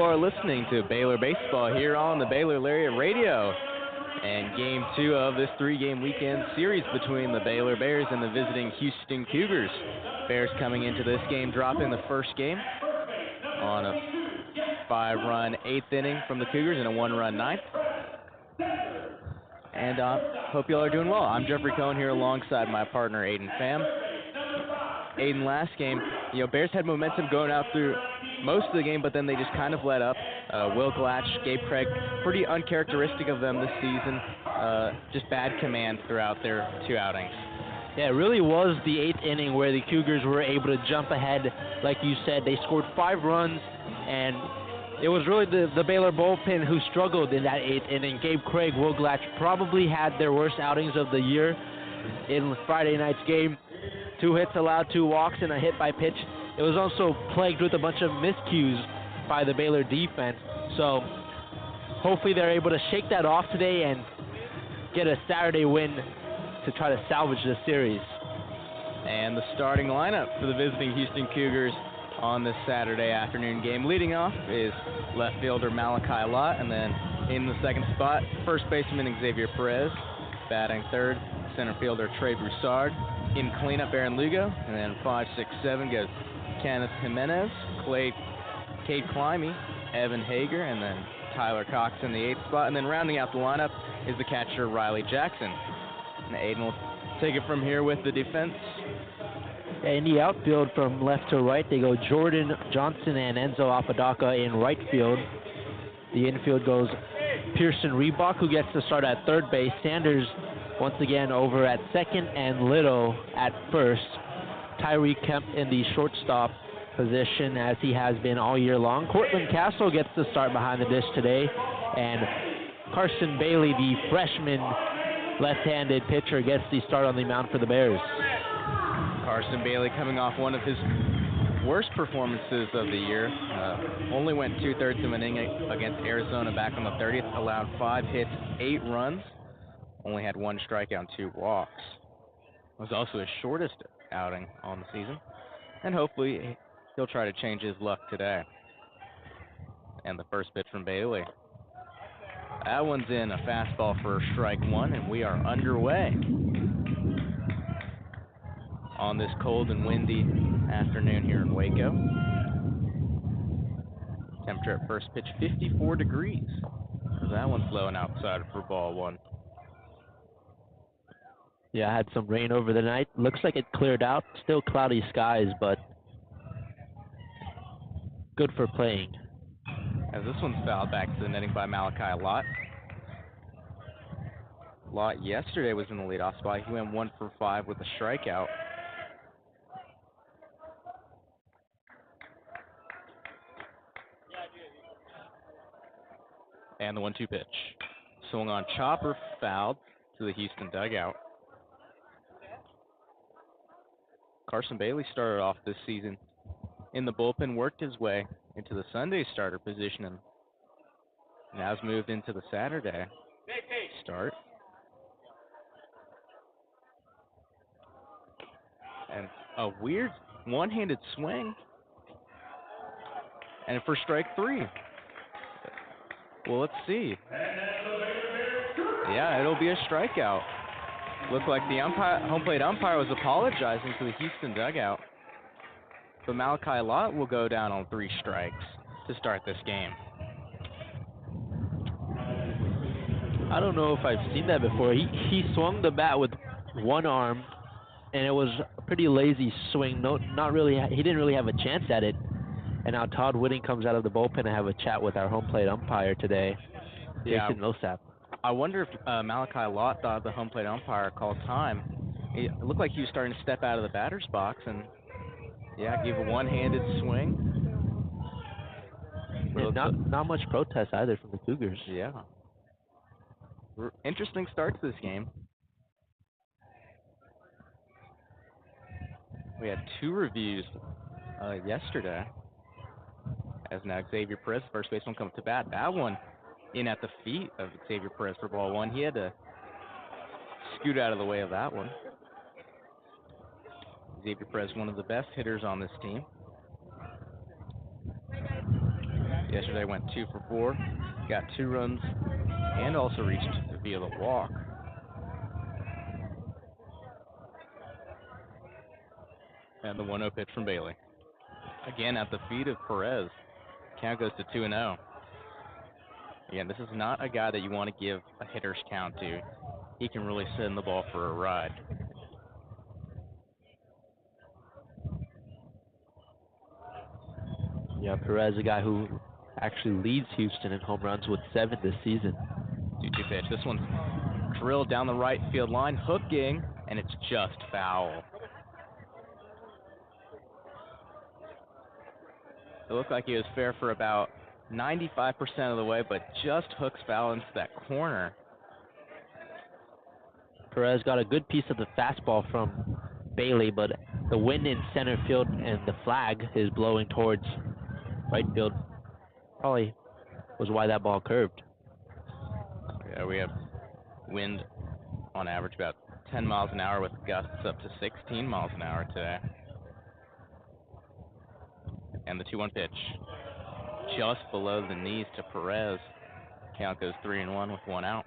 are listening to Baylor Baseball here on the Baylor Lariat Radio. And Game 2 of this 3-game weekend series between the Baylor Bears and the visiting Houston Cougars. Bears coming into this game dropping the first game on a 5-run 8th inning from the Cougars and a 1-run 9th. And hope you all are doing well. I'm Jeffrey Cohen here alongside my partner Aidan Pham. Aidan, last game, Bears had momentum going out through most of the game, but then they just kind of let up. Will Glatch, Gabe Craig, pretty uncharacteristic of them this season. Just bad command throughout their 2 outings. Yeah, it really was the 8th inning where the Cougars were able to jump ahead. Like you said, they scored 5 runs, and it was really the Baylor bullpen who struggled in that 8th inning. Gabe Craig, Will Glatch probably had their worst outings of the year in Friday night's game. 2 hits allowed, 2 walks, and a hit by pitch. It was also plagued with a bunch of miscues by the Baylor defense. So hopefully they're able to shake that off today and get a Saturday win to try to salvage the series. And the starting lineup for the visiting Houston Cougars on this Saturday afternoon game. Leading off is left fielder Malachi Lott, and then in the second spot, first baseman Xavier Perez, batting third, center fielder Trey Broussard. In cleanup, Aaron Lugo, and then 5, 6, 7 goes Kenneth Jimenez, Cade Climby, Evan Hager, and then Tyler Cox in the 8th spot. And then rounding out the lineup is the catcher Riley Jackson. And Aidan will take it from here with the defense. In the outfield from left to right, they go Jordan Johnson and Enzo Apodaca in right field. The infield goes Pearson Reebok, who gets to start at third base. Sanders once again over at second, and Little at first. Tyree Kemp in the shortstop position, as he has been all year long. Cortland Castle gets the start behind the dish today, and Carson Bailey, the freshman left-handed pitcher, gets the start on the mound for the Bears. Carson Bailey coming off one of his worst performances of the year. Only went 2/3 of an inning against Arizona back on the 30th, allowed 5 hits, 8 runs. Only had 1 strikeout and 2 walks. It was also his shortest outing on the season. And hopefully he'll try to change his luck today. And the first pitch from Bailey. That one's in, a fastball for strike 1, and we are underway on this cold and windy afternoon here in Waco. Temperature at first pitch, 54 degrees. That one's blowing outside for ball 1. Yeah, I had some rain over the night. Looks like it cleared out. Still cloudy skies, but good for playing. As this one's fouled back to the netting by Malachi Lott. Lott yesterday was in the leadoff spot. He went 1 for 5 with a strikeout. And the 1-2 pitch. Swung on chopper, fouled to the Houston dugout. Carson Bailey started off this season in the bullpen, worked his way into the Sunday starter position, and now has moved into the Saturday start. And a weird one-handed swing. And for strike 3. Well, let's see. Yeah, it'll be a strikeout. Looked like the home plate umpire was apologizing to the Houston dugout. But Malachi Lott will go down on 3 strikes to start this game. I don't know if I've seen that before. He swung the bat with one arm, and it was a pretty lazy swing. He didn't really have a chance at it. And now Todd Whitting comes out of the bullpen to have a chat with our home plate umpire today, Jason Millsap. I wonder if Malachi Lott thought the home plate umpire called time. It looked like he was starting to step out of the batter's box and, give a one-handed swing. Not much protest either from the Cougars. Yeah. Interesting start to this game. We had 2 reviews yesterday. As now Xavier Perez, first baseman, comes to bat. That one in at the feet of Xavier Perez for ball 1. He had to scoot out of the way of that one. Xavier Perez, one of the best hitters on this team. Yesterday went 2 for 4, got 2 runs, and also reached via the walk. And the 1-0 pitch from Bailey. Again at the feet of Perez. Count goes to 2-0. Again, this is not a guy that you want to give a hitter's count to. He can really send the ball for a ride. Yeah, Perez, a guy who actually leads Houston in home runs with 7 this season. 2-2 pitch. This one's drilled down the right field line, hooking, and it's just foul. It looked like he was fair for about 95% of the way, but just hooks foul into that corner. Perez got a good piece of the fastball from Bailey, but the wind in center field and the flag is blowing towards right field. Probably was why that ball curved. Yeah, we have wind on average about 10 miles an hour with gusts up to 16 miles an hour today. And the 2-1 pitch just below the knees to Perez. Count goes 3-1 with 1 out.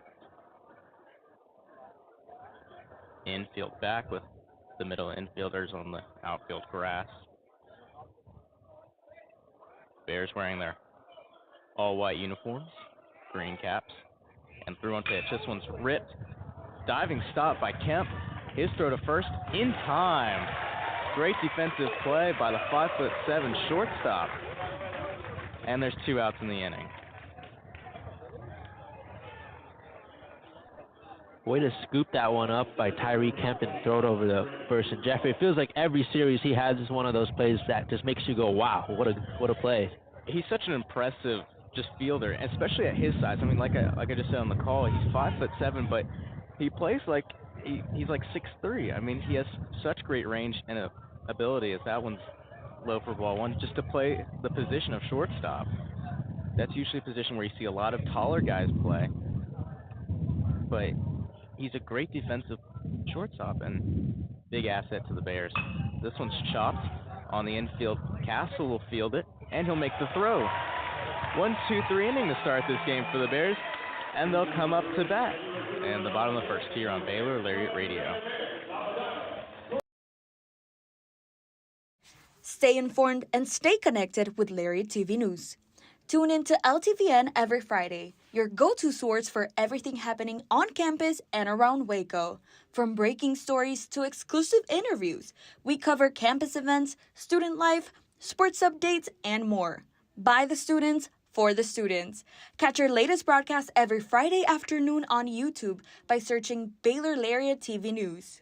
Infield back with the middle infielders on the outfield grass. Bears wearing their all-white uniforms, green caps, and 3-1 pitch. This one's ripped. Diving stop by Kemp. His throw to first in time. Great defensive play by the 5'7" shortstop. And there's 2 outs in the inning. Way to scoop that one up by Tyree Kemp and throw it over the first. And Jeffrey, it feels like every series he has is one of those plays that just makes you go, wow, what a play. He's such an impressive just fielder, especially at his size. I mean, like I just said on the call, he's 5'7", but he plays like he's like 6'3". I mean, he has such great range and ability as that one's low for ball one, just to play the position of shortstop. That's usually a position where you see a lot of taller guys play, but he's a great defensive shortstop and big asset to the Bears. This one's chopped on the infield. Castle will field it, and he'll make the throw. 1-2-3 inning to start this game for the Bears, and they'll come up to bat. And the bottom of the first here on Baylor Lariat Radio. Stay informed and stay connected with Lariat TV News. Tune in to LTVN every Friday, your go-to source for everything happening on campus and around Waco. From breaking stories to exclusive interviews, we cover campus events, student life, sports updates, and more. By the students, for the students. Catch our latest broadcast every Friday afternoon on YouTube by searching Baylor Lariat TV News.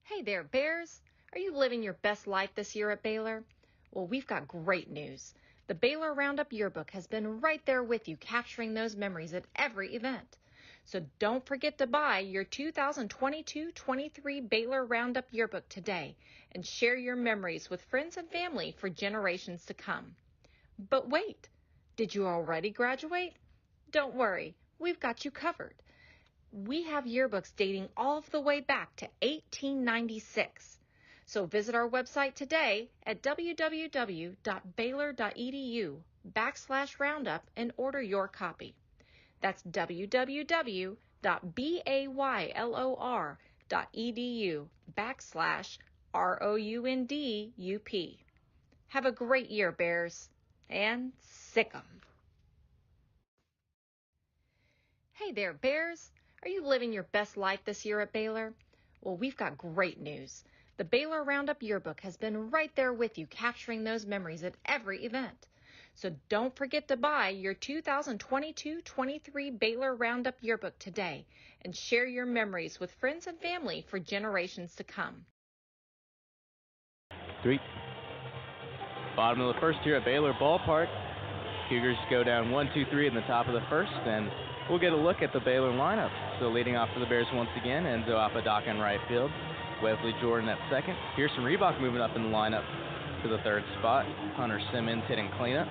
Hey there, Bears. Are you living your best life this year at Baylor? Well, we've got great news. The Baylor Roundup Yearbook has been right there with you, capturing those memories at every event. So don't forget to buy your 2022-23 Baylor Roundup Yearbook today and share your memories with friends and family for generations to come. But wait, did you already graduate? Don't worry, we've got you covered. We have yearbooks dating all the way back to 1896. So visit our website today at www.baylor.edu/roundup and order your copy. That's www.baylor.edu/ROUNDUP. Have a great year, Bears, and sick 'em. Hey there, Bears. Are you living your best life this year at Baylor? Well, we've got great news. The Baylor Roundup Yearbook has been right there with you, capturing those memories at every event. So don't forget to buy your 2022-23 Baylor Roundup Yearbook today and share your memories with friends and family for generations to come. 3. Bottom of the first here at Baylor Ballpark. Cougars go down 1-2-3 in the top of the first, and we'll get a look at the Baylor lineup. So leading off for the Bears once again, Enzo Apodaca in right field. Wesley Jordan at second. Pearson Reebok moving up in the lineup to the third spot. Hunter Simmons hitting cleanup.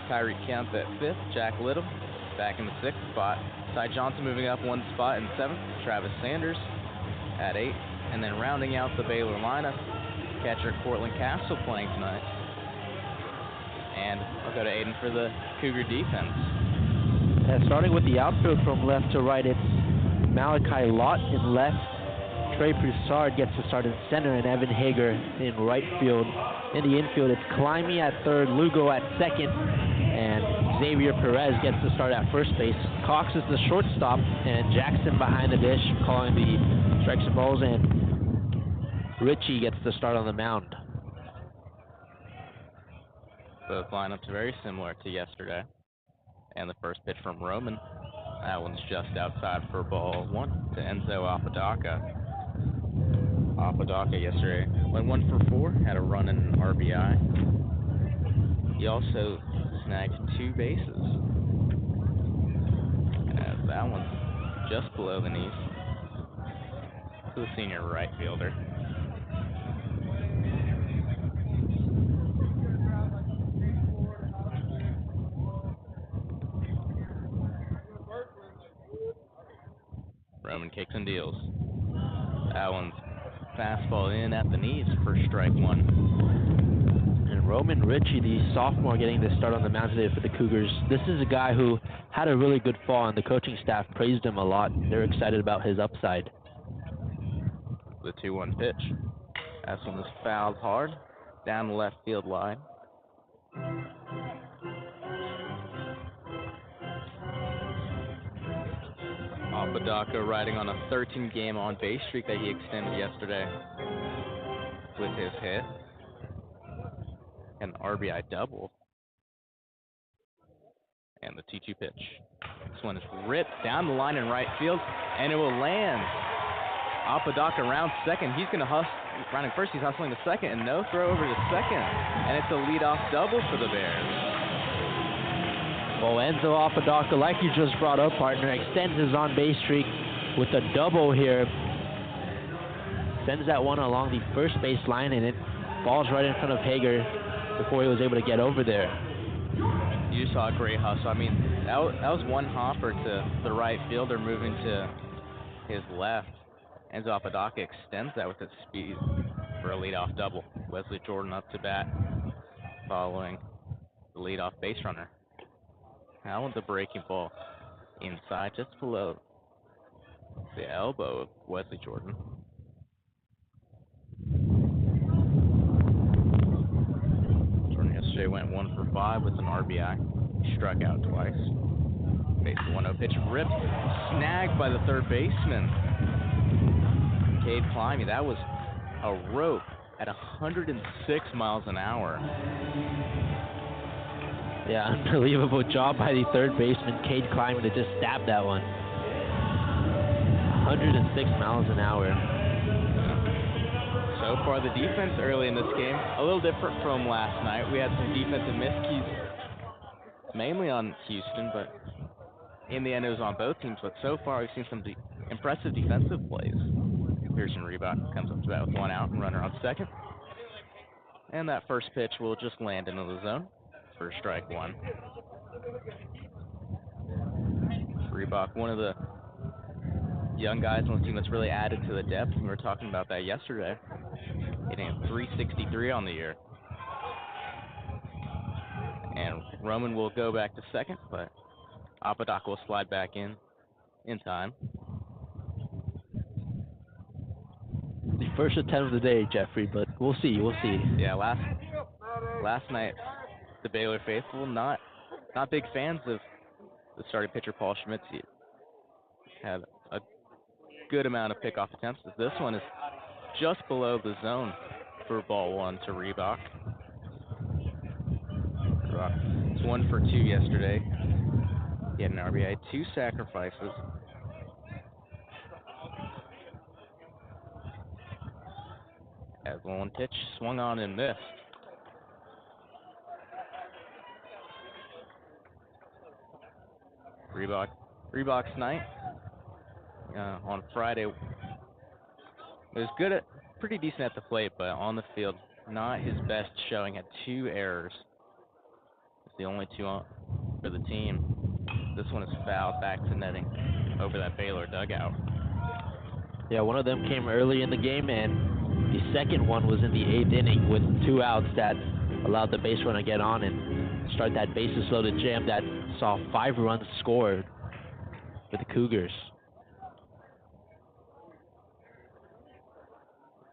Tyree Kemp at fifth. Jack Little back in the sixth spot. Ty Johnson moving up one spot in seventh. Travis Sanders at eighth. And then rounding out the Baylor lineup, catcher Cortland Castle playing tonight. And I'll go to Aidan for the Cougar defense. Starting with the outfield from left to right, it's Malachi Lott in left. Trey Broussard gets to start in center, and Evan Hager in right field. In the infield, it's Climby at third, Lugo at second, and Xavier Perez gets to start at first base. Cox is the shortstop, and Jackson behind the dish calling the strikes and balls, and Richie gets to start on the mound. Both lineups very similar to yesterday. And the first pitch from Roman. That one's just outside for ball one to Enzo Apodaca. Apodaca yesterday went 1 for 4, had a run and an RBI. He also snagged 2 bases. As that one's just below the knees to the senior right fielder. Roman kicks and deals. That one's fastball in at the knees for strike one. And Roman Ritchie, the sophomore, getting the start on the mound today for the Cougars. This is a guy who had a really good fall, and the coaching staff praised him a lot. They're excited about his upside. The 2-1 pitch. That one is fouled hard down the left field line. Apodaca riding on a 13-game on-base streak that he extended yesterday with his hit. An RBI double. And the 2-2 pitch. This one is ripped down the line in right field, and it will land. Apodaca rounds second. He's going to hustle. Rounding first, he's hustling to second, and no throw over to second. And it's a leadoff double for the Bears. Well, Enzo Apodaca, like you just brought up, partner, extends his on-base streak with a double here. Sends that one along the first base line, and it falls right in front of Hager before he was able to get over there. You saw a great hustle. I mean, that was one hopper to the right fielder moving to his left. Enzo Apodaca extends that with his speed for a leadoff double. Wesley Jordan up to bat following the leadoff base runner. Now with the breaking ball inside, just below the elbow of Wesley Jordan. Jordan yesterday went 1 for 5 with an RBI. He struck out twice. Base 1-0 pitch ripped, snagged by the third baseman. Cade Climby, that was a rope at 106 miles an hour. Yeah, unbelievable job by the third baseman, Cade Climby, to just stab that one. 106 miles an hour. So far, the defense early in this game, a little different from last night. We had some defensive miscues, mainly on Houston, but in the end it was on both teams. But so far, we've seen some impressive defensive plays. Pearson Reebok comes up to bat with 1 out and runner on second. And that first pitch will just land into the zone for strike one. Reebok, one of the young guys on the team that's really added to the depth. We were talking about that yesterday. Hitting 363 on the year. And Roman will go back to second, but Apodaca will slide back in time. The first attempt of the day, Jeffrey, but we'll see. Yeah, last night, the Baylor faithful not big fans of the starting pitcher Paul Schmitz. He had a good amount of pickoff attempts. This one is just below the zone for ball one to Reebok. It's 1 for 2 yesterday. He had an RBI, 2 sacrifices. As one pitch swung on and missed. Reebok's night on Friday was pretty decent at the plate, but on the field, not his best showing. Had 2 errors. It's the only 2 for the team. This one is fouled back to netting over that Baylor dugout. Yeah, one of them came early in the game, and the second one was in the 8th inning with 2 outs that allowed the base runner to get on, and start that bases loaded jam that saw 5 runs scored for the Cougars.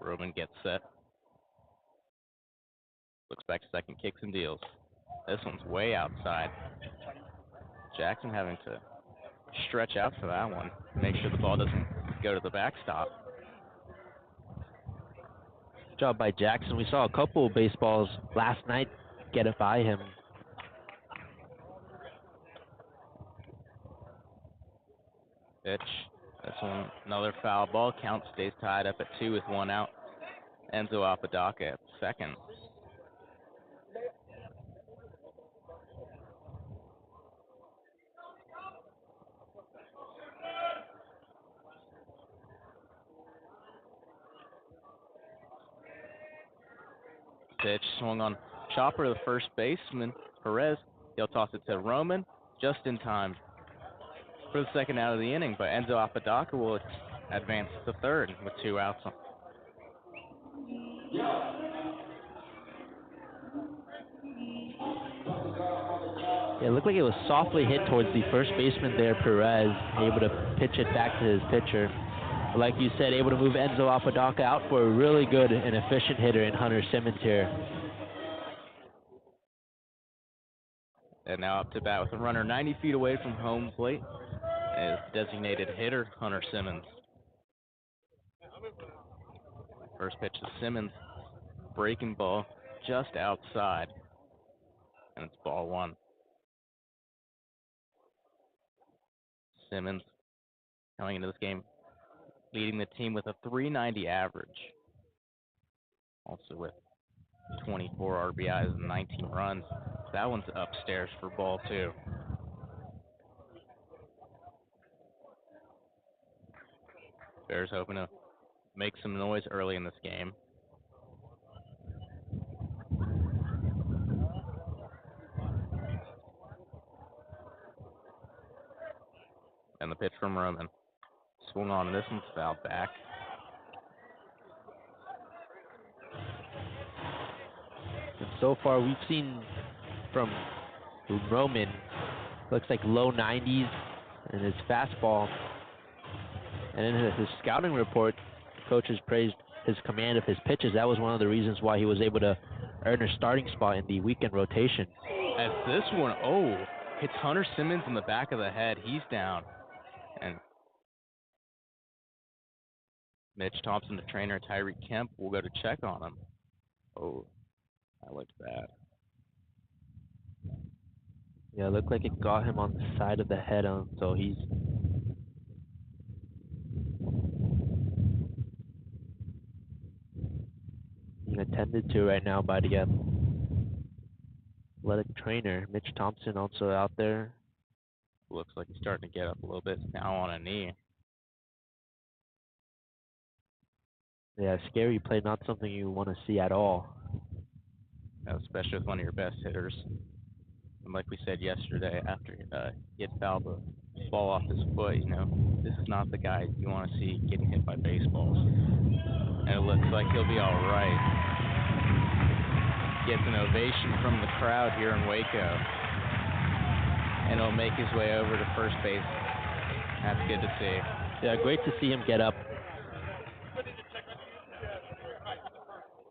Roman gets set. Looks back to second, kicks and deals. This one's way outside. Jackson having to stretch out for that one. Make sure the ball doesn't go to the backstop. Good job by Jackson. We saw a couple of baseballs last night get it by him. Pitch. This one, another foul ball. Count stays tied up at 2 with 1 out. Enzo Apodaca at second. Pitch swung on Chopper, the first baseman. Perez, he'll toss it to Roman just in time for the second out of the inning, but Enzo Apodaca will advance to third with 2 outs. Yeah, it looked like it was softly hit towards the first baseman there, Perez, able to pitch it back to his pitcher. But like you said, able to move Enzo Apodaca out for a really good and efficient hitter in Hunter Simmons here. And now up to bat with a runner 90 feet away from home plate is designated hitter Hunter Simmons. First pitch to Simmons, breaking ball just outside, and it's ball 1. Simmons coming into this game leading the team with a .390 average, also with 24 RBIs and 19 runs. That one's upstairs for ball 2. Bears hoping to make some noise early in this game. And the pitch from Roman. Swung on, and this one's fouled back. And so far, we've seen from Roman, looks like low 90s in his fastball. And in his scouting report, coaches praised his command of his pitches. That was one of the reasons why he was able to earn a starting spot in the weekend rotation. As this one, hits Hunter Simmons in the back of the head. He's down. And Mitch Thompson, the trainer, Tyreek Kemp, will go to check on him. Oh, I like that. Yeah, it looked like it got him on the side of the head, so he's being attended to right now by the athletic trainer. Mitch Thompson also out there. Looks like he's starting to get up a little bit, now on a knee. Yeah, scary play, not something you want to see at all. Especially with one of your best hitters. And like we said yesterday, after he had fouled the ball off his foot, this is not the guy you want to see getting hit by baseballs. And it looks like he'll be all right. Gets an ovation from the crowd here in Waco. And he'll make his way over to first base. That's good to see. Yeah, great to see him get up.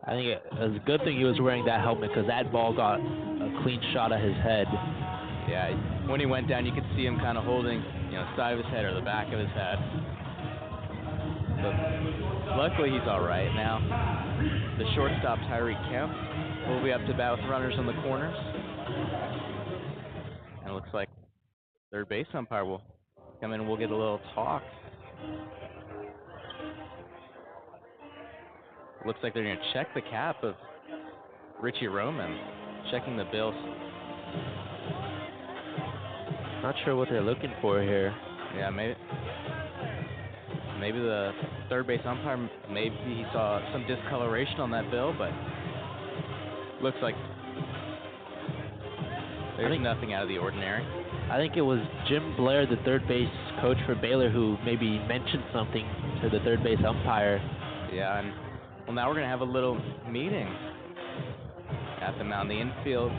I think it was a good thing he was wearing that helmet because that ball got a clean shot at his head. Yeah, when he went down, you could see him kind of holding, the side of his head or the back of his head. But luckily, he's all right now. The shortstop, Tyreek Kemp, will be up to bat with runners on the corners. And it looks like third base umpire will come in and we'll get a little talk. Looks like they're going to check the cap of Richie Roman, checking the bills. Not sure what they're looking for here. Yeah, maybe the third base umpire, maybe he saw some discoloration on that bill, but looks like there's nothing out of the ordinary. I think it was Jim Blair, the third base coach for Baylor, who maybe mentioned something to the third base umpire. Yeah, and well, now we're going to have a little meeting at the mound. The infield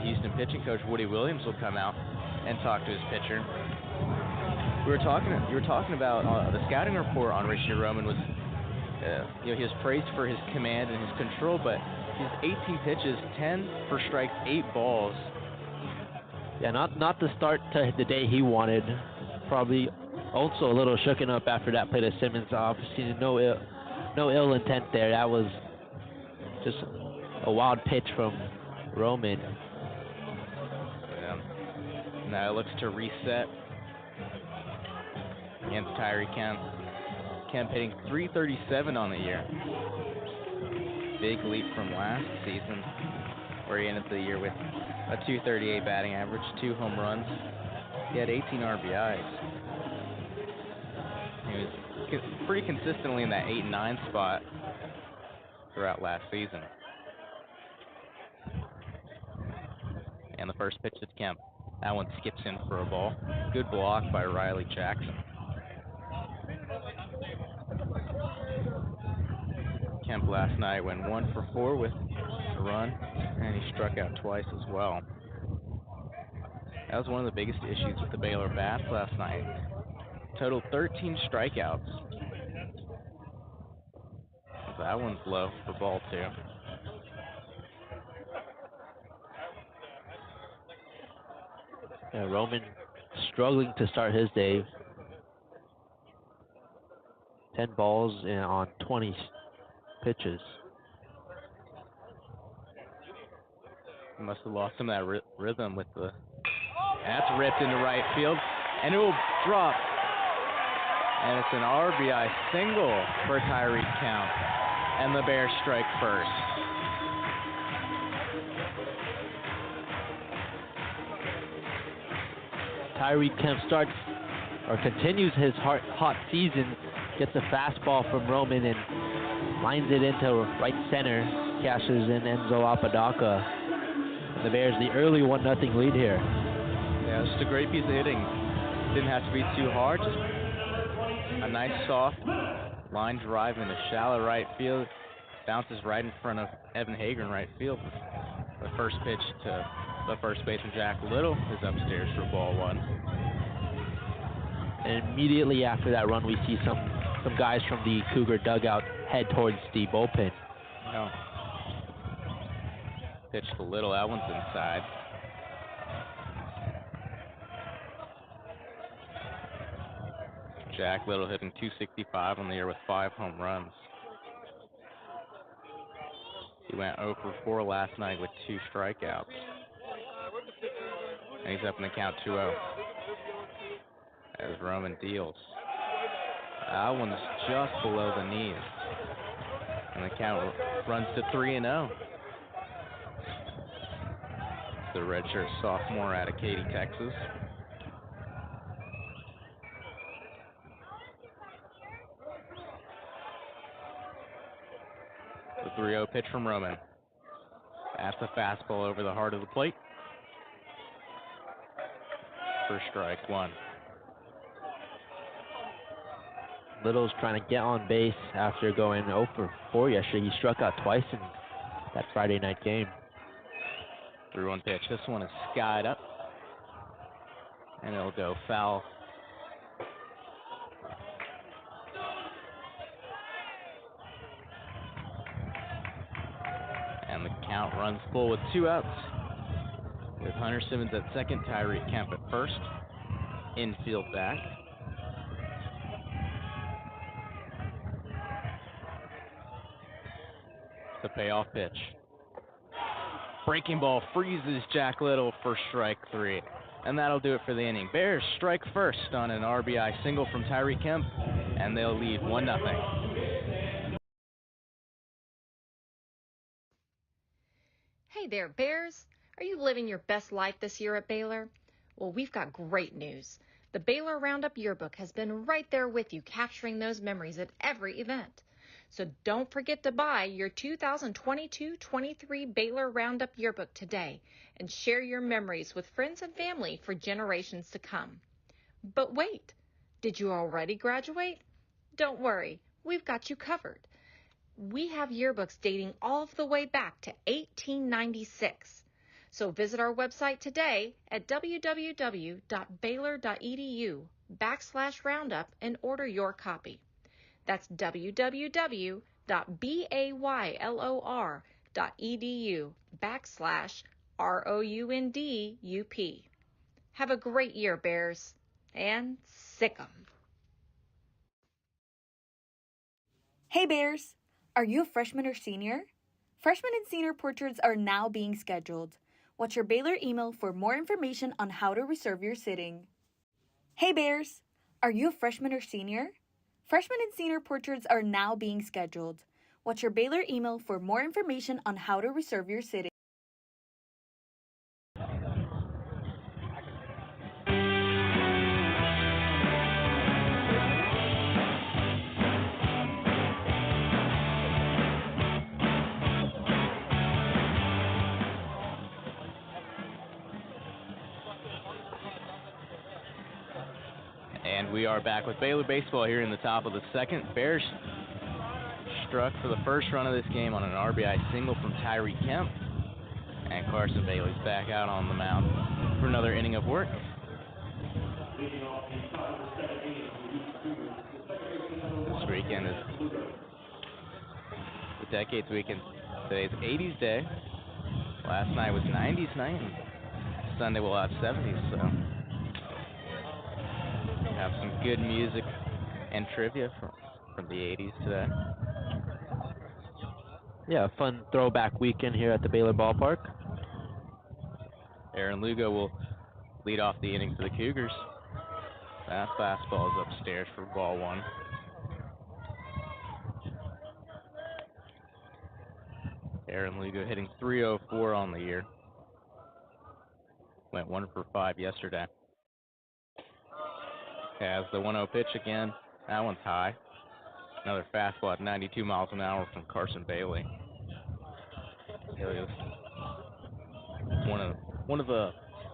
Houston pitching coach Woody Williams will come out and talk to his pitcher. You were talking about the scouting report on Richie Roman was, he was praised for his command and his control, but he's 18 pitches, 10 for strikes, 8 balls. Yeah, not the start to the day he wanted. Probably also a little shooken up after that play to Simmons. Obviously, no ill intent there. That was just a wild pitch from Roman. Yeah. Now it looks to reset against Tyree Kemp. Kemp hitting .337 on the year. Big leap from last season, where he ended the year with a .238 batting average, 2 home runs. He had 18 RBIs. He was pretty consistently in that 8 and 9 spot throughout last season. And the first pitch to Kemp. That one skips in for a ball. Good block by Riley Jackson. Kemp last night went 1 for 4 with a run, and he struck out twice as well. That was one of the biggest issues with the Baylor bats last night. Total 13 strikeouts. That one's low for ball 2. Yeah, Roman struggling to start his day. 10 balls on 20 pitches. He must have lost some of that rhythm with the... That's ripped into right field, and it will drop. And it's an RBI single for Tyree Kemp, and the Bears strike first. Tyree Kemp continues his hot season, gets a fastball from Roman and lines it into right center, cashes in Enzo Apodaca. And the Bears the early 1-0 lead here. Yeah, just a great piece of hitting. Didn't have to be too hard, just a nice soft line drive in the shallow right field. Bounces right in front of Evan Hager in right field. The first pitch to the first baseman Jack Little is upstairs for ball 1. And immediately after that run, we see some guys from the Cougar dugout head towards the bullpen. No. Pitch to Little, that one's inside. Jack Little hitting .265 on the year with 5 home runs. He went 0 for 4 last night with 2 strikeouts. And he's up in the count 2-0. As Roman deals. That one's just below the knees. And the count runs to 3-0. The redshirt sophomore out of Katy, Texas. The 3-0 pitch from Roman. That's a fastball over the heart of the plate. For strike 1. Little's trying to get on base after going 0 for 4 yesterday. He struck out twice in that Friday night game. 3-1 pitch. This one is skied up. And it'll go foul. And the count runs full with 2 outs. With Hunter Simmons at second, Tyree Kemp at first. Infield back. The payoff pitch. Breaking ball freezes Jack Little for strike 3. And that'll do it for the inning. Bears strike first on an RBI single from Tyree Kemp, and they'll lead 1-0. Hey there, Bears. Are you living your best life this year at Baylor? Well, we've got great news. The Baylor Roundup Yearbook has been right there with you, capturing those memories at every event. So don't forget to buy your 2022-23 Baylor Roundup Yearbook today and share your memories with friends and family for generations to come. But wait, did you already graduate? Don't worry, we've got you covered. We have yearbooks dating all the way back to 1896. So visit our website today at www.baylor.edu/roundup and order your copy. That's www.baylor.edu/ROUNDUP. Have a great year, Bears, and sick 'em. Hey Bears! Are you a freshman or senior? Freshman and senior portraits are now being scheduled. Watch your Baylor email for more information on how to reserve your sitting. Hey Bears! Are you a freshman or senior? Freshman and senior portraits are now being scheduled. Watch your Baylor email for more information on how to reserve your sitting. And we are back with Baylor baseball here in the top of the second. Bears struck for the first run of this game on an RBI single from Tyree Kemp. And Carson Bailey's back out on the mound for another inning of work. This weekend is the Decades Weekend. Today's 80s day. Last night was 90s night. And Sunday we'll have 70s, so have some good music and trivia from the 80s today. Yeah, a fun throwback weekend here at the Baylor Ballpark. Aaron Lugo will lead off the inning for the Cougars. That fastball is upstairs for ball one. Aaron Lugo hitting .304 on the year. Went 1 for 5 yesterday. Has the 1-0 pitch again. That one's high. Another fastball at 92 miles an hour from Carson Bailey. Bailey is one of the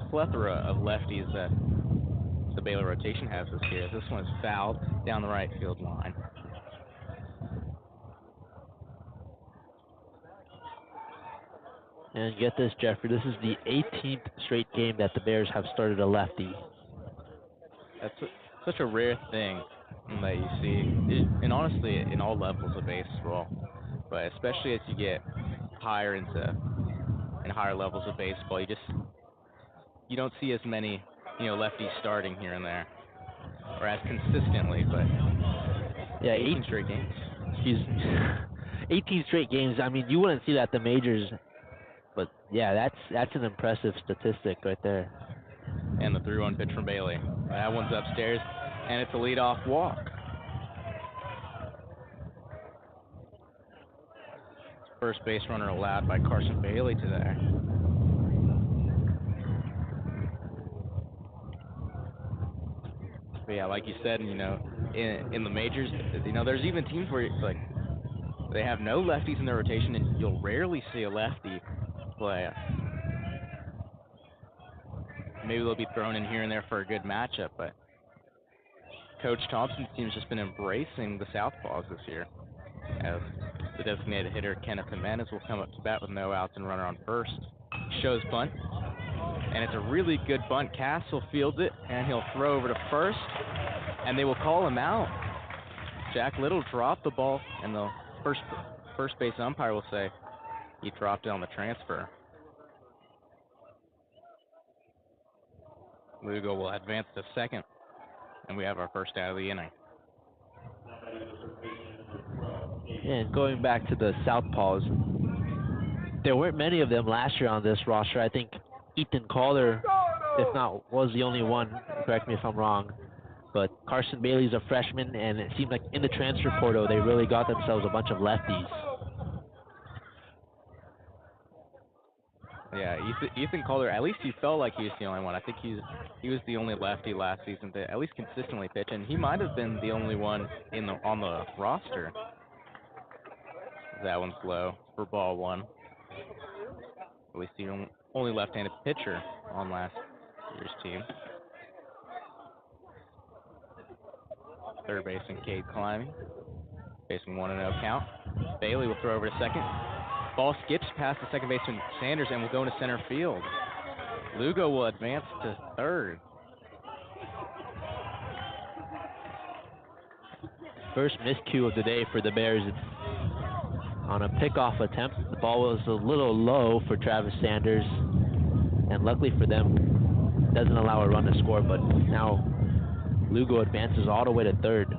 plethora of lefties that the Baylor rotation has this year. This one is fouled down the right field line. And get this, Jeffrey, this is the 18th straight game that the Bears have started a lefty. That's such a rare thing that you see, and honestly, in all levels of baseball, but especially as you get higher into higher levels of baseball, you don't see as many, lefties starting here and there, or as consistently. But yeah, 18 straight games. 18 straight games. I mean, you wouldn't see that at the majors, but yeah, that's an impressive statistic right there. And the 3-1 pitch from Bailey. That one's upstairs, and it's a leadoff walk. First base runner allowed by Carson Bailey today. But yeah, like you said, in the majors, there's even teams where like they have no lefties in their rotation, and you'll rarely see a lefty play. Maybe they'll be thrown in here and there for a good matchup, but Coach Thompson's team's just been embracing the southpaws this year. As the designated hitter, Kenneth Jimenez, will come up to bat with no outs and runner on first. Shows bunt, and it's a really good bunt. Castle fields it, and he'll throw over to first, and they will call him out. Jack Little dropped the ball, and the first base umpire will say he dropped it on the transfer. Lugo will advance to second, and we have our first out of the inning. And going back to the southpaws, there weren't many of them last year on this roster. I think Ethan Calder, if not, was the only one. Correct me if I'm wrong. But Carson Bailey's a freshman, and it seemed like in the transfer portal, they really got themselves a bunch of lefties. Yeah, Ethan Calder, at least he felt like he was the only one. I think he was the only lefty last season to at least consistently pitch, and he might have been the only one on the roster. That one's low for ball one. At least the only left-handed pitcher on last year's team. Third baseman Cade climbing, facing 1-0 count. Bailey will throw over to second. Ball skips past the second baseman Sanders and will go into center field. Lugo will advance to third. First miscue of the day for the Bears. On a pickoff attempt, the ball was a little low for Travis Sanders, and luckily for them, doesn't allow a run to score, but now Lugo advances all the way to third.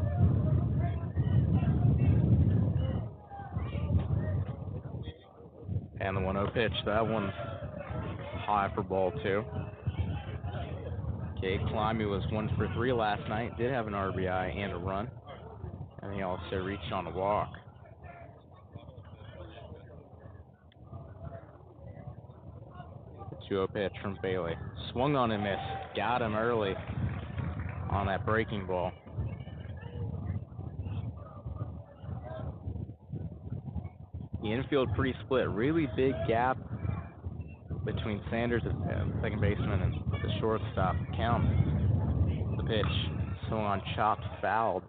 And the 1-0 pitch, that one's high for ball 2. Cade Climby was 1 for 3 last night, did have an RBI and a run, and he also reached on a walk. The 2-0 pitch from Bailey. Swung on and missed. Got him early on that breaking ball. The infield pretty split. Really big gap between Sanders and second baseman and the shortstop. Count. The pitch. Swung on, chopped, fouled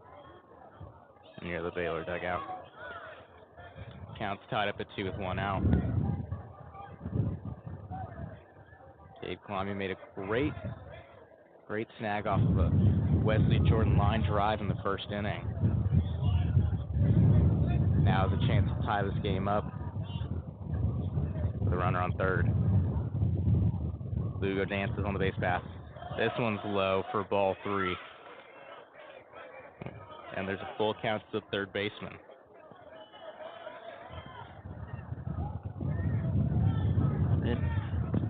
near the Baylor dugout. Count's tied up at 2 with 1 out. Cade Climby made a great snag off of a Wesley Jordan line drive in the first inning. Now is a chance to tie this game up with a runner on third. Lugo dances on the base path. This one's low for ball 3. And there's a full count to the third baseman. And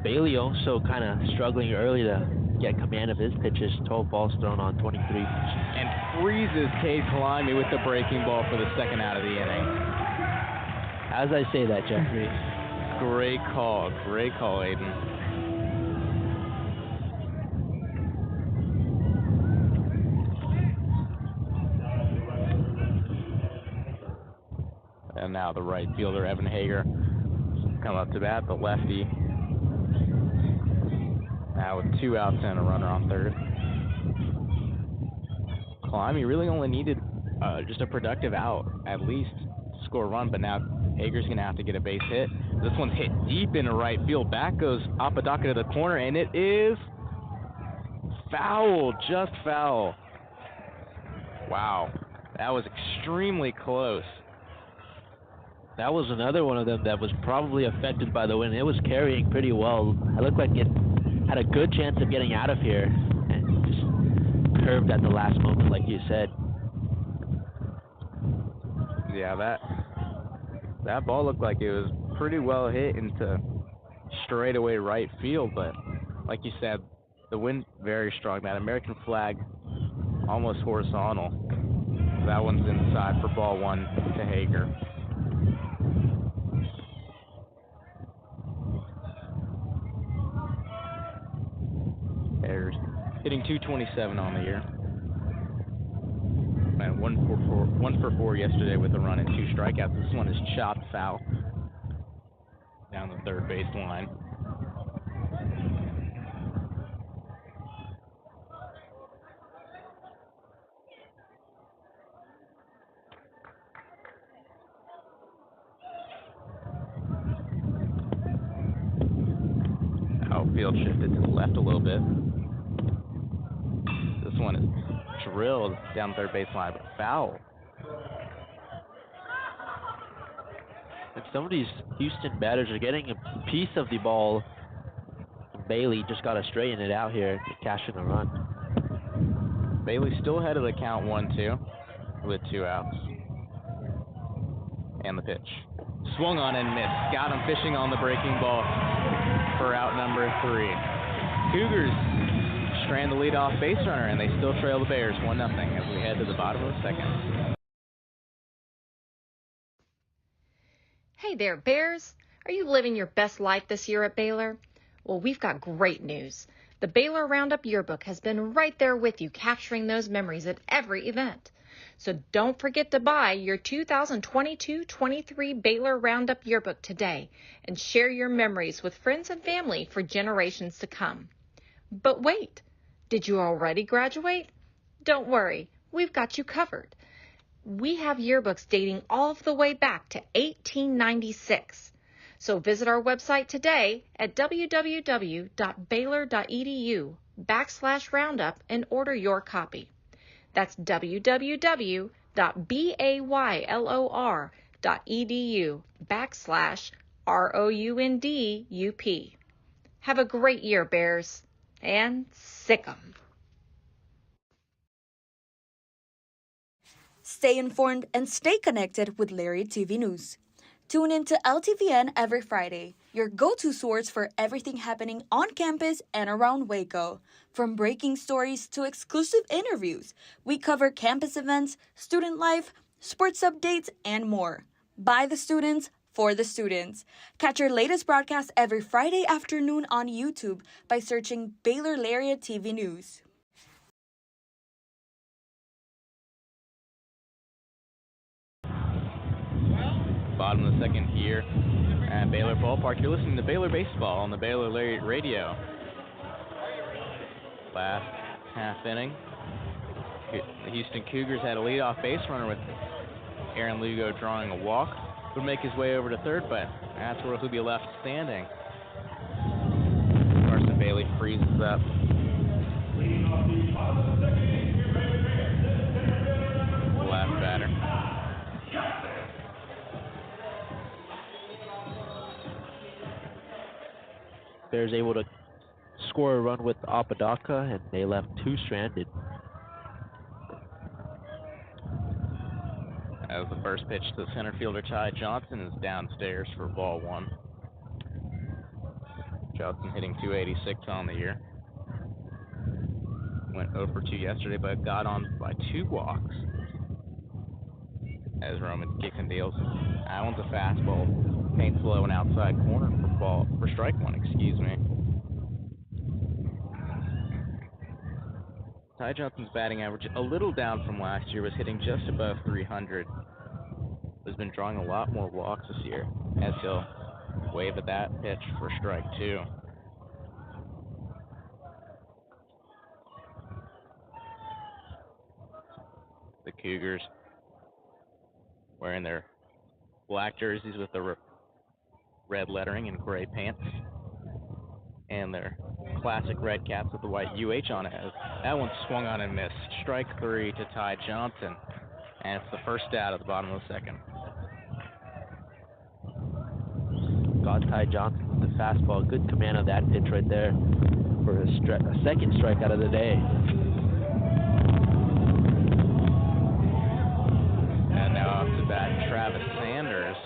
Bailey also kind of struggling early to get command of his pitches. 12 balls thrown on 23. And freezes Cade Climby with the breaking ball for the second out of the inning. As I say that, Jeffrey. Great call, Aidan. And now the right fielder, Evan Hager, come up to bat, the lefty. Now with 2 outs and a runner on third. Climby really only needed just a productive out, at least, to score a run, but now Hager's going to have to get a base hit. This one's hit deep into right field. Back goes Apodaca to the corner, and it is foul, just foul. Wow, that was extremely close. That was another one of them that was probably affected by the wind. It was carrying pretty well. It looked like it had a good chance of getting out of here and just curved at the last moment, like you said. Yeah, that ball looked like it was pretty well hit into straightaway right field, but like you said, the wind very strong. That American flag almost horizontal. That one's inside for ball 1 to Hager. Hager's hitting .227 on the year. And 1 for 4 yesterday with a run and 2 strikeouts. This one is chopped foul down the third base line. Outfield shifted to the left a little bit. This one is drilled down the third base line, but foul. And some of these Houston batters are getting a piece of the ball. Bailey just got to straighten it out here to cash in a run. Bailey still ahead of the count 1-2 with 2 outs. And the pitch. Swung on and missed. Got him fishing on the breaking ball for out number 3. Cougars strand the leadoff base runner, and they still trail the Bears 1-0 as we head to the bottom of the second. Hey there, Bears. Are you living your best life this year at Baylor? Well, we've got great news. The Baylor Roundup Yearbook has been right there with you, capturing those memories at every event. So don't forget to buy your 2022-23 Baylor Roundup Yearbook today and share your memories with friends and family for generations to come. But wait, did you already graduate? Don't worry, we've got you covered. We have yearbooks dating all the way back to 1896. So visit our website today at www.baylor.edu/roundup and order your copy. That's www.baylor.edu/ROUNDUP. Have a great year, Bears, and sick 'em. Stay informed and stay connected with Lariat TV News. Tune in to LTVN every Friday, your go-to source for everything happening on campus and around Waco. From breaking stories to exclusive interviews, we cover campus events, student life, sports updates, and more. By the students, for the students. Catch our latest broadcast every Friday afternoon on YouTube by searching Baylor Lariat TV News. Bottom of the second here at Baylor Ballpark. You're listening to Baylor Baseball on the Baylor Lariat Radio. Last half inning, the Houston Cougars had a leadoff base runner with Aaron Lugo drawing a walk. Would make his way over to third, but that's where he'll be left standing. Carson Bailey freezes up. Last batter. Bears able to score a run with Apodaca, and they left two stranded. As the first pitch to center fielder Ty Johnson is downstairs for ball one. Johnson hitting .286 on the year. Went 0 for 2 yesterday, but got on by 2 walks. As Roman kicks and deals. That one's a fastball. Paints low and outside corner for strike one, excuse me. Ty Johnson's batting average a little down from last year, was hitting just above 300. Has been drawing a lot more walks this year, as he'll wave at that pitch for strike two. The Cougars wearing their black jerseys with the red lettering and gray pants, and their classic red caps with the white UH on it. That one swung on and missed. Strike three to Ty Johnson, and it's the first out at the bottom of the second. Got Ty Johnson with the fastball. Good command of that pitch right there for a second strikeout of the day. And now off to bat, Travis Sanders.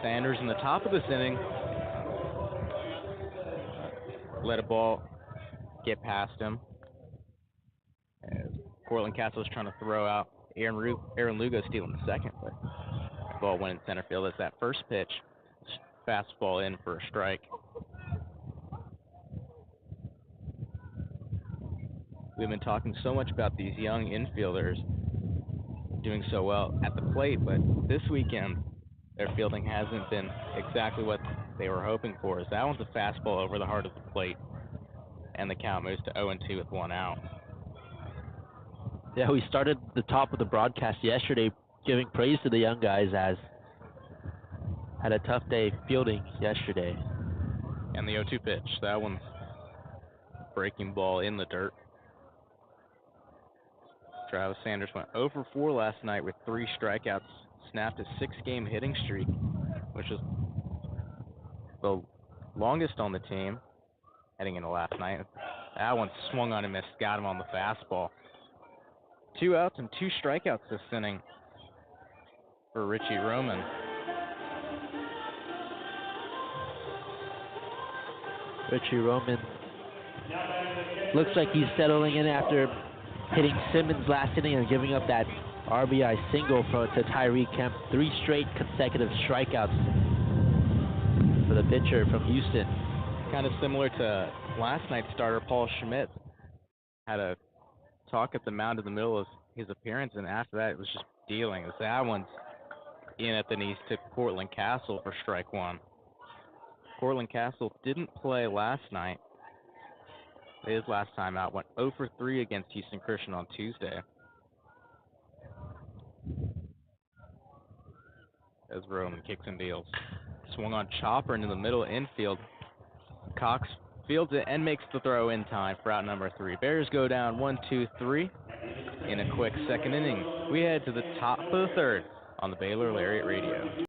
Sanders in the top of this inning let a ball get past him. As Cortland Castle is trying to throw out Aaron Lugo stealing the second, but the ball went in center field. As that first pitch, fastball in for a strike. We've been talking so much about these young infielders doing so well at the plate, but this weekend their fielding hasn't been exactly what they were hoping for. As that one's a fastball over the heart of the plate, and the count moves to 0-2 with one out. Yeah, we started the top of the broadcast yesterday giving praise to the young guys, as had a tough day fielding yesterday. And the 0-2 pitch, that one's breaking ball in the dirt. Travis Sanders went 0 for 4 last night with 3 strikeouts, snapped a 6-game hitting streak, which is the longest on the team heading into last night. That one swung on and missed, got him on the fastball. 2 outs and 2 strikeouts this inning for Richie Roman. Richie Roman looks like he's settling in after hitting Simmons last inning and giving up that RBI single to Tyree Kemp. 3 straight consecutive strikeouts for the pitcher from Houston. Kind of similar to last night's starter, Paul Schmidt. Had a talk at the mound in the middle of his appearance, and after that it was just dealing. That one's in at the knees to Cortland Castle for strike one. Cortland Castle didn't play last night. His last time out went 0 for 3 against Houston Christian on Tuesday. as Roman kicks and deals. Swung on chopper into the middle infield. Cox fields it and makes the throw in time for out number 3. Bears go down 1-2-3 in a quick second inning. We head to the top of the third on the Baylor Lariat Radio.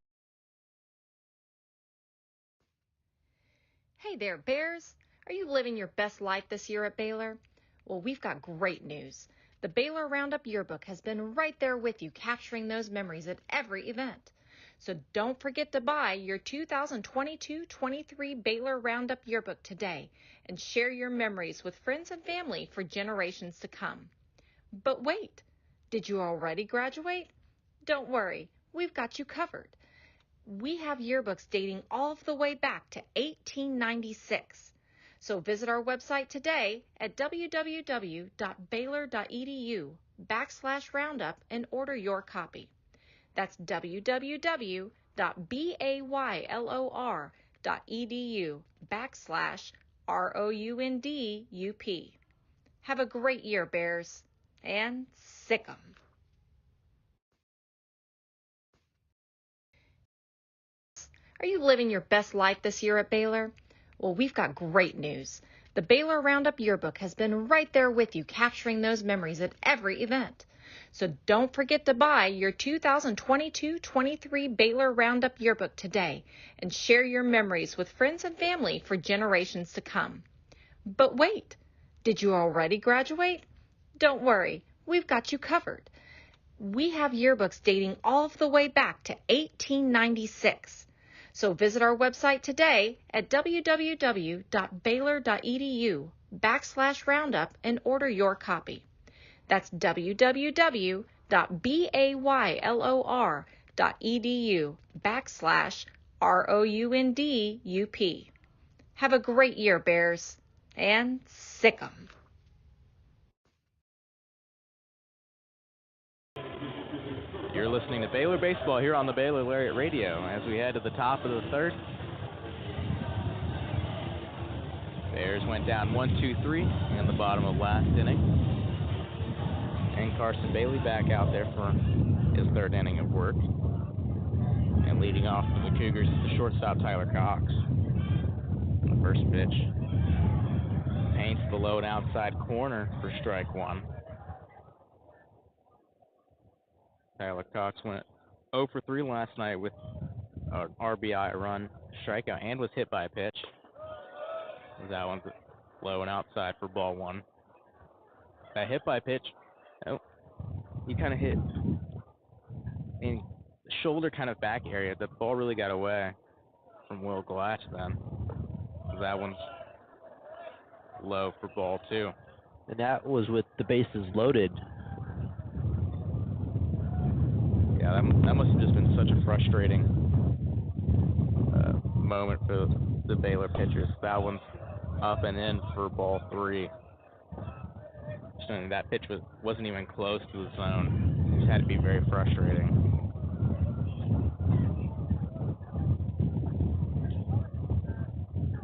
Hey there, Bears. Are you living your best life this year at Baylor? Well, we've got great news. The Baylor Roundup Yearbook has been right there with you, capturing those memories at every event. So don't forget to buy your 2022-23 Baylor Roundup Yearbook today and share your memories with friends and family for generations to come. But wait, did you already graduate? Don't worry, we've got you covered. We have yearbooks dating all the way back to 1896. So visit our website today at www.baylor.edu/roundup and order your copy. That's www.baylor.edu/ROUNDUP. Have a great year, Bears, and sick 'em. Are you living your best life this year at Baylor? Well, we've got great news. The Baylor Roundup Yearbook has been right there with you, capturing those memories at every event. So don't forget to buy your 2022-23 Baylor Roundup Yearbook today and share your memories with friends and family for generations to come. But wait, did you already graduate? Don't worry, we've got you covered. We have yearbooks dating all the way back to 1896. So visit our website today at www.baylor.edu/roundup and order your copy. That's www.baylor.edu/ROUNDUP. Have a great year, Bears, and sick 'em. You're listening to Baylor Baseball here on the Baylor Lariat Radio as we head to the top of the third. Bears went down 1-2-3 in the bottom of last inning. And Carson Bailey back out there for his third inning of work. And leading off for the Cougars is the shortstop Tyler Cox. The first pitch paints the low and outside corner for strike 1. Tyler Cox went 0 for 3 last night with an RBI run, strikeout, and was hit by a pitch. That one's low and outside for ball 1. That hit by pitch, he kind of hit in the shoulder kind of back area. The ball really got away from Will Glatch then. That one's low for ball 2. And that was with the bases loaded. Yeah, that must have just been such a frustrating moment for the Baylor pitchers. That one's up and in for ball 3. That pitch wasn't even close to the zone. It just had to be very frustrating.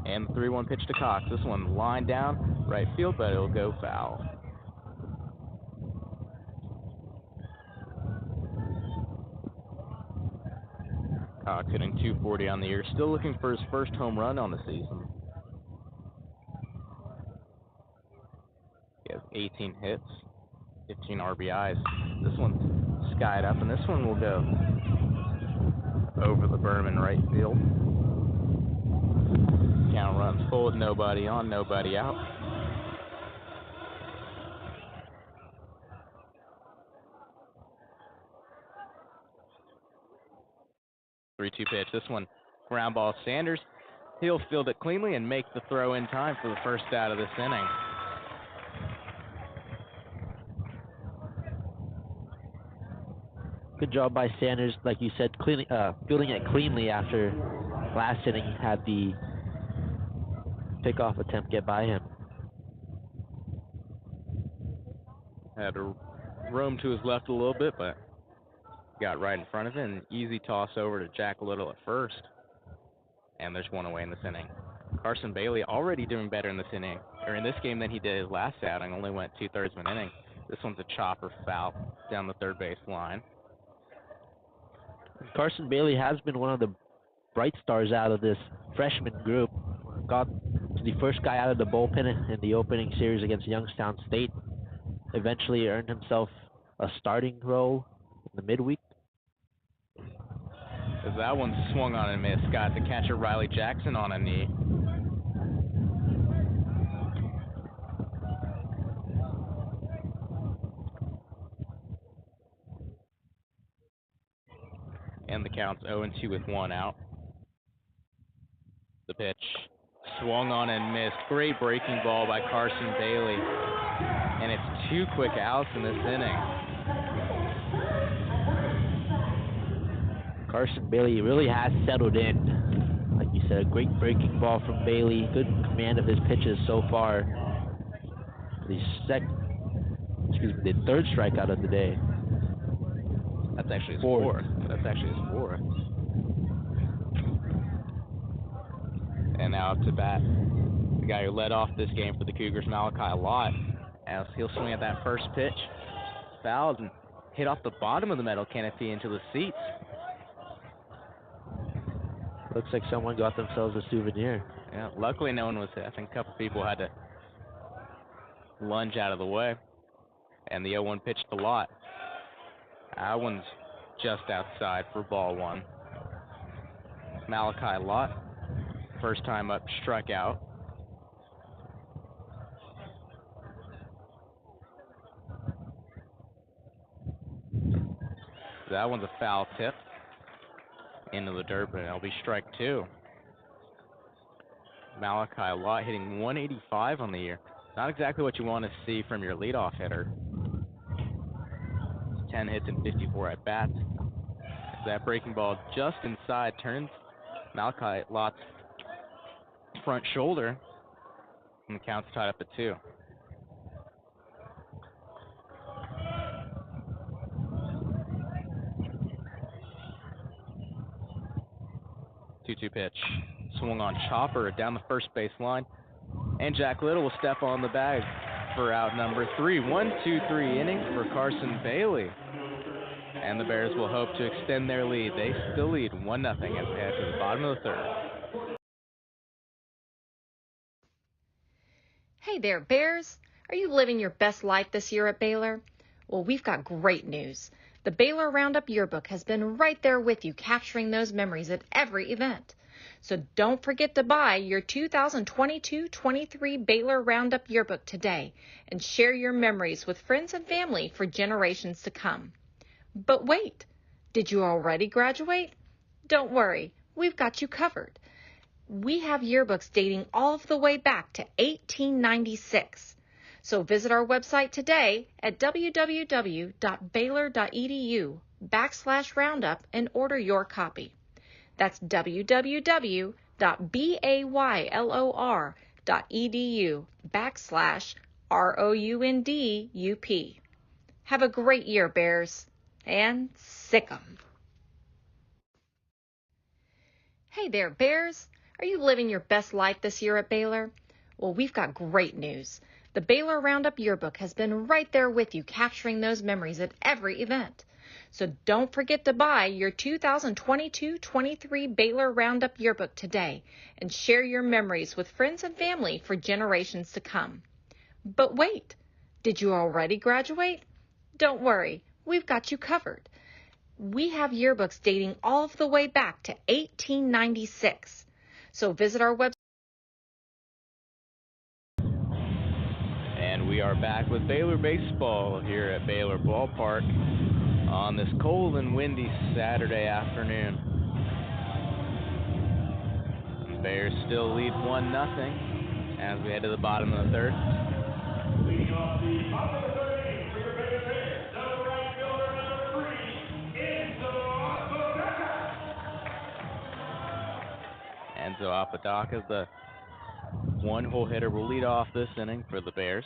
And the 3-1 pitch to Cox. This one lined down right field, but it'll go foul. Cox hitting .240 on the year, still looking for his first home run on the season. He has 18 hits, 15 RBIs. This one's skied up, and this one will go over the berm in right field. Count runs full with nobody on, nobody out. Three-two pitch. This one, ground ball Sanders. He'll field it cleanly and make the throw in time for the first out of this inning. Good job by Sanders, like you said, fielding it cleanly after last inning had the pickoff attempt get by him. Had to roam to his left a little bit, but got right in front of it. An easy toss over to Jack Little at first. And there's one away in this inning. Carson Bailey already doing better in this inning, or in this game than he did his last outing. Only went 2/3 of an inning. This one's a chopper foul down the third base line. Carson Bailey has been one of the bright stars out of this freshman group. Got to the first guy out of the bullpen in the opening series against Youngstown State. Eventually earned himself a starting role in the midweek. As that one swung on and missed, got the catcher Riley Jackson on a knee. And the count's 0-2 with one out. The pitch swung on and missed. Great breaking ball by Carson Bailey. And it's 2 quick outs in this inning. Carson Bailey really has settled in. Like you said, a great breaking ball from Bailey. Good command of his pitches so far. The third strikeout of the day. That's actually his fourth. That's actually his fourth. And now up to bat, the guy who led off this game for the Cougars, Malachi Lott, as he'll swing at that first pitch. Fouled and hit off the bottom of the metal canopy into the seats. Looks like someone got themselves a souvenir. Yeah, luckily no one was hit. I think a couple people had to lunge out of the way. And the 0-1 pitch to Lott. That one's just outside for ball one. Malachi Lott, first time up, struck out. That one's a foul tip into the dirt, but it'll be strike two. Malachi Lott hitting 185 on the year. Not exactly what you want to see from your leadoff hitter. 10 hits and 54 at bats. That breaking ball just inside turns Malachi Lott's front shoulder, and the count's tied up at 2. Two-two pitch. Swung on chopper down the first base line. And Jack Little will step on the bag for out number 3. 1-2-3 inning for Carson Bailey. And the Bears will hope to extend their lead. They still lead 1-0 as they head to the bottom of the third. Hey there, Bears. Are you living your best life this year at Baylor? Well, we've got great news. The Baylor Roundup Yearbook has been right there with you, capturing those memories at every event. So don't forget to buy your 2022-23 Baylor Roundup Yearbook today and share your memories with friends and family for generations to come. But wait, did you already graduate? Don't worry, we've got you covered. We have yearbooks dating all the way back to 1896. So visit our website today at www.baylor.edu/roundup and order your copy. That's www.baylor.edu/ROUNDUP. Have a great year, Bears, and sick 'em. Hey there, Bears. Are you living your best life this year at Baylor? Well, we've got great news. The Baylor Roundup Yearbook has been right there with you, capturing those memories at every event. So don't forget to buy your 2022-23 Baylor Roundup Yearbook today and share your memories with friends and family for generations to come. But wait, did you already graduate? Don't worry, we've got you covered. We have yearbooks dating all the way back to 1896. So visit our website. And we are back with Baylor baseball here at Baylor Ballpark on this cold and windy Saturday afternoon. The Bears still lead 1-0 as we head to the bottom of the third. Leading off the bottom of the third inning for your Baylor Bears, the right fielder number 3, Enzo Apodaca. Enzo Apodaca, the one-hole hitter, will lead off this inning for the Bears.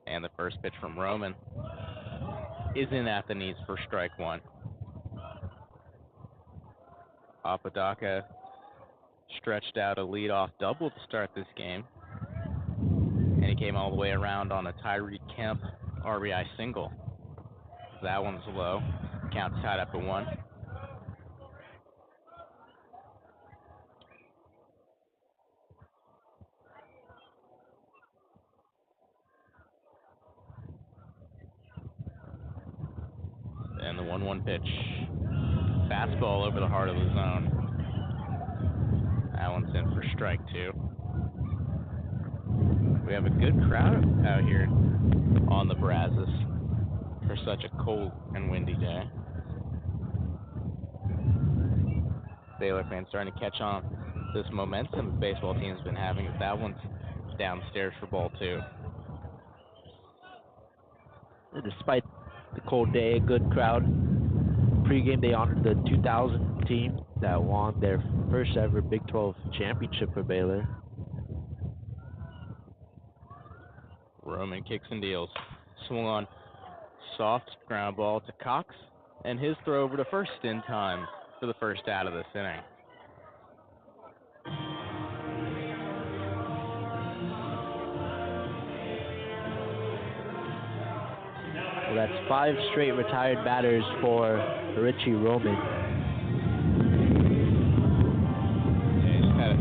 And the first pitch from Roman is in at the knees for strike one. Apodaca stretched out a leadoff double to start this game. And he came all the way around on a Tyree Kemp RBI single. That one's low. Count's tied up at 1. 1 pitch. Fastball over the heart of the zone. That one's in for strike 2. We have a good crowd out here on the Brazos for such a cold and windy day. Baylor fans starting to catch on this momentum the baseball team's been having. That one's downstairs for ball 2. And despite the cold day, a good crowd. Pre-game, they honored the 2000 team that won their first ever Big 12 championship for Baylor. Roman kicks and deals. Swung on. Soft ground ball to Cox, and his throw over to first in time for the first out of this inning. Well, that's 5 straight retired batters for Richie Roman. Yeah, he's had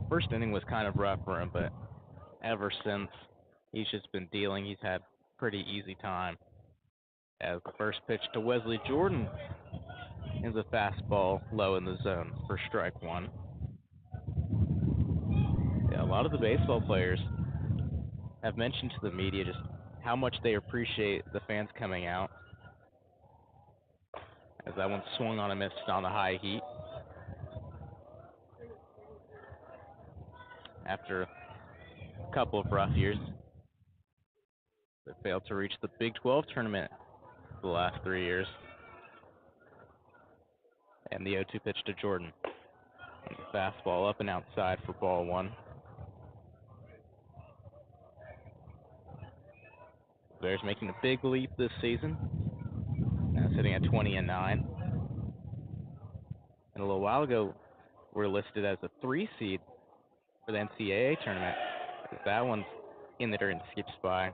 first inning was kind of rough for him, but ever since, he's just been dealing. He's had pretty easy time. As the first pitch to Wesley Jordan is a fastball low in the zone for strike 1. Yeah, a lot of the baseball players have mentioned to the media just how much they appreciate the fans coming out. As that one swung on and missed on the high heat. After a couple of rough years, they failed to reach the Big 12 tournament the last 3 years. And the 0-2 pitch to Jordan. And the fastball up and outside for ball 1. Bears making a big leap this season. Now sitting at 20-9. And a little while ago, we're listed as a 3 seed for the NCAA tournament. That one's in the dirt and skips by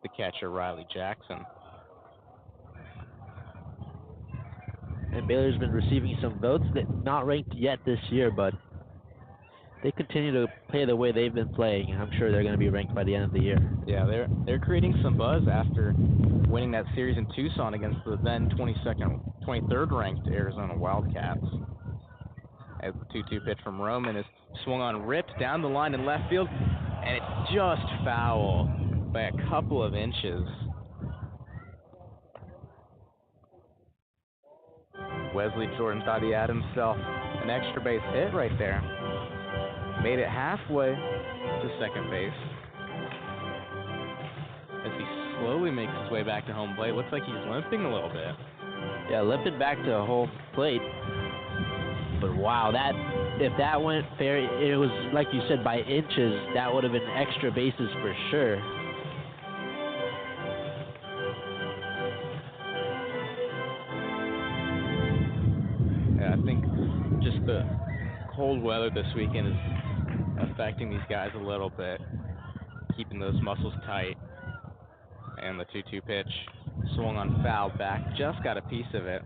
the catcher, Riley Jackson. And Baylor's been receiving some votes that not ranked yet this year, but they continue to play the way they've been playing, and I'm sure they're going to be ranked by the end of the year. Yeah, they're creating some buzz after winning that series in Tucson against the then 23rd ranked Arizona Wildcats. As the 2-2 pitch from Roman is swung on, ripped down the line in left field, and it's just foul by a couple of inches. Wesley Jordan thought he had himself an extra base hit right there. Made it halfway to second base. As he slowly makes his way back to home plate. Looks like he's limping a little bit. Yeah, limping back to home plate. But wow, if that went fair, it was like you said, by inches, that would have been extra bases for sure. Yeah, I think just the cold weather this weekend is affecting these guys a little bit, keeping those muscles tight. And the 2-2 pitch swung on foul back, just got a piece of it.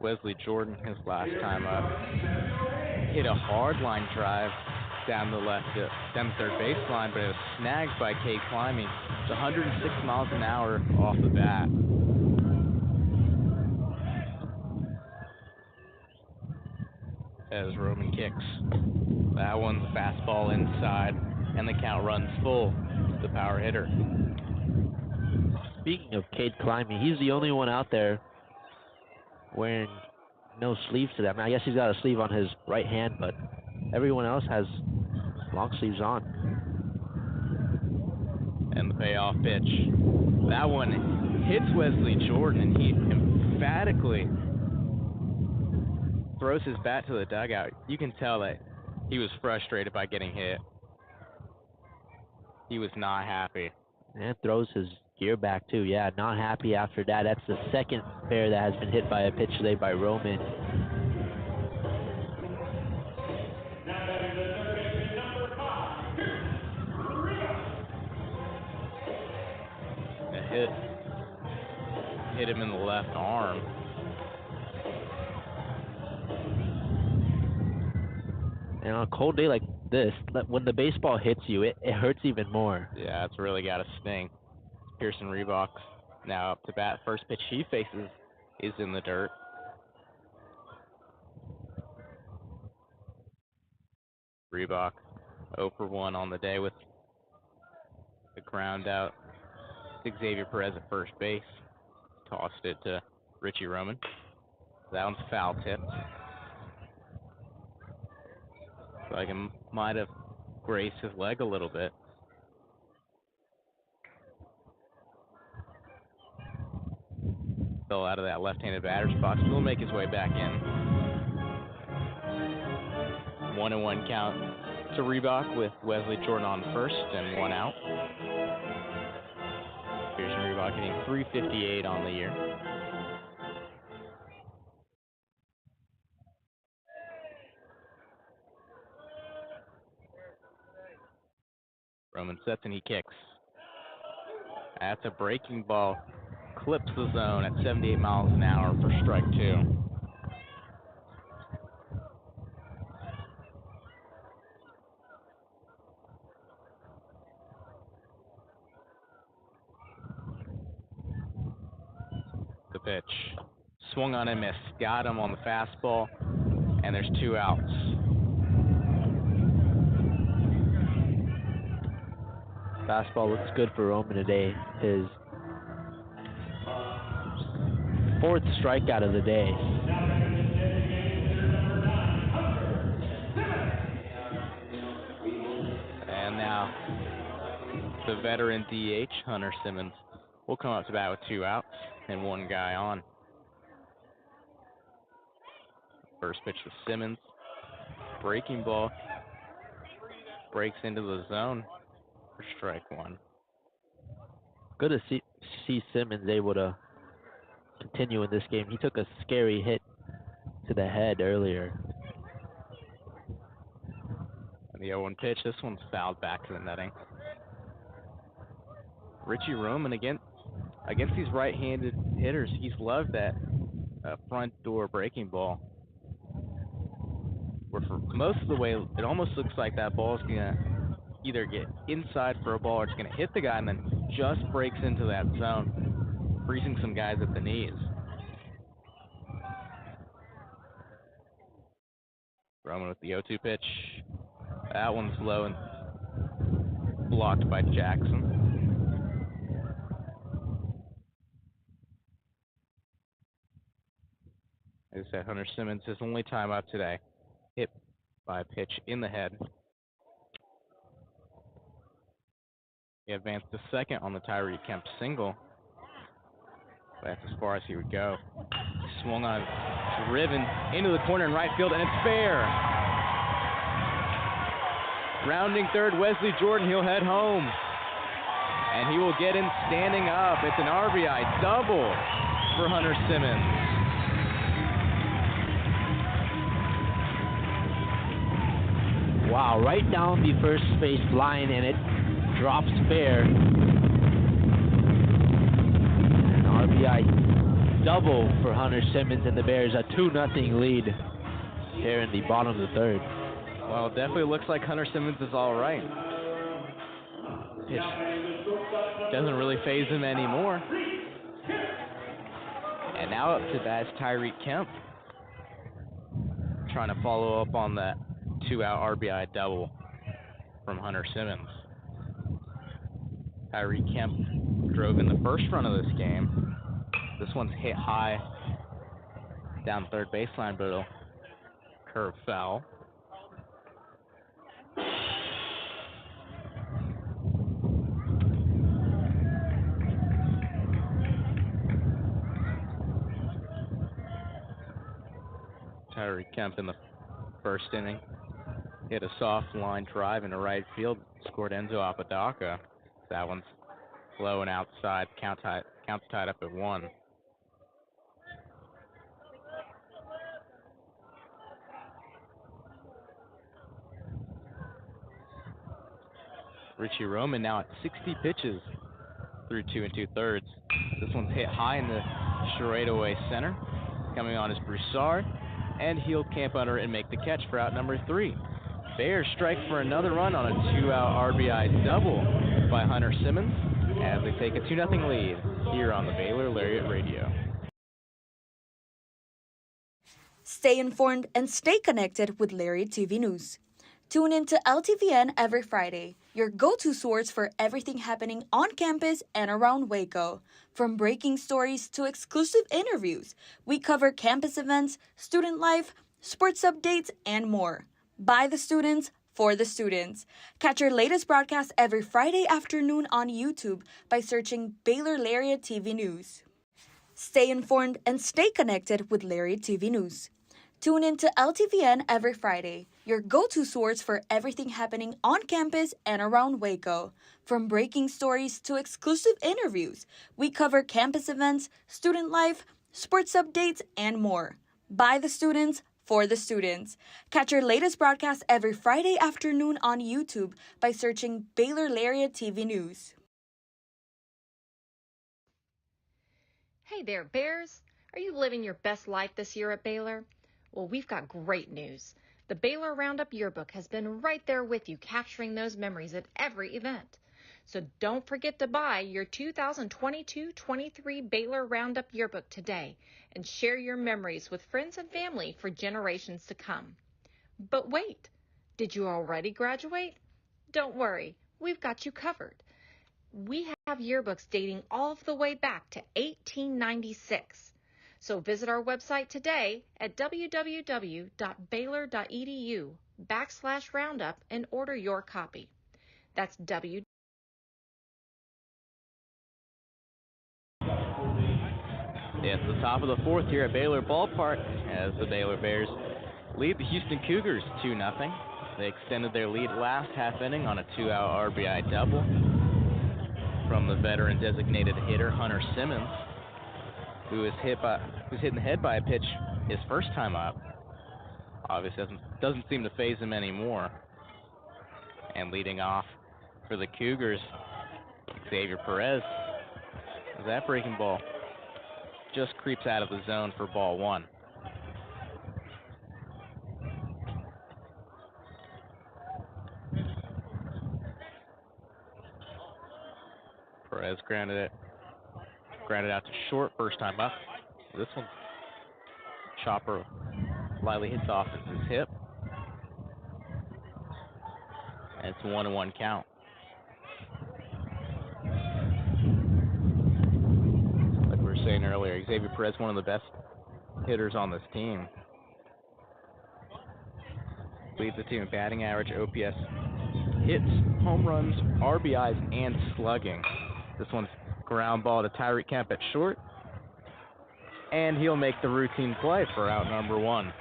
Wesley Jordan, his last time up, hit a hard line drive down the third baseline, but it was snagged by Cade Climbing. It's 106 miles an hour off the bat. As Roman kicks. That one's a fastball inside, and the count runs full to the power hitter. Speaking of Cade Climbing, he's the only one out there wearing no sleeves today. I mean, I guess he's got a sleeve on his right hand, but everyone else has long sleeves on. And the payoff pitch. That one hits Wesley Jordan, and he emphatically throws his bat to the dugout. You can tell that he was frustrated by getting hit. He was not happy. And throws his gear back too. Yeah, not happy after that. That's the second Bear that has been hit by a pitch today by Roman. A hit him in the left arm. And on a cold day like this, when the baseball hits you, it hurts even more. Yeah, it's really got to sting. Pearson Reebok now up to bat. First pitch he faces is in the dirt. Reebok 0 for 1 on the day with the ground out. Xavier Perez at first base. Tossed it to Richie Roman. That one's foul tipped. Looks like it might have grazed his leg a little bit. Fell out of that left-handed batter's box. He'll make his way back in. 1-1 count to Reebok with Wesley Jordan on first and 1 out. Pearson Reebok hitting .358 on the year. Roman sets and he kicks. That's a breaking ball. Clips the zone at 78 miles an hour for strike 2. The pitch. Swung on and missed. Got him on the fastball, and there's 2 outs. Fastball looks good for Roman today. His 4th strikeout of the day. And now the veteran DH, Hunter Simmons, will come up to bat with 2 outs and 1 guy on. First pitch to Simmons. Breaking ball. Breaks into the zone for strike 1. Good to see Simmons able to continue in this game. He took a scary hit to the head earlier. And the 0-1 pitch, this one's fouled back to the netting. Richie Roman against these right-handed hitters, he's loved that front door breaking ball. Where for most of the way, it almost looks like that ball's gonna either get inside for a ball or it's gonna hit the guy and then just breaks into that zone, freezing some guys at the knees. Roman with the 0-2 pitch. That one's low and blocked by Jackson. As I said, Hunter Simmons, his only time out today, hit by a pitch in the head. He advanced to second on the Tyree Kemp single. That's as far as he would go. Swung on, driven into the corner in right field, and it's fair. Rounding third, Wesley Jordan, he'll head home. And he will get in standing up. It's an RBI double for Hunter Simmons. Wow, right down the first base line, and it drops fair. An RBI double for Hunter Simmons and the Bears, a 2-0 lead here in the bottom of the third. Well, it definitely looks like Hunter Simmons is all right. It doesn't really faze him anymore. And now up to bat is Tyreek Kemp, trying to follow up on that 2-out RBI double from Hunter Simmons. Tyreek Kemp drove in the first run of this game. This one's hit high down third baseline, but it'll curve foul. Tyreek Kemp in the first inning hit a soft line drive into right field, scored Enzo Apodaca. That one's low and outside, counts tied up at 1. Richie Roman now at 60 pitches through 2 2/3. This one's hit high in the straightaway center. Coming on is Broussard, and he'll camp under it and make the catch for out number 3. Bears strike for another run on a 2-out RBI double by Hunter Simmons. as they take a 2-0 lead here on the Baylor Lariat Radio. Stay informed and stay connected with Lariat TV News. Tune in to LTVN every Friday, your go-to source for everything happening on campus and around Waco. From breaking stories to exclusive interviews, we cover campus events, student life, sports updates, and more. By the students, for the students. Catch our latest broadcast every Friday afternoon on YouTube by searching Baylor Lariat TV News. Stay informed and stay connected with Lariat TV News. Tune in to LTVN every Friday, your go-to source for everything happening on campus and around Waco. From breaking stories to exclusive interviews, we cover campus events, student life, sports updates, and more. By the students, for the students. Catch our latest broadcast every Friday afternoon on YouTube by searching Baylor Lariat TV News. Hey there, Bears. Are you living your best life this year at Baylor? Well, we've got great news. The Baylor Roundup Yearbook has been right there with you, capturing those memories at every event. So don't forget to buy your 2022-23 Baylor Roundup Yearbook today and share your memories with friends and family for generations to come. But wait, did you already graduate? Don't worry, we've got you covered. We have yearbooks dating all the way back to 1896. So visit our website today at www.baylor.edu/roundup and order your copy. That's It's the top of the fourth here at Baylor Ballpark as the Baylor Bears lead the Houston Cougars 2-0. They extended their lead last half inning on a 2-out RBI double from the veteran designated hitter Hunter Simmons, who was hit in the head by a pitch his first time up. Obviously doesn't seem to faze him anymore. And leading off for the Cougars, Xavier Perez. That breaking ball just creeps out of the zone for ball one. Perez grounded out to short first time up. This one, chopper lightly hits off his hip. And it's 1-1 count. Like we were saying earlier, Xavier Perez, one of the best hitters on this team. Leads the team in batting average, OPS, hits, home runs, RBIs, and slugging. This one's ground ball to Tyreek Kemp at short, and he'll make the routine play for out number one.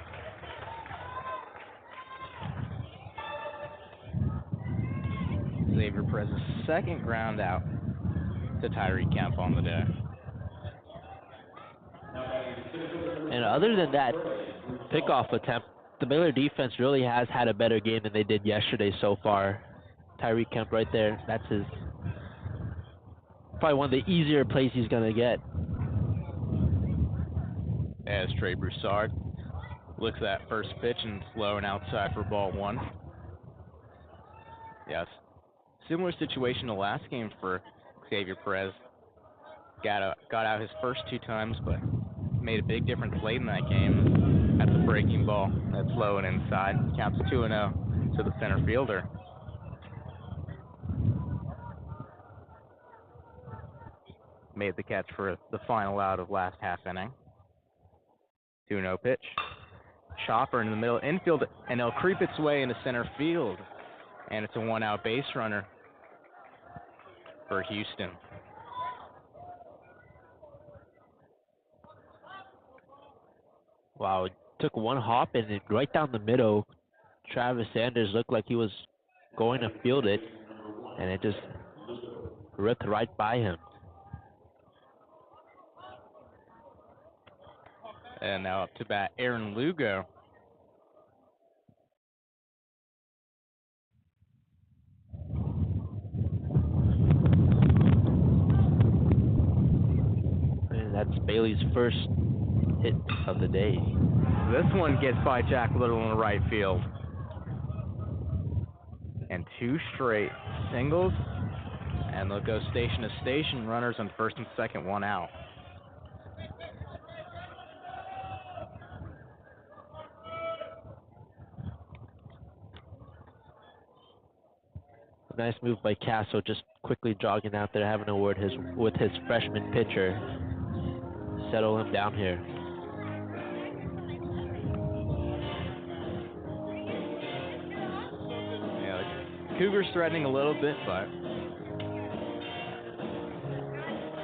Xavier Perez's second ground out to Tyreek Kemp on the day. And other than that pickoff attempt, the Baylor defense really has had a better game than they did yesterday so far. Tyreek Kemp right there, that's his probably one of the easier plays he's going to get. As Trey Broussard looks at that first pitch and slow and outside for ball one. Yes, similar situation to last game for Xavier Perez. Got out his first two times, but made a big difference late in that game. That's a breaking ball. That's low and inside. Counts 2-0 to the center fielder. Made the catch for the final out of last half inning. 2-0 pitch. Chopper in the middle infield, and it'll creep its way into center field. And it's a 1-out base runner for Houston. Wow, it took one hop and then right down the middle, Travis Sanders looked like he was going to field it, and it just ripped right by him. And now up to bat, Aaron Lugo. And that's Bailey's first hit of the day. This one gets by Jack Little in the right field. And two straight singles And they'll go station to station, runners on first and second, one out. Nice move by Castle, just quickly jogging out there, having a word with his freshman pitcher. Settle him down here. Yeah, the Cougars threatening a little bit, but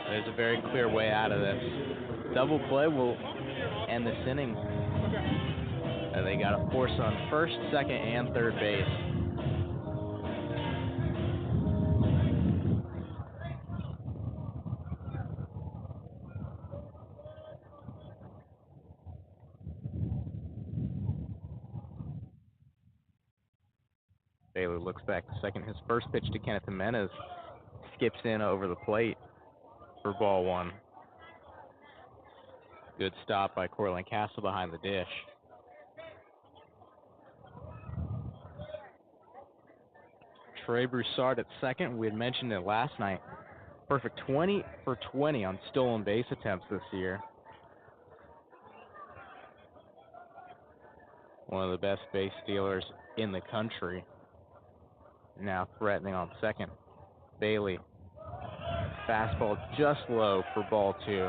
there's a very clear way out of this. Double play will end this inning. They got a force on first, second, and third base. Baylor looks back to second. His first pitch to Kenneth Jimenez skips in over the plate for ball one. Good stop by Cortland Castle behind the dish. Trey Broussard at second. We had mentioned it last night. Perfect 20 for 20 on stolen base attempts this year. One of the best base stealers in the country. Now threatening on second. Bailey. Fastball just low for ball two.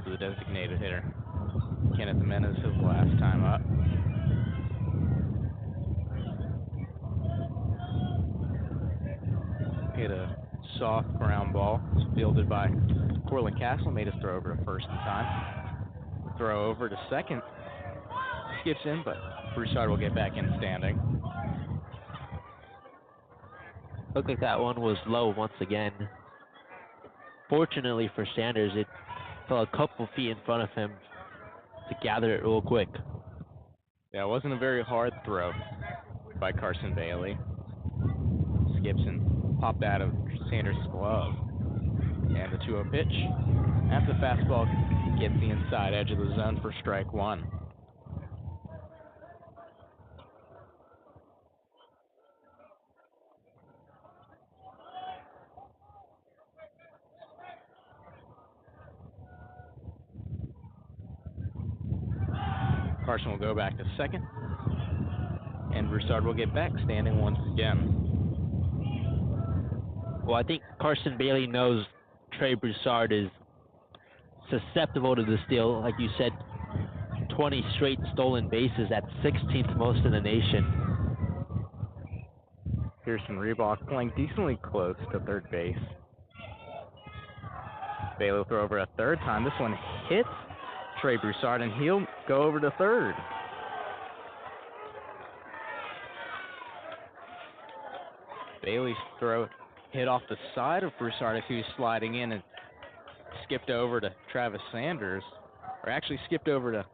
To the designated hitter. Kenneth Jimenez his last time up. Hit a soft ground ball. It's fielded by Cortland Castle. Made his throw over to first in time. Throw over to second. Skips in, but Broussard will get back in standing. Looked like that one was low once again. Fortunately for Sanders, it fell a couple feet in front of him to gather it real quick. Yeah, it wasn't a very hard throw by Carson Bailey. Skips and popped out of Sanders' glove. And the 2-0 pitch. After the fastball gets the inside edge of the zone for strike one. Carson will go back to second. And Broussard will get back standing once again. Well, I think Carson Bailey knows Trey Broussard is susceptible to the steal. Like you said, 20 straight stolen bases, at 16th most in the nation. Pearson Reebok playing decently close to third base. Bailey will throw over a third time. This one hits Trey Broussard, and he'll go over to third. Bailey's throw hit off the side of Broussard as he was sliding in and skipped over to Travis Sanders, or actually skipped over to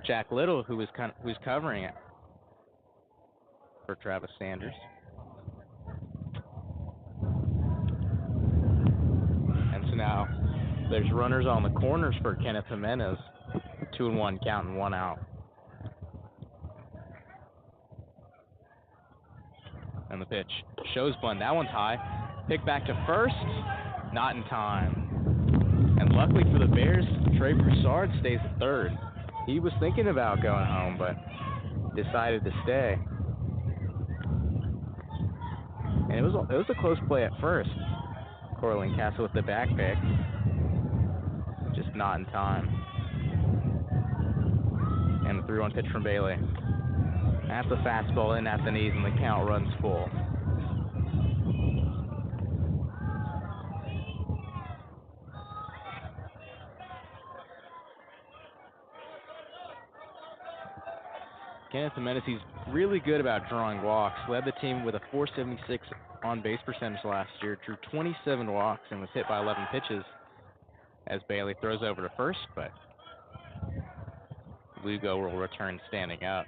Jack Little, who's covering it for Travis Sanders. And so now there's runners on the corners for Kenneth Jimenez. 2-1 count and 1 out. And the pitch shows bunt. That one's high. Pick back to first. Not in time. And luckily for the Bears, Trey Broussard stays at third. He was thinking about going home, but decided to stay. And it was a close play at first. Cortland Castle with the back pick. Just not in time. And the 3-1 pitch from Bailey. At the fastball, in at the knees, and the count runs full. Kenneth Jimenez, he's really good about drawing walks. Led the team with a .476 on-base percentage last year. Drew 27 walks and was hit by 11 pitches as Bailey throws over to first, but Lugo will return standing up.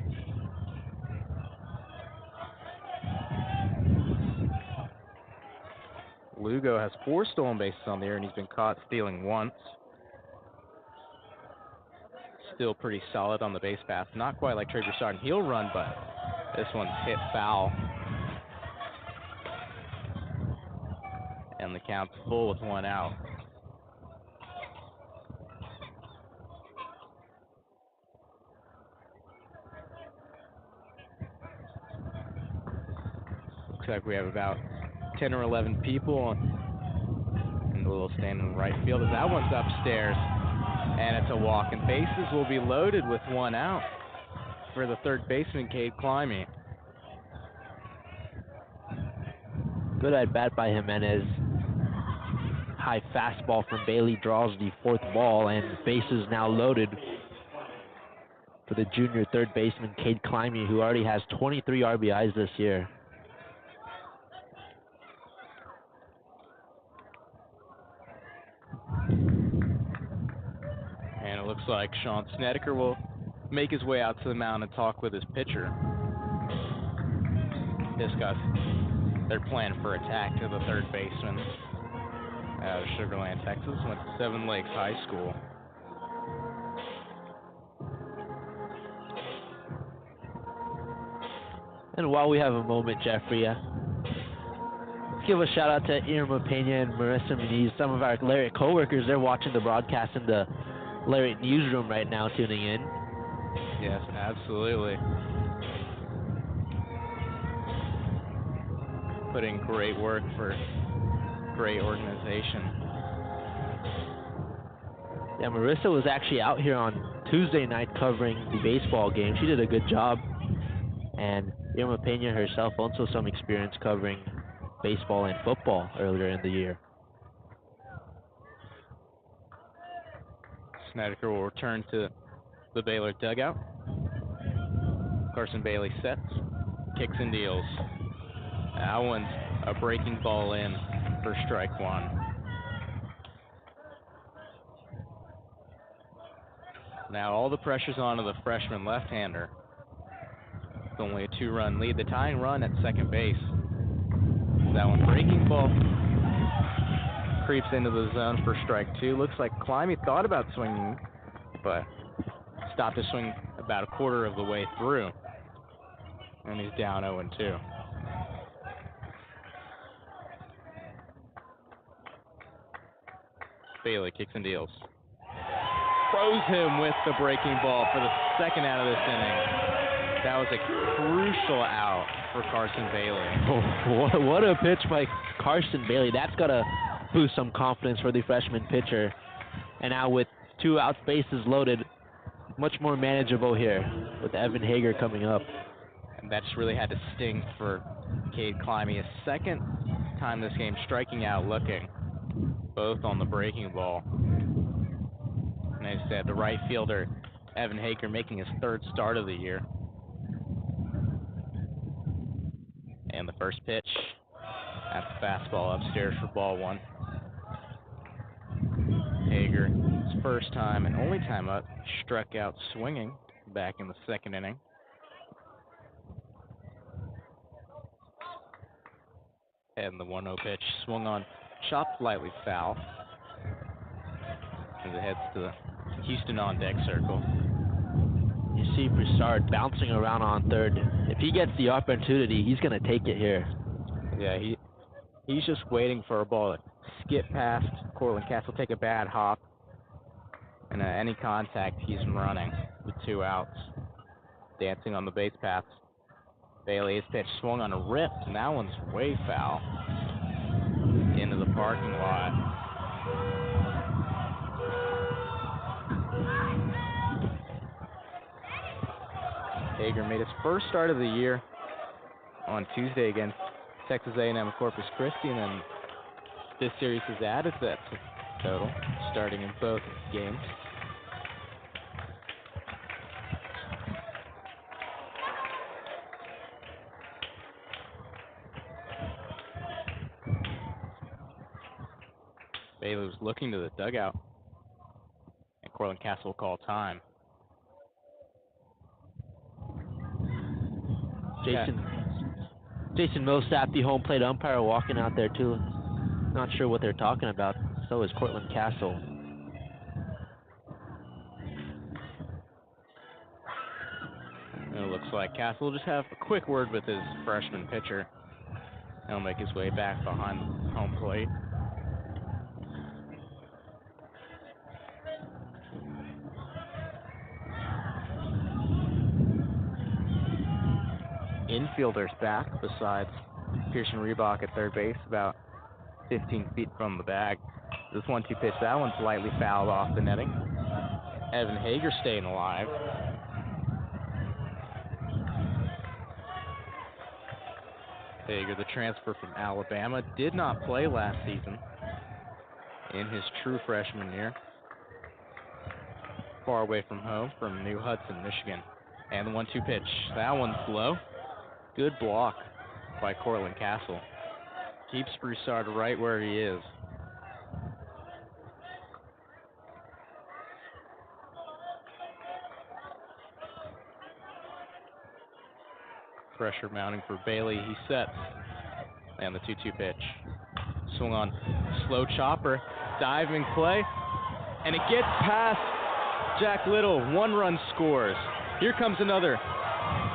Lugo has 4 stolen bases on the year, and he's been caught stealing once. Still pretty solid on the base path. Not quite like Trey Broussard. He'll run, but this one's hit foul. count's full with 1 out. Looks like we have about 10 or 11 people in the little stand in the right field. As that one's upstairs, and it's a walk, and bases will be loaded with 1 out for the third baseman, Cade Climby. Good at bat by Jimenez. High fastball from Bailey draws the 4th ball, and bases now loaded for the junior third baseman, Cade Climby, who already has 23 RBIs this year. And it looks like Sean Snedeker will make his way out to the mound and talk with his pitcher. Discuss their plan for attack to the third baseman out of Sugar Land, Texas. Went to Seven Lakes High School. And while we have a moment, Jeffrey, let's give a shout out to Irma Pena and Marissa Muniz, some of our Lariat co-workers. They're watching the broadcast in the Lariat newsroom right now, tuning in. Yes, absolutely. Putting great work for great organization. Yeah, Marissa was actually out here on Tuesday night covering the baseball game. She did a good job. And Irma Pena herself also some experience covering baseball and football earlier in the year. Snedeker will return to the Baylor dugout. Carson Bailey sets, kicks and deals. That one's a breaking ball in for strike 1. Now all the pressure's on to the freshman left-hander. It's only a 2-run lead. The tying run at second base. That one breaking ball creeps into the zone for strike 2. Looks like Climby thought about swinging, but stopped his swing about a quarter of the way through. And he's down 0-2. Bailey kicks and deals. Throws him with the breaking ball for the second out of this inning. That was a crucial out for Carson Bailey. Oh, what a pitch by Carson Bailey. That's got to boost some confidence for the freshman pitcher. And now with 2 outs, bases loaded, much more manageable here with Evan Hager coming up. And that just really had to sting for Cade Climby. His second time this game striking out looking, both on the breaking ball. And as I said, the right fielder, Evan Hager, making his 3rd start of the year. And the first pitch, that's a fastball upstairs for ball 1. Hager, his first time and only time up, struck out swinging back in the 2nd inning. And the 1-0 pitch swung on, chopped lightly foul as it heads to the Houston on-deck circle. You see Broussard bouncing around on third. If he gets the opportunity, he's going to take it here. Yeah, he's just waiting for a ball to skip past Cortland Castle, take a bad hop, and any contact, he's running with 2 outs. Dancing on the base paths. Bailey, his pitch swung on a rip, and that one's way foul into the parking lot. Hager made his first start of the year on Tuesday against Texas A&M and Corpus Christi, and then this series has added that total, starting in both games. Bailey was looking to the dugout, and Cortland Castle will call time. Jason Millsap, the home plate umpire, walking out there too. Not sure what they're talking about. So is Cortland Castle. And it looks like Castle will just have a quick word with his freshman pitcher. He'll make his way back behind home plate. infielders back besides Pearson Reebok at third base, about 15 feet from the bag. This 1-2 pitch, that one's lightly fouled off the netting. Evan Hager staying alive. Hager, the transfer from Alabama, did not play last season in his true freshman year. Far away from home from New Hudson, Michigan. And the 1-2 pitch, that one's low. Good block by Cortland Castle. Keeps Broussard right where he is. Pressure mounting for Bailey. He sets. And the 2-2 pitch. Swung on. Slow chopper. Diving play. And it gets past Jack Little. 1 run scores. Here comes another.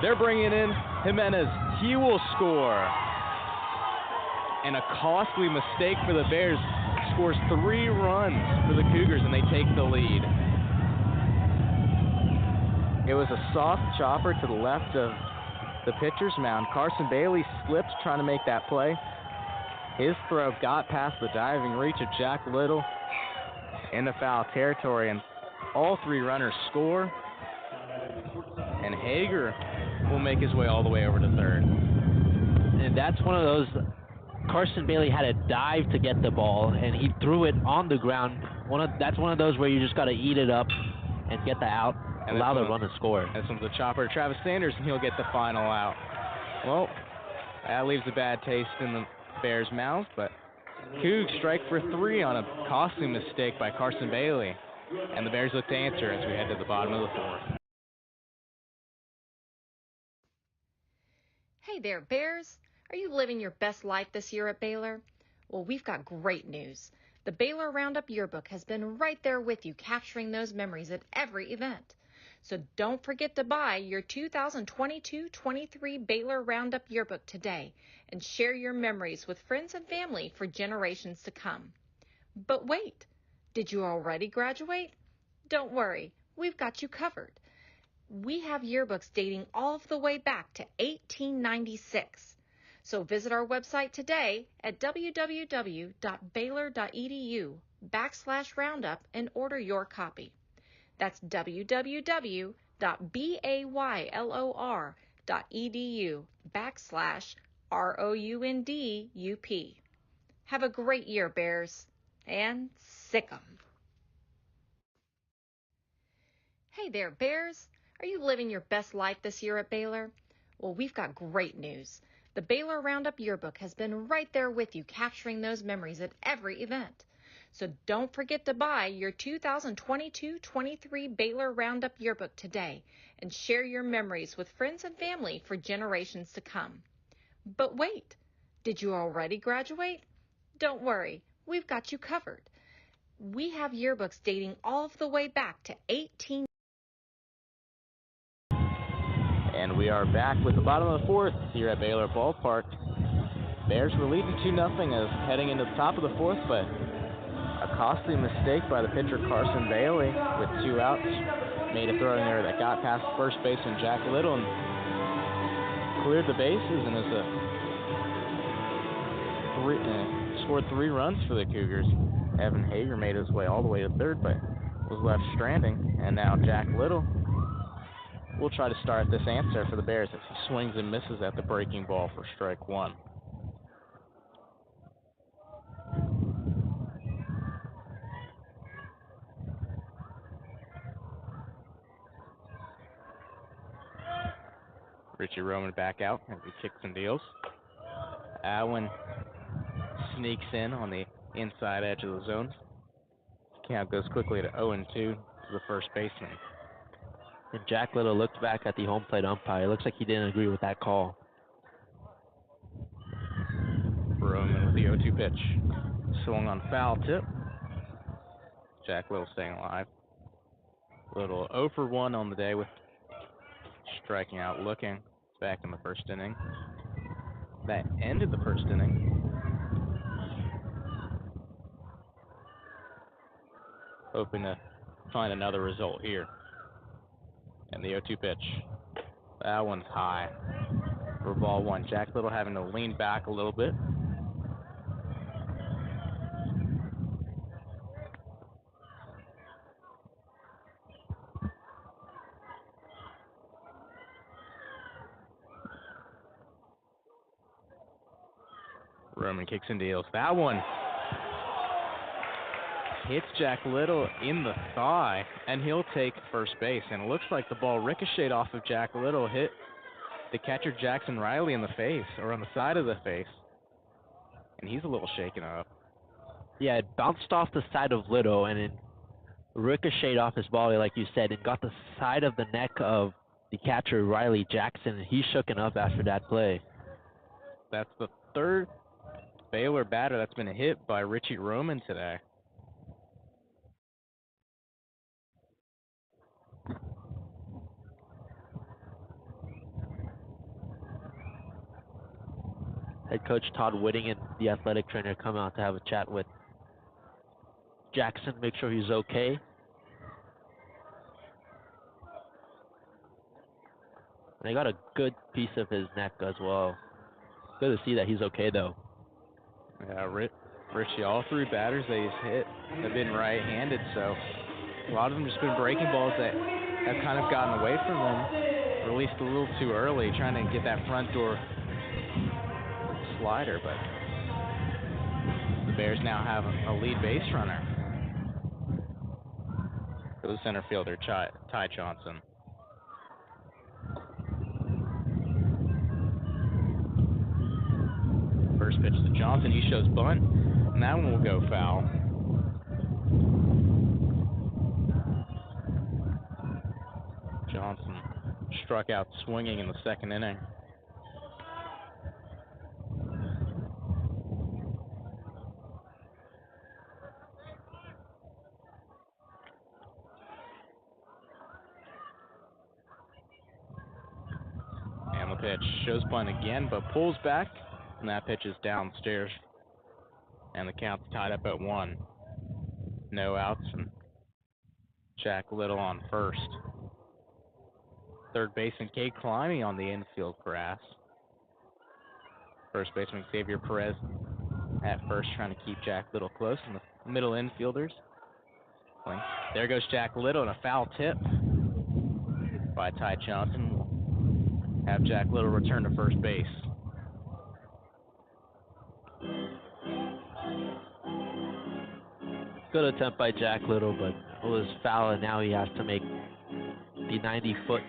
They're bringing in Jimenez. He will score. And a costly mistake for the Bears. Scores 3 runs for the Cougars, and they take the lead. It was a soft chopper to the left of the pitcher's mound. Carson Bailey slipped trying to make that play. His throw got past the diving reach of Jack Little into foul territory, and all 3 runners score. And Hager will make his way all the way over to third. And that's one of those, Carson Bailey had a dive to get the ball, and he threw it on the ground. That's one of those where you just got to eat it up and get the out, and allow the run to score. This one's a chopper to Travis Sanders, and he'll get the final out. Well, that leaves a bad taste in the Bears' mouths, but Cougs strike for 3 on a costly mistake by Carson Bailey. And the Bears look to answer as we head to the bottom of the 4th. Hey there, Bears. Are you living your best life this year at Baylor? Well, we've got great news. The Baylor Roundup Yearbook has been right there with you, capturing those memories at every event. So don't forget to buy your 2022-23 Baylor Roundup Yearbook today and share your memories with friends and family for generations to come. But wait, did you already graduate? Don't worry, we've got you covered. We have yearbooks dating all the way back to 1896. So visit our website today at www.baylor.edu/roundup and order your copy. That's www.baylor.edu/ROUNDUP. Have a great year, Bears, and sick 'em. Hey there, Bears. Are you living your best life this year at Baylor? Well, we've got great news. The Baylor Roundup Yearbook has been right there with you, capturing those memories at every event. So don't forget to buy your 2022-23 Baylor Roundup Yearbook today and share your memories with friends and family for generations to come. But wait, did you already graduate? Don't worry, we've got you covered. We have yearbooks dating all the way back to 18. And we are back with the bottom of the 4th here at Baylor Ballpark. Bears were leading 2-0 as heading into the top of the 4th, but a costly mistake by the pitcher Carson Bailey with 2 outs made a throw in there that got past first baseman Jack Little and cleared the bases, and scored 3 runs for the Cougars. Evan Hager made his way all the way to third, but was left stranding, and now Jack Little will try to start this answer for the Bears as he swings and misses at the breaking ball for strike 1. Richie Roman back out as he kicks and deals. Allen sneaks in on the inside edge of the zone. Count goes quickly to 0-2 to the first baseman. And Jack Little looked back at the home plate umpire. It looks like he didn't agree with that call. Roman with the 0-2 pitch. Swung on foul tip. Jack Little staying alive. Little 0 for 1 on the day with striking out looking back in the first inning. That ended the first inning. Hoping to find another result here. And the 0-2 pitch. That one's high. for ball one. Jack Little having to lean back a little bit. Roman kicks and deals. That one hits Jack Little in the thigh, and he'll take first base. And it looks like the ball ricocheted off of Jack Little, hit the catcher Jackson Riley in the face, or on the side of the face. And he's a little shaken up. Yeah, it bounced off the side of Little, and it ricocheted off his body, like you said, and got the side of the neck of the catcher Riley Jackson, and he shooken up after that play. That's the third Baylor batter that's been hit by Richie Roman today. Head coach Todd Whitting and the athletic trainer come out to have a chat with Jackson, make sure he's okay. And they got a good piece of his neck as well. Good to see that he's okay, though. Yeah, Richie, all three batters that he's hit have been right-handed, so a lot of them just been breaking balls that have kind of gotten away from them, released a little too early, trying to get that front door slider, but the Bears now have a lead base runner. For the center fielder, Ty Johnson. First pitch to Johnson, he shows bunt, and that one will go foul. Johnson struck out swinging in the second inning. And the pitch shows bunt again, but pulls back, and that pitch is downstairs. And the count's tied up at 1. No outs, and Jack Little on first. Third baseman Cade Climbing on the infield grass. First baseman Xavier Perez at first, trying to keep Jack Little close, and the middle infielders. There goes Jack Little, and a foul tip by Ty Johnson. We'll have Jack Little return to first base. Good attempt by Jack Little, but it was foul, and now he has to make the 90-foot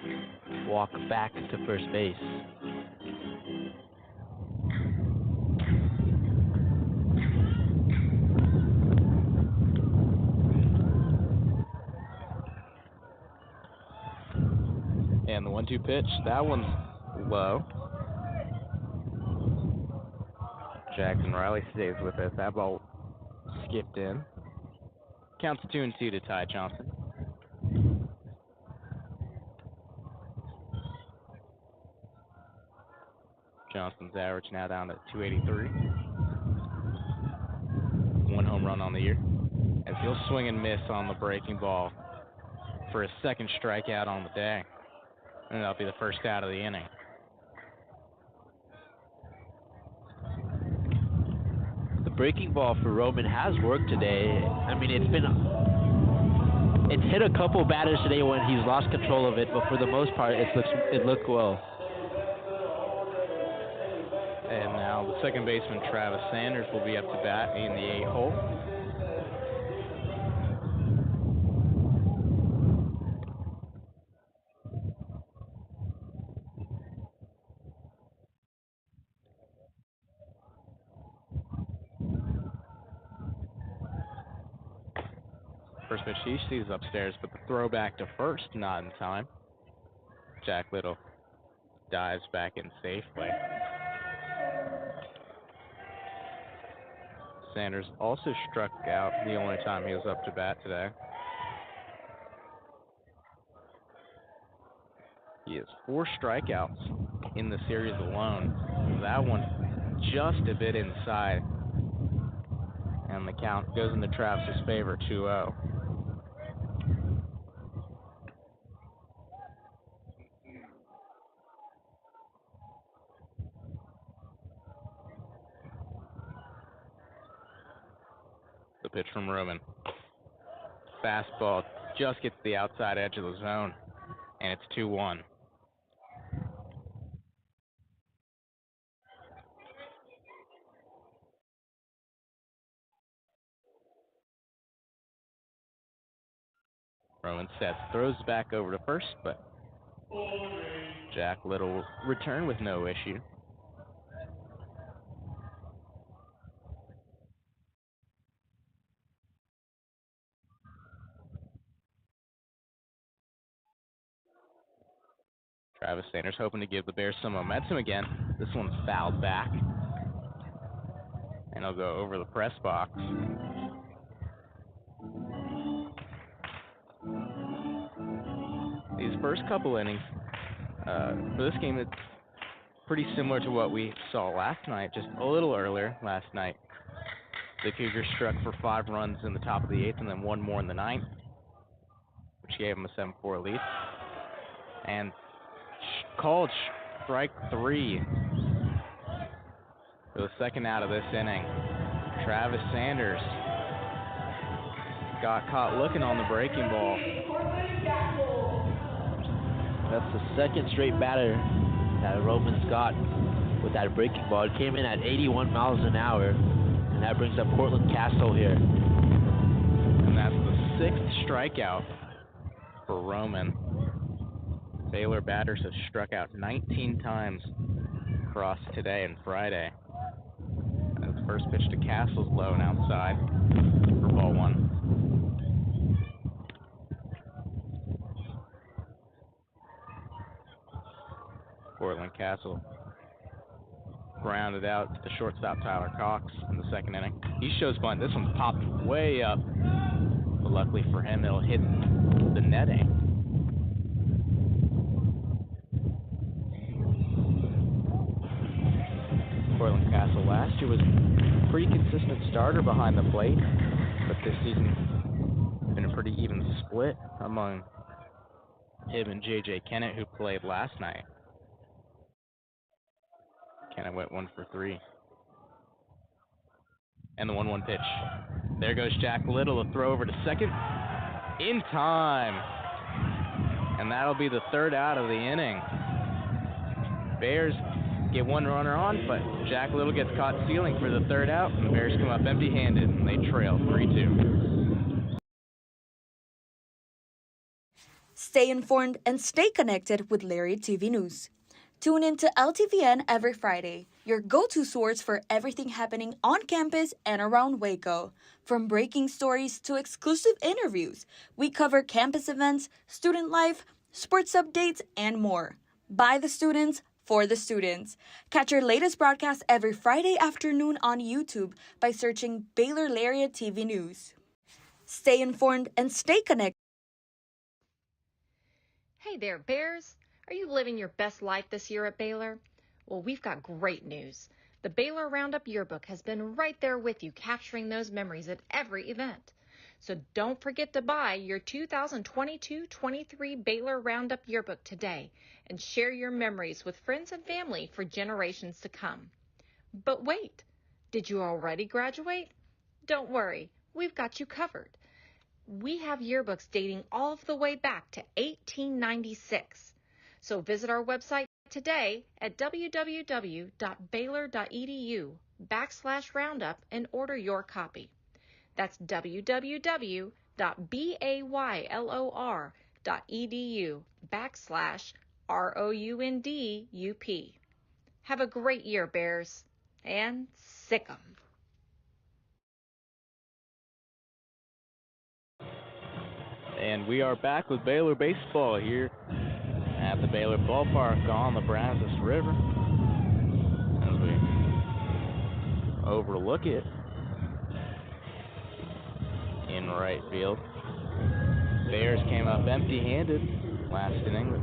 walk back to first base. And the 1-2 pitch, that one's low. Jackson Riley stays with us. That ball skipped in. Counts 2-2 to Ty Johnson. Johnson's average now down to 283. 1 home run on the year. As he'll swing and miss on the breaking ball for his second strikeout on the day. And that'll be the first out of the inning. The breaking ball for Roman has worked today. I mean, it's hit a couple batters today when he's lost control of it, but for the most part, it looked well. And now the second baseman Travis Sanders will be up to bat in the 8-hole. First pitch he sees upstairs, but the throw back to first, not in time. Jack Little dives back in safely. Sanders also struck out the only time he was up to bat today. He has 4 strikeouts in the series alone. That one just a bit inside. And the count goes into Travis's favor, 2-0. The pitch from Roman. Fastball just gets the outside edge of the zone, and it's 2-1. Roman sets, throws back over to first, but Jack Little will return with no issue. Travis Sanders hoping to give the Bears some momentum again. This one's fouled back. And he'll go over the press box. These first couple innings, for this game, it's pretty similar to what we saw last night, just a little earlier last night. The Cougars struck for 5 runs in the top of the 8th and then 1 more in the 9th, which gave them a 7-4 lead. And called strike 3 for the second out of this inning. Travis Sanders got caught looking on the breaking ball. That's the second straight batter that Roman's got with that breaking ball. It came in at 81 miles an hour, and that brings up Cortland Castle here. And that's the 6th strikeout for Roman. Baylor batters have struck out 19 times across today and Friday. And the first pitch to Castle's low and outside for ball 1. Cortland Castle grounded out to the shortstop Tyler Cox in the second inning. He shows bunt. This one's popped way up, but luckily for him, it'll hit the netting. Cortland Castle last year was a pretty consistent starter behind the plate, but this season it's been a pretty even split among him and J.J. Kennett, who played last night. Kennett went 1 for 3. And the 1-1 pitch. There goes Jack Little, a throw over to second. In time. And that'll be the 3rd out of the inning. Bears get 1 runner on, but Jack Little gets caught stealing for the 3rd out, and the Bears come up empty-handed, and they trail 3-2. Stay informed and stay connected with Lariat TV News. Tune in to LTVN every Friday, your go-to source for everything happening on campus and around Waco. From breaking stories to exclusive interviews, we cover campus events, student life, sports updates, and more. By the students, for the students. Catch our latest broadcast every Friday afternoon on YouTube by searching Baylor Lariat TV News. Stay informed and stay connected. Hey there, Bears. Are you living your best life this year at Baylor? Well, we've got great news. The Baylor Roundup Yearbook has been right there with you, capturing those memories at every event. So don't forget to buy your 2022-23 Baylor Roundup Yearbook today and share your memories with friends and family for generations to come. But wait, did you already graduate? Don't worry, we've got you covered. We have yearbooks dating all the way back to 1896. So visit our website today at www.baylor.edu/roundup and order your copy. That's www.baylor.edu/ROUNDUP. Have a great year, Bears, and sick 'em. And we are back with Baylor baseball here at the Baylor Ballpark on the Brazos River. As we overlook it in right field. Bears came up empty-handed last inning.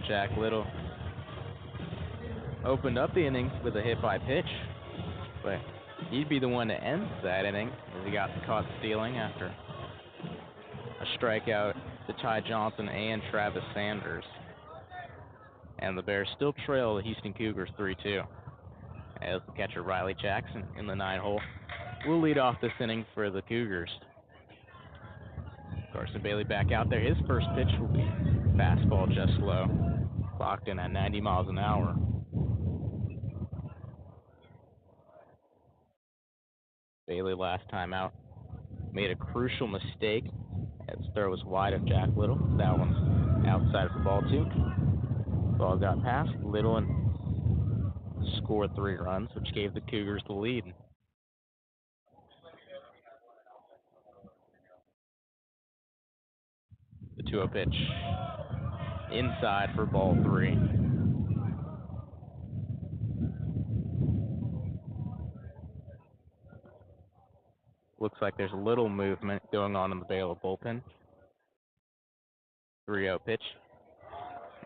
Jack Little opened up the inning with a hit by pitch, but he'd be the one to end that inning as he got caught stealing after a strikeout to Ty Johnson and Travis Sanders. And the Bears still trail the Houston Cougars 3-2. As the catcher Riley Jackson in the 9-hole will lead off this inning for the Cougars. Carson Bailey back out there. His first pitch will be fastball just low, clocked in at 90 miles an hour. Bailey last time out made a crucial mistake. His throw was wide of Jack Little. That one's outside for ball two. Ball got past Little and scored 3 runs, which gave the Cougars the lead. The 2-0 pitch inside for ball 3. Looks like there's a little movement going on in the Baylor bullpen. 3-0 pitch.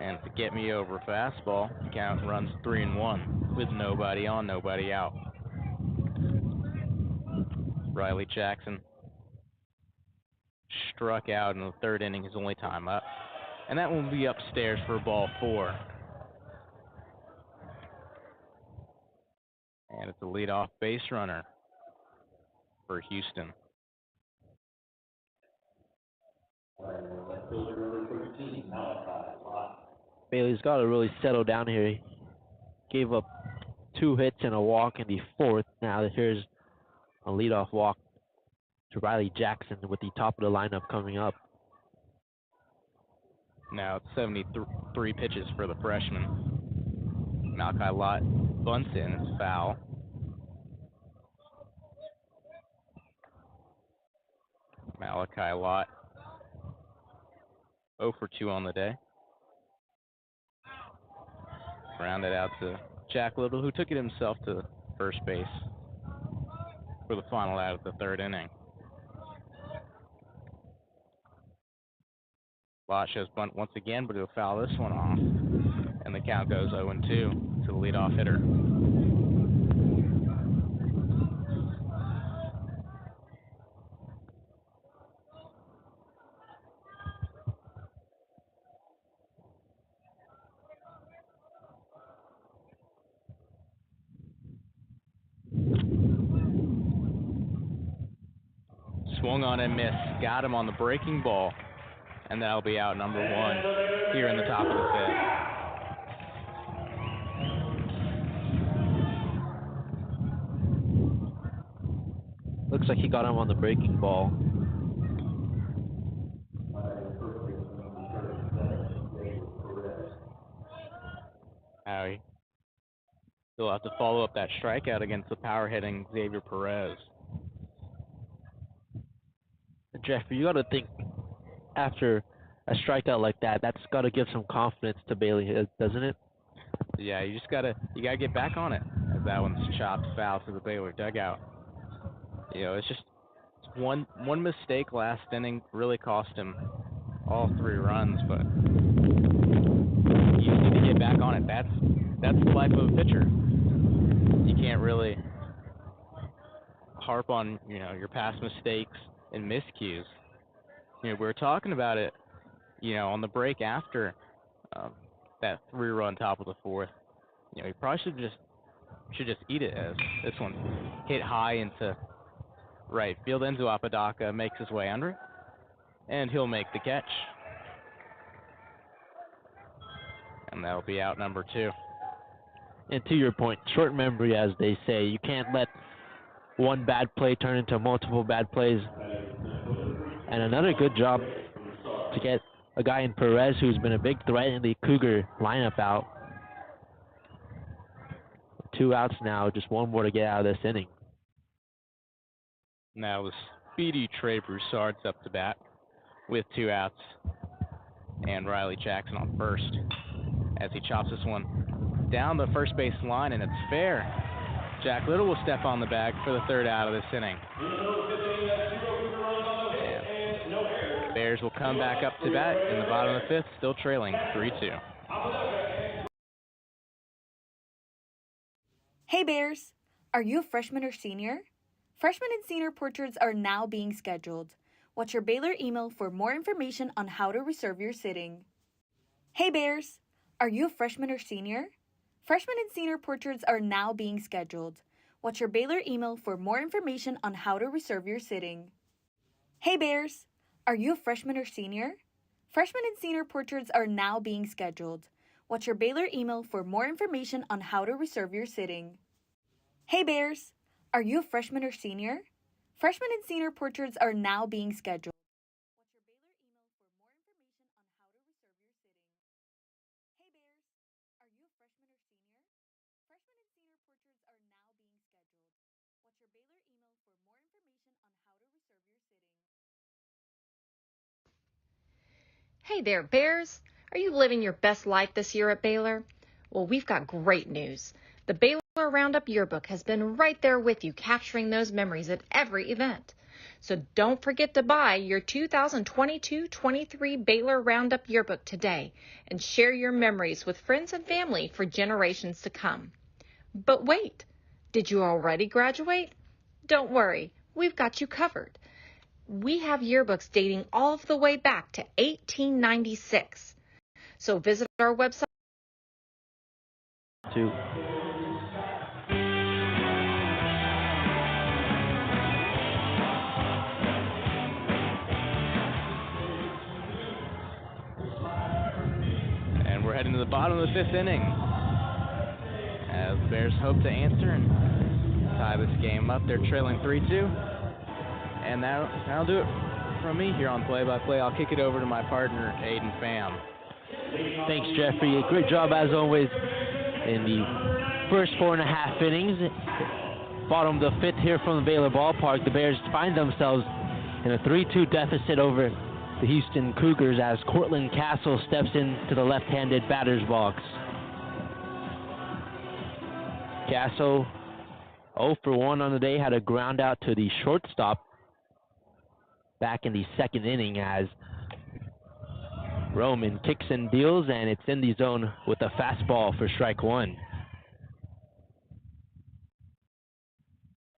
And to get me over fastball, count runs 3-1 with nobody on, nobody out. Riley Jackson struck out in the 3rd inning, his only time up. And that will be upstairs for ball 4. And it's a leadoff base runner for Houston. Bailey's got to really settle down here. He gave up 2 hits and a walk in the 4th. Now here's a leadoff walk to Riley Jackson with the top of the lineup coming up. Now it's 73 pitches for the freshman. Malachi Lott bunts in, it's foul. Malachi Lott 0 for 2 on the day. Rounded out to Jack Little, who took it himself to first base for the final out of the 3rd inning. Lott shows bunt once again, but he'll foul this one off. And the count goes 0-2 to the leadoff hitter. Swung on and missed. Got him on the breaking ball. And that'll be out number 1 here in the top of the 5th. Looks like he got him on the breaking ball. Howie. He'll have to follow up that strikeout against the power-hitting Xavier Perez. Jeffrey, you got to think after a strikeout like that, that's got to give some confidence to Bailey, doesn't it? Yeah, you gotta get back on it. As that one's chopped foul to the Baylor dugout. You know, it's just one mistake last inning really cost him all 3 runs, but you need to get back on it. That's the life of a pitcher. You can't really harp on, your past mistakes and miscues. We were talking about it, on the break after that 3-run top of the 4th. He probably should just eat it, as this one hit high into right field. Enzo Apodaca makes his way under it, and he'll make the catch. And that'll be out number 2. And to your point, short memory, as they say. You can't let one bad play turn into multiple bad plays. And another good job to get a guy in Perez who's been a big threat in the Cougar lineup out. 2 outs now, just 1 more to get out of this inning. Now the speedy Trey Broussard's up to bat with 2 outs, and Riley Jackson on first as he chops this one down the first base line, and it's fair. Jack Little will step on the bag for the 3rd out of this inning. And Bears will come back up to bat in the bottom of the 5th, still trailing 3-2. Hey Bears! Are you a freshman or senior? Freshman and senior portraits are now being scheduled. Watch your Baylor email for more information on how to reserve your sitting. Hey Bears! Are you a freshman or senior? Freshman and senior portraits are now being scheduled. Watch your Baylor email for more information on how to reserve your sitting. Hey Bears! Are you a freshman or senior? Freshman and senior portraits are now being scheduled. Watch your Baylor email for more information on how to reserve your sitting. Hey Bears! Are you a freshman or senior? Freshman and senior portraits are now being scheduled. Watch your Baylor email for more information on how to reserve your sitting. Hey Bears! Are you a freshman or senior? Freshman and senior portraits are now being scheduled. Watch your Baylor email for more information on how to reserve your sitting. Hey there, Bears. Are you living your best life this year at Baylor? Well, we've got great news. The Baylor Roundup Yearbook has been right there with you, capturing those memories at every event. So don't forget to buy your 2022-23 Baylor Roundup Yearbook today and share your memories with friends and family for generations to come. But wait, did you already graduate? Don't worry, we've got you covered. We have yearbooks dating all the way back to 1896. So visit our website. And we're heading to the bottom of the fifth inning, as the Bears hope to answer and tie this game up. They're trailing 3-2. And that'll do it from me here on Play-by-Play. I'll kick it over to my partner, Aidan Pham. Thanks, Jeffrey. A great job, as always, in the first 4.5 innings. Bottom of the fifth here from the Baylor Ballpark. The Bears find themselves in a 3-2 deficit over the Houston Cougars as Cortland Castle steps into the left-handed batter's box. Castle 0 for 1 on the day, had a ground out to the shortstop back in the second inning as Roman kicks and deals, and it's in the zone with a fastball for strike one.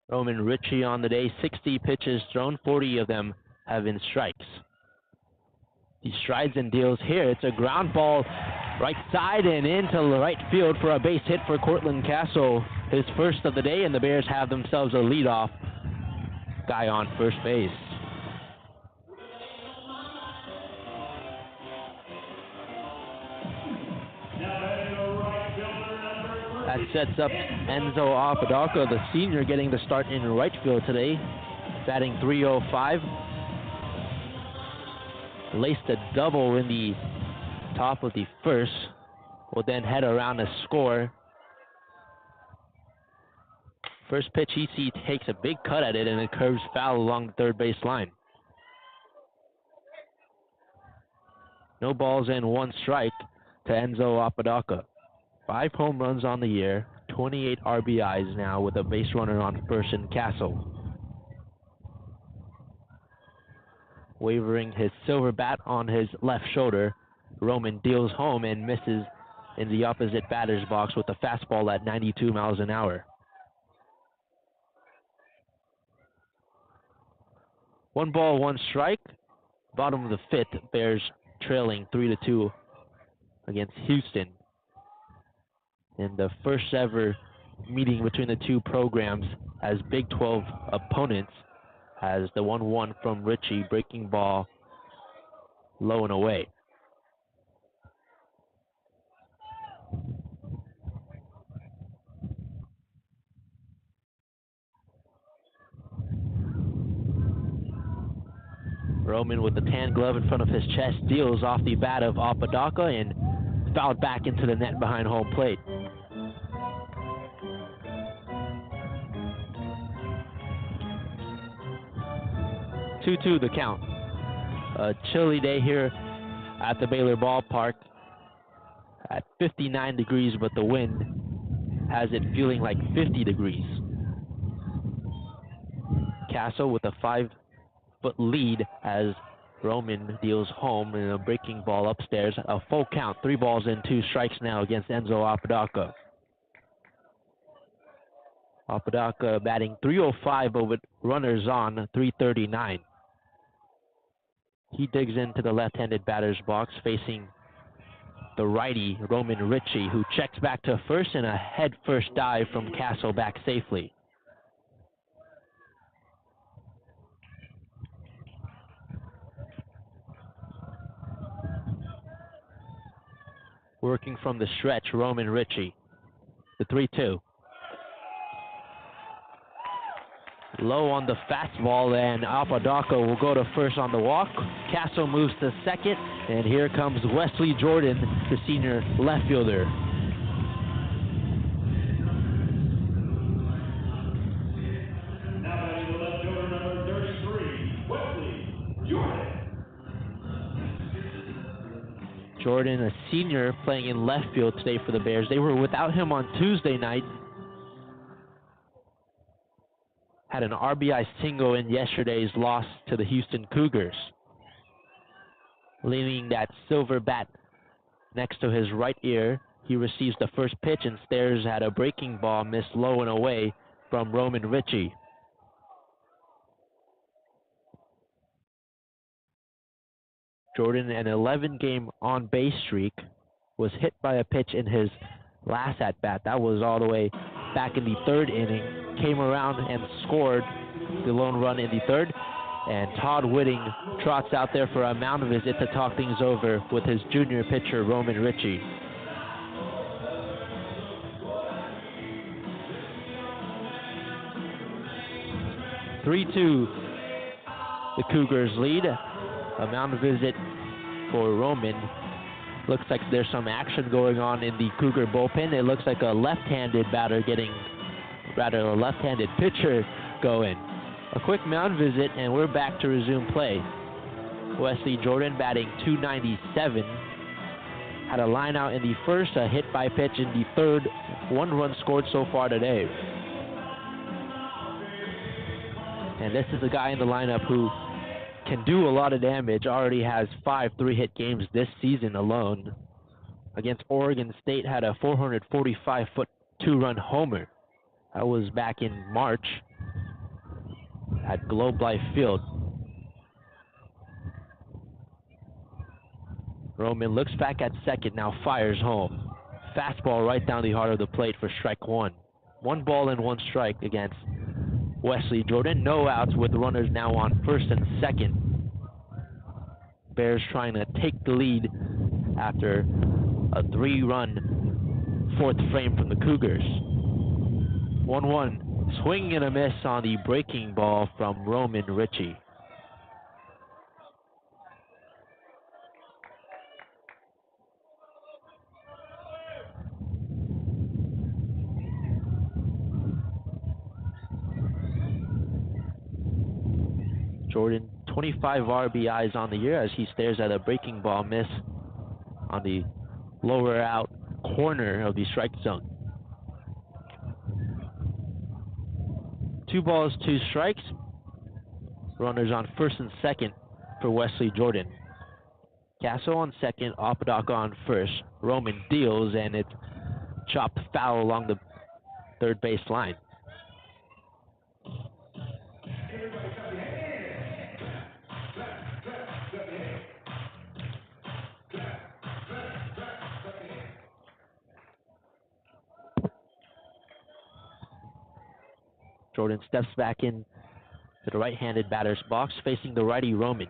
Roman Ritchie on the day, 60 pitches thrown, 40 of them have been strikes. He strides and deals here. It's a ground ball right side and into right field for a base hit for Cortland Castle, his first of the day, and the Bears have themselves a leadoff guy on first base. That sets up Enzo Apodaca, the senior, getting the start in right field today, batting .305. Laced a double in the top of the first. Will then head around to score. First pitch, he takes a big cut at it, and it curves foul along the third base line. No balls and 1 strike to Enzo Apodaca. 5 home runs on the year, 28 RBIs now with a base runner on first in Castle. Wavering his silver bat on his left shoulder, Roman deals home and misses in the opposite batter's box with a fastball at 92 miles an hour. 1 ball, 1 strike. Bottom of the fifth, Bears trailing 3-2 against Houston. In the first ever meeting between the two programs as Big 12 opponents, has the 1-1 from Ritchie, breaking ball low and away. Roman with the tan glove in front of his chest deals off the bat of Apodaca and fouled back into the net behind home plate. Two the count. A chilly day here at the Baylor Ballpark at 59 degrees, but the wind has it feeling like 50 degrees. Castle with a 5-foot lead as Roman deals home in a breaking ball upstairs. A full count, 3 balls and 2 strikes now against Enzo Apodaca. Apodaca batting .305, but with runners on, 339. He digs into the left-handed batter's box, facing the righty, Roman Ritchie, who checks back to first, and a head-first dive from Castle back safely. Working from the stretch, Roman Ritchie. The 3-2. Low on the fastball, and Apodaca will go to first on the walk. Castle moves to second, and here comes Wesley Jordan, the senior left fielder. Now batting the left fielder, number 33, Wesley Jordan. Jordan, a senior, playing in left field today for the Bears. They were without him on Tuesday night. Had an RBI single in yesterday's loss to the Houston Cougars. Leaning that silver bat next to his right ear, he receives the first pitch and stares at a breaking ball missed low and away from Roman Ritchie. Jordan, an 11-game on-base streak, was hit by a pitch in his last at-bat. That was all the way back in the third inning. Came around and scored the lone run in the third. And Todd Whitting trots out there for a mound visit to talk things over with his junior pitcher, Roman Ritchie. (3-2), the Cougars lead. A mound visit for Roman. Looks like there's some action going on in the Cougar bullpen. It looks like a left-handed a left-handed pitcher going. A quick mound visit, and we're back to resume play. Wesley Jordan batting .297. Had a line out in the first, a hit by pitch in the third. 1 run scored so far today. And this is a guy in the lineup who can do a lot of damage. Already has 5 3-hit games this season alone. Against Oregon State, had a 445-foot 2-run homer. That was back in March at Globe Life Field. Roman looks back at second, now fires home. Fastball right down the heart of the plate for strike 1. 1 ball and 1 strike against Wesley Jordan. No outs with runners now on first and second. Bears trying to take the lead after a 3-run fourth frame from the Cougars. 1-1, swing and a miss on the breaking ball from Roman Ritchie. Jordan, 25 RBIs on the year as he stares at a breaking ball miss on the lower out corner of the strike zone. 2 balls, 2 strikes. Runners on first and second for Wesley Jordan. Castle on second, Apodaca on first. Roman deals, and it's chopped foul along the third base line. Jordan steps back in to the right-handed batter's box, facing the righty Roman.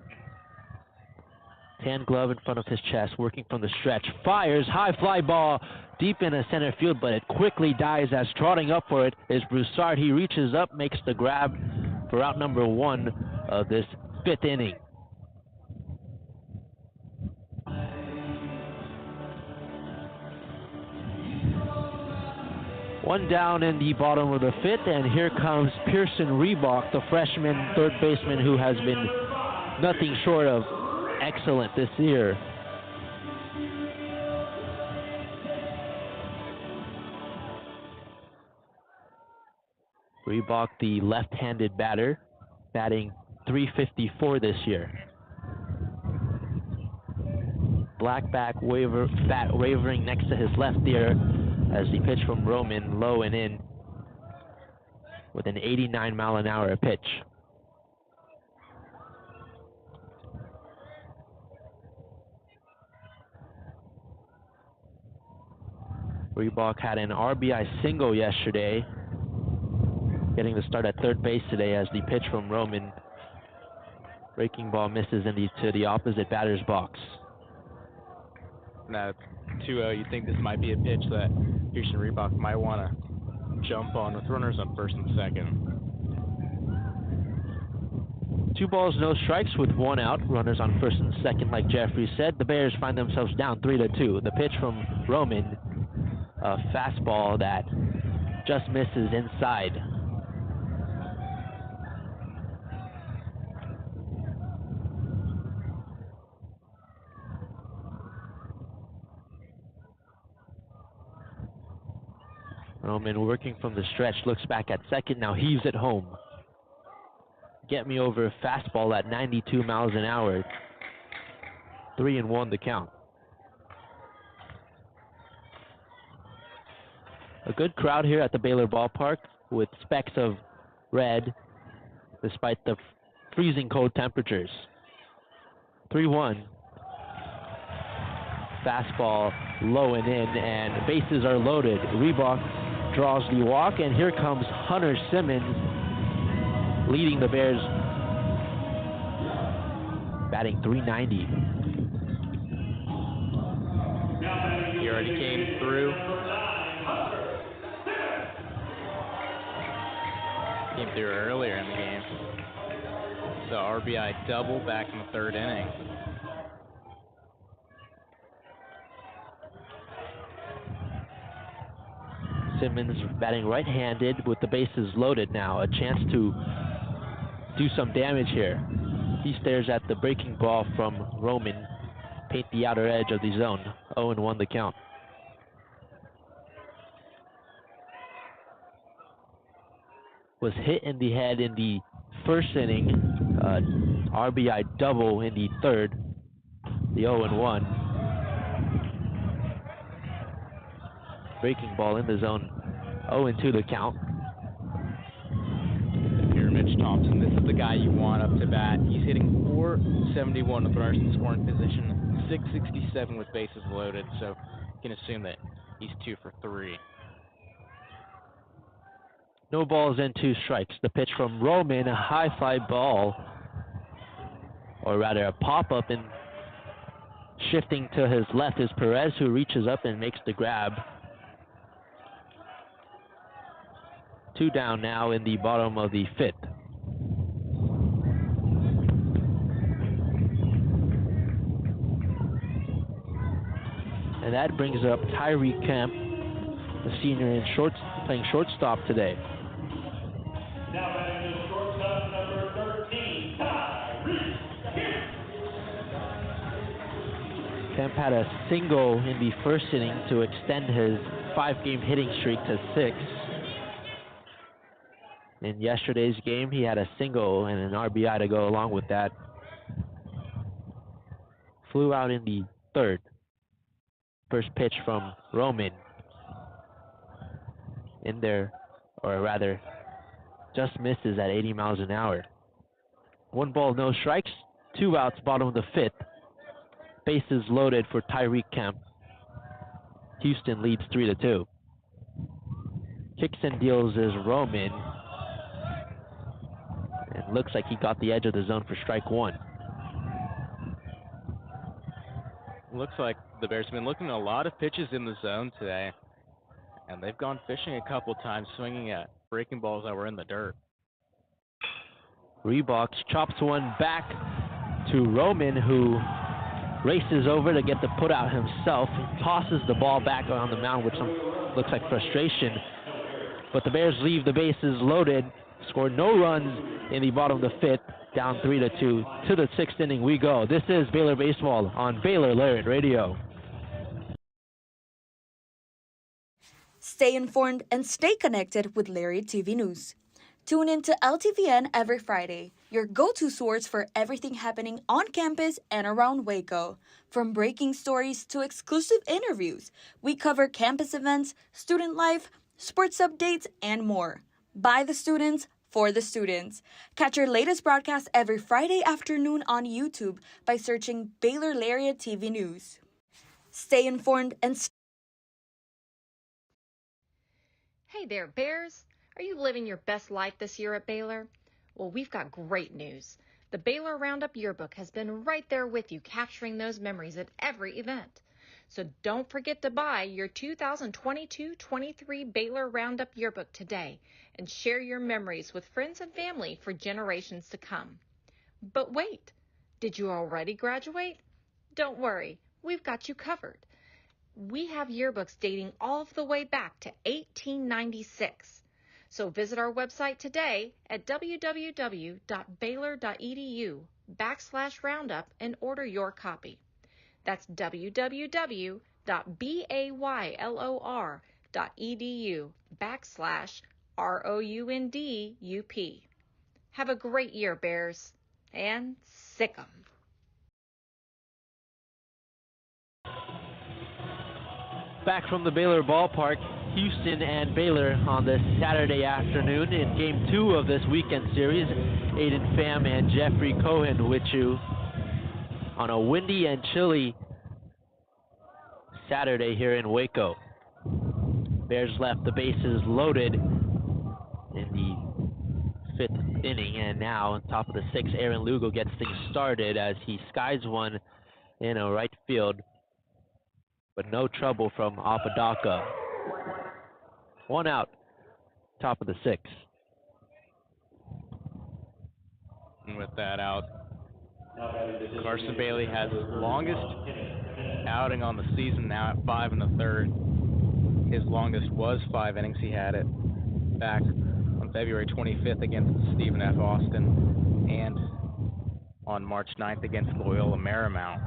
Tan glove in front of his chest, working from the stretch. Fires, high fly ball, deep in the center field, but it quickly dies as trotting up for it is Broussard. He reaches up, makes the grab for out number 1 of this 5th inning. One down in the bottom of the 5th, and here comes Pearson Reebok, the freshman third baseman who has been nothing short of excellent this year. Reebok, the left-handed batter, batting .354 this year. Black bat wavering next to his left ear as the pitch from Roman low and in with an 89-mile-an-hour pitch. Reebok had an RBI single yesterday, getting the start at third base today as the pitch from Roman breaking ball misses to the opposite batter's box. Now, 2-0, you think this might be a pitch that Houston Reebok might want to jump on with runners on first and second. 2 balls, no strikes with 1 out. Runners on first and second, like Jeffrey said. The Bears find themselves down 3-2. The pitch from Roman, a fastball that just misses inside. Roman working from the stretch, looks back at second, now heaves it home. Get me over a fastball at 92 miles an hour. 3-1 the count. A good crowd here at the Baylor Ballpark with specks of red despite the freezing cold temperatures. 3-1. Fastball low and in, and bases are loaded. Reebok draws the walk, and here comes Hunter Simmons leading the Bears, batting .390. He already came through. Came through earlier in the game. The RBI double back in the 3rd inning. Simmons batting right-handed with the bases loaded now. A chance to do some damage here. He stares at the breaking ball from Roman, paint the outer edge of the zone. 0-1 the count. Was hit in the head in the 1st inning. RBI double in the 3rd. The 0-1. Breaking ball in the zone. 0-2 the count. Here, Mitch Thompson, this is the guy you want up to bat. He's hitting .471 with runners in scoring position, .667 with bases loaded, so you can assume that he's 2 for 3. No balls and 2 strikes. The pitch from Roman, a high fly ball, or rather a pop-up, and shifting to his left is Perez, who reaches up and makes the grab. 2 down now in the bottom of the 5th. And that brings up Tyreek Kemp, the senior in playing shortstop today. Now batting the shortstop, number 13, Tyreek Kemp. Kemp had a single in the 1st inning to extend his 5-game hitting streak to 6. In yesterday's game, he had a single and an RBI to go along with that. Flew out in the 3rd. First pitch from Roman. In there, or rather, just misses at 80 miles an hour. 1 ball, no strikes. 2 outs, bottom of the 5th. Bases loaded for Tyreek Kemp. Houston leads 3-2. Kicks and deals is Roman. And looks like he got the edge of the zone for strike 1. Looks like the Bears have been looking at a lot of pitches in the zone today, and they've gone fishing a couple times, swinging at breaking balls that were in the dirt. Reebok chops one back to Roman, who races over to get the put out himself, tosses the ball back on the mound with some looks like frustration. But the Bears leave the bases loaded, scored no runs in the bottom of the 5th, down 3-2. To the 6th inning we go. This is Baylor Baseball on Baylor Lariat Radio. Stay informed and stay connected with Lariat TV News. Tune in to LTVN every Friday, your go-to source for everything happening on campus and around Waco. From breaking stories to exclusive interviews, we cover campus events, student life, sports updates, and more. By the students, for the students. Catch your latest broadcast every Friday afternoon on YouTube by searching Baylor Lariat TV News. Stay informed and Hey there, Bears. Are you living your best life this year at Baylor? Well, we've got great news. The Baylor Roundup Yearbook has been right there with you, capturing those memories at every event. So don't forget to buy your 2022-23 Baylor Roundup Yearbook today and share your memories with friends and family for generations to come. But wait, did you already graduate? Don't worry, we've got you covered. We have yearbooks dating all the way back to 1896. So visit our website today at www.baylor.edu/roundup and order your copy. That's www.baylor.edu/ROUNDUP. Have a great year, Bears, and sick 'em. Back from the Baylor Ballpark, Houston and Baylor on this Saturday afternoon in Game 2 of this weekend series. Aidan, Pham, and Jeffrey Cohen with you on a windy and chilly Saturday here in Waco. Bears left the bases loaded in the 5th inning, and now on top of the 6th, Aaron Lugo gets things started as he skies one in a right field, but no trouble from Apodaca. 1 out, top of the 6th. And with that out, Carson Bailey has his longest outing on the season now at 5 1/3. His longest was 5 innings. He had it back on February 25th against Stephen F. Austin and on March 9th against Loyola Marymount.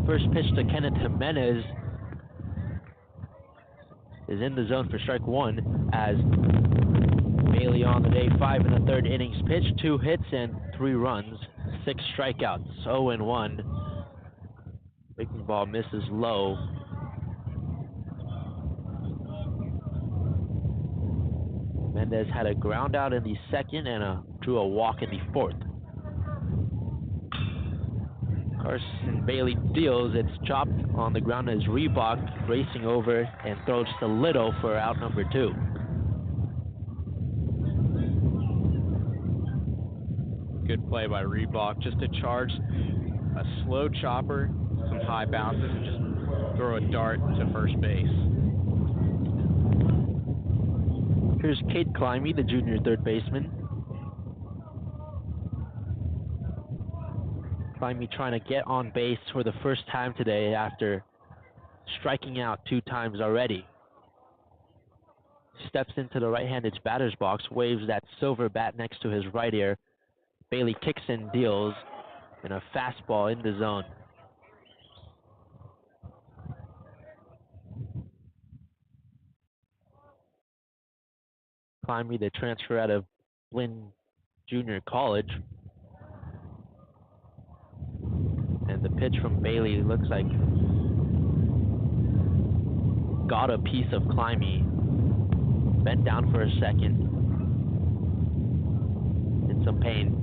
First pitch to Kenneth Jimenez is in the zone for strike 1 as Bailey on the day, 5 1/3 innings pitched, 2 hits and 3 runs, 6 strikeouts, 0-1. Breaking ball misses low. Mendez had a ground out in the 2nd and drew a walk in the 4th. Carson Bailey deals. It's chopped on the ground as Reebok racing over and throws to Little for out number 2. Good play by Reebok just to charge a slow chopper, some high bounces, and just throw a dart to first base. Here's Cade Climby, the junior third baseman. Climby trying to get on base for the first time today after striking out 2 times already. Steps into the right-handed batter's box, waves that silver bat next to his right ear. Bailey kicks and deals, and a fastball in the zone. Climby, the transfer out of Blinn Junior College. And the pitch from Bailey looks like got a piece of Climby. Bent down for a second. In some pain.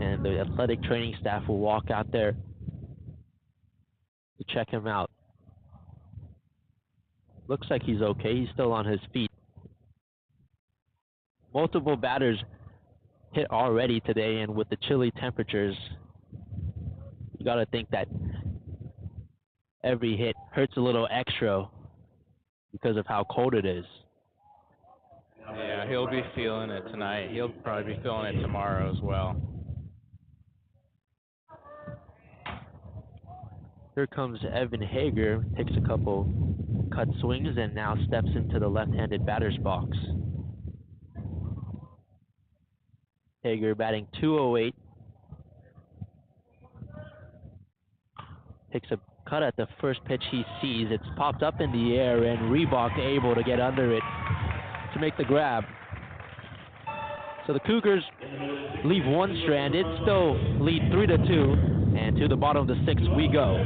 And the athletic training staff will walk out there to check him out. Looks like he's okay. He's still on his feet. Multiple batters hit already today, and with the chilly temperatures, you got to think that every hit hurts a little extra because of how cold it is. Yeah, he'll be feeling it tonight. He'll probably be feeling it tomorrow as well. Here comes Evan Hager, takes a couple cut swings, and now steps into the left-handed batter's box. Hager batting .208. Takes a cut at the first pitch he sees. It's popped up in the air, and Reebok able to get under it to make the grab. So the Cougars leave one stranded, still lead 3-2, and to the bottom of the 6th we go.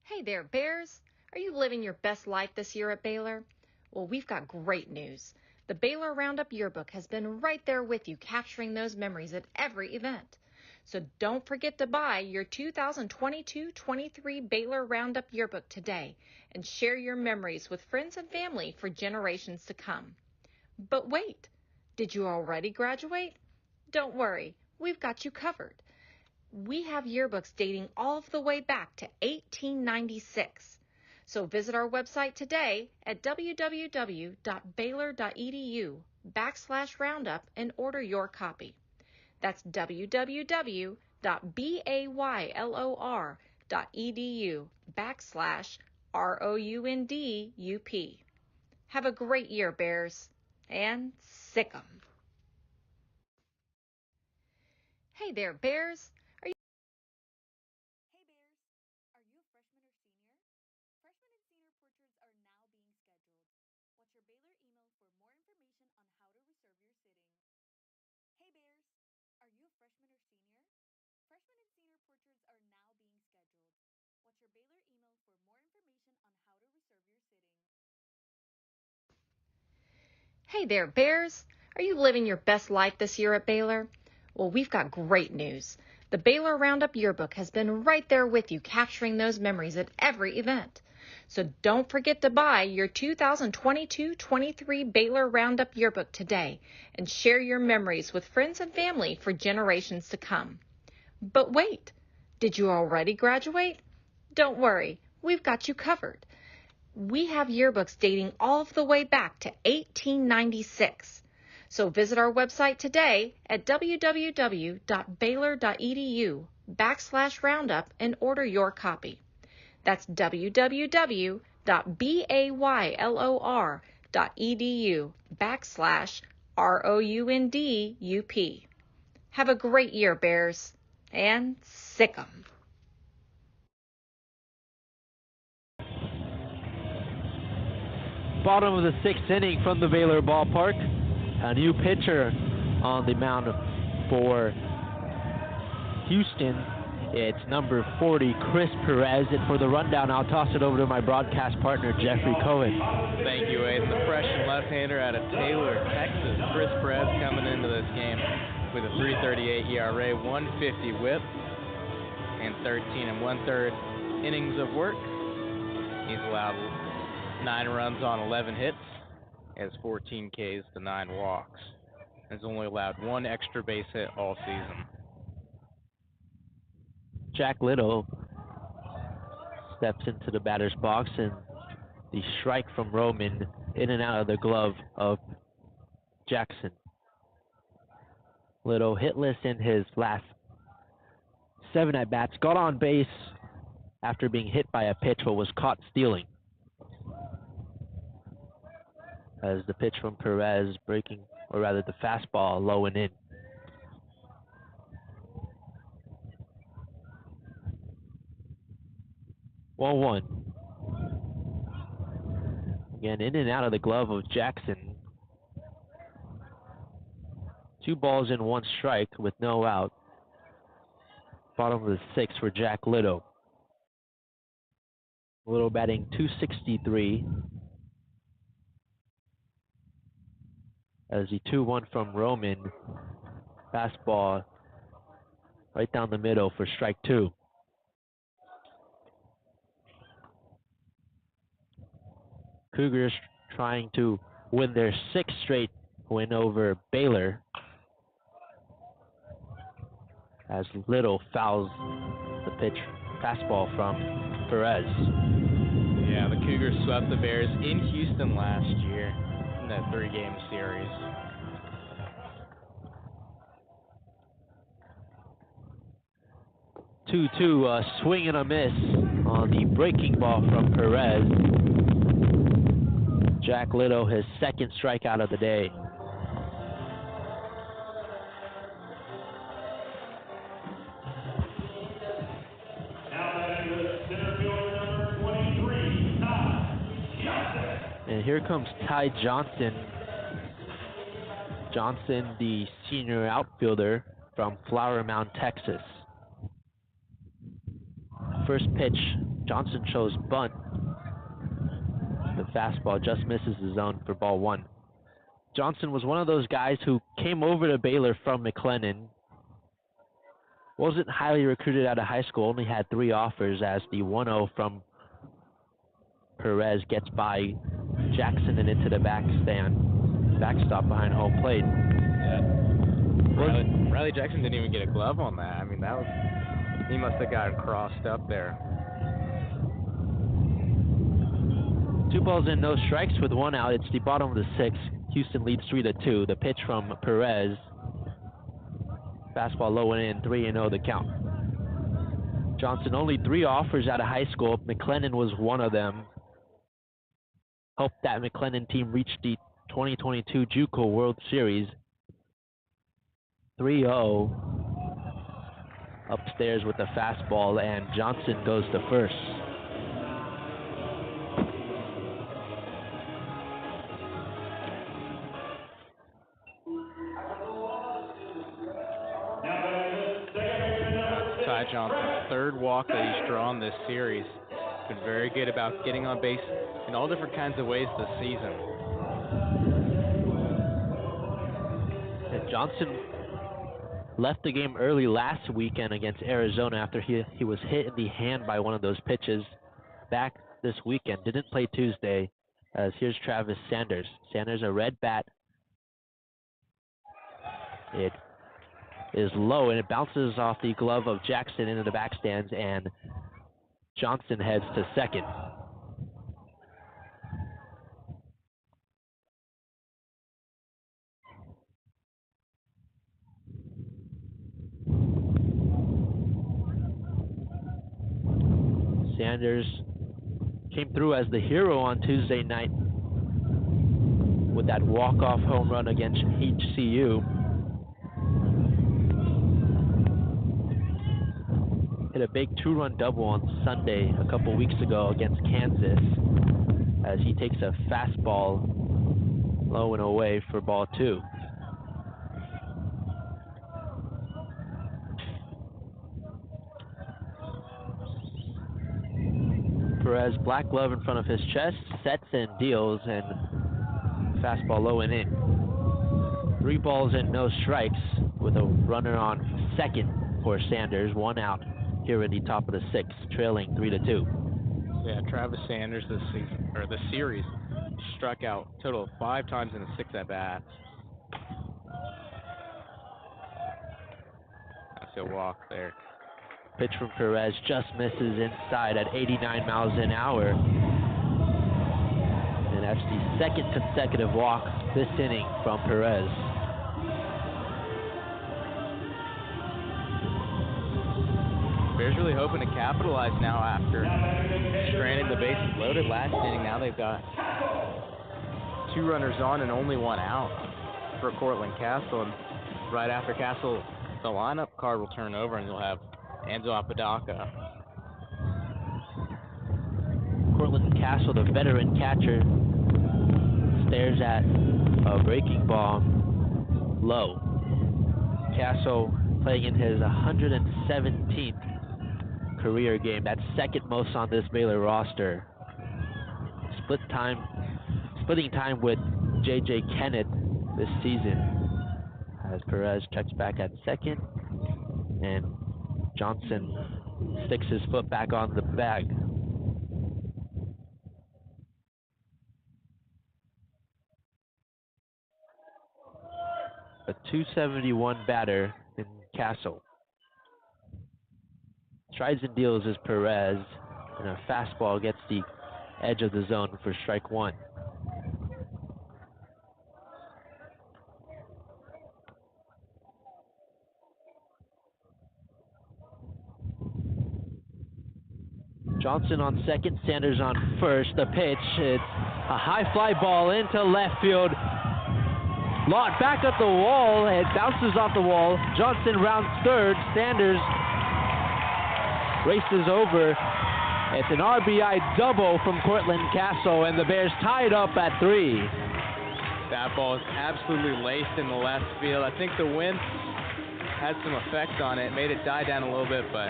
Hey there, Bears. Are you living your best life this year at Baylor? Well, we've got great news. The Baylor Roundup Yearbook has been right there with you, capturing those memories at every event. So don't forget to buy your 2022-23 Baylor Roundup Yearbook today and share your memories with friends and family for generations to come. But wait, did you already graduate? Don't worry, we've got you covered. We have yearbooks dating all the way back to 1896. So visit our website today at www.baylor.edu/roundup and order your copy. That's www.baylor.edu/ROUNDUP. Have a great year, Bears, and sick 'em. Hey there, Bears. Hey Bears, are you a freshman or senior? Freshman and senior portraits are now being scheduled. Watch your Baylor email for more information on how to reserve your sitting. Hey Bears, are you a freshman or senior? Freshman and senior portraits are now being scheduled. Watch your Baylor email for more information on how to reserve your sitting. Hey there, Bears. Are you living your best life this year at Baylor? Well, we've got great news. The Baylor Roundup Yearbook has been right there with you, capturing those memories at every event. So don't forget to buy your 2022-23 Baylor Roundup Yearbook today and share your memories with friends and family for generations to come. But wait, did you already graduate? Don't worry, we've got you covered. We have yearbooks dating all the way back to 1896. So visit our website today at www.baylor.edu/roundup and order your copy. That's www.baylor.edu/ROUNDUP. Have a great year, Bears, and sick 'em. Bottom of the sixth inning from the Baylor Ballpark. A new pitcher on the mound for Houston. It's number 40, Chris Perez. And for the rundown, I'll toss it over to my broadcast partner, Jeffrey Cohen. Thank you, Aidan. The freshman left-hander out of Taylor, Texas, Chris Perez, coming into this game with a 3.38 ERA, 150 WHIP, and 13 1/3 innings of work. He's allowed 9 runs on 11 hits, has 14 Ks to 9 walks. Has only allowed 1 extra base hit all season. Jack Little steps into the batter's box, and the strike from Roman in and out of the glove of Jackson. Little hitless in his last 7 at-bats. Got on base after being hit by a pitch, but was caught stealing. As the pitch from Perez breaking, or rather the fastball, low and in. One. Again, in and out of the glove of Jackson. 2 balls and 1 strike with no out. Bottom of the 6th for Jack Little. Little batting .263. As the 2-1 from Roman, fastball right down the middle for strike 2. Cougars trying to win their 6th straight win over Baylor, as Little fouls the pitch fastball from Perez. Yeah, the Cougars swept the Bears in Houston last year in that 3-game series. Two, swing and a miss on the breaking ball from Perez. Jack Little, his 2nd strikeout of the day. And here comes Ty Johnson. Johnson, the senior outfielder from Flower Mound, Texas. First pitch, Johnson chose bunt. The fastball just misses the zone for ball 1. Johnson was one of those guys who came over to Baylor from McLennan. Wasn't highly recruited out of high school, only had 3 offers, as the 1-0 from Perez gets by Jackson and into the backstop behind home plate. Yeah. Riley Jackson didn't even get a glove on that. I mean, he must have gotten crossed up there. 2 balls and no strikes with 1 out. It's the bottom of the 6th. Houston leads 3-2. The pitch from Perez. Fastball low and in, 3-0 the count. Johnson only 3 offers out of high school. McLennan was one of them. Helped that McLennan team reach the 2022 JUCO World Series. 3-0 upstairs with the fastball, and Johnson goes to first. Ty Johnson's 3rd walk that he's drawn this series. Been very good about getting on base in all different kinds of ways this season. And Johnson left the game early last weekend against Arizona after he was hit in the hand by one of those pitches. Back this weekend, didn't play Tuesday. As here's Travis Sanders. Sanders, a red bat. It is low, and it bounces off the glove of Jackson into the backstands, and Johnson heads to second. Sanders came through as the hero on Tuesday night with that walk-off home run against HCU. Hit a big 2-run double on Sunday a couple weeks ago against Kansas as he takes a fastball low and away for ball 2. Perez, black glove in front of his chest, sets and deals, and fastball low and in. 3 balls and no strikes with a runner on second for Sanders, 1 out here in the top of the 6th, trailing 3-2. Yeah, Travis Sanders this season, or this series, struck out a total of 5 times in the 6 at-bats. That's a walk there. Pitch from Perez just misses inside at 89 miles an hour. And that's the 2nd consecutive walk this inning from Perez. Bears really hoping to capitalize now after stranding the bases loaded last inning. Now they've got 2 runners on and only 1 out for Cortland Castle. And right after Castle, the lineup card will turn over and you'll have Anzo Apodaca. Cortland Castle, the veteran catcher, stares at a breaking ball low. Castle playing in his 117th career game. That's 2nd most on this Baylor roster. Splitting time with J.J. Kennett this season. As Perez checks back at 2nd, and Johnson sticks his foot back on the bag. A .271 batter in Castle. Strides and deals is Perez, and a fastball gets the edge of the zone for strike 1. Johnson on 2nd, Sanders on 1st. The pitch, it's a high fly ball into left field. Lott back at the wall, it bounces off the wall. Johnson rounds 3rd, Sanders races over. It's an RBI double from Cortland Castle, and the Bears tied up at 3. That ball is absolutely laced in the left field. I think the wind had some effect on it, made it die down a little bit, but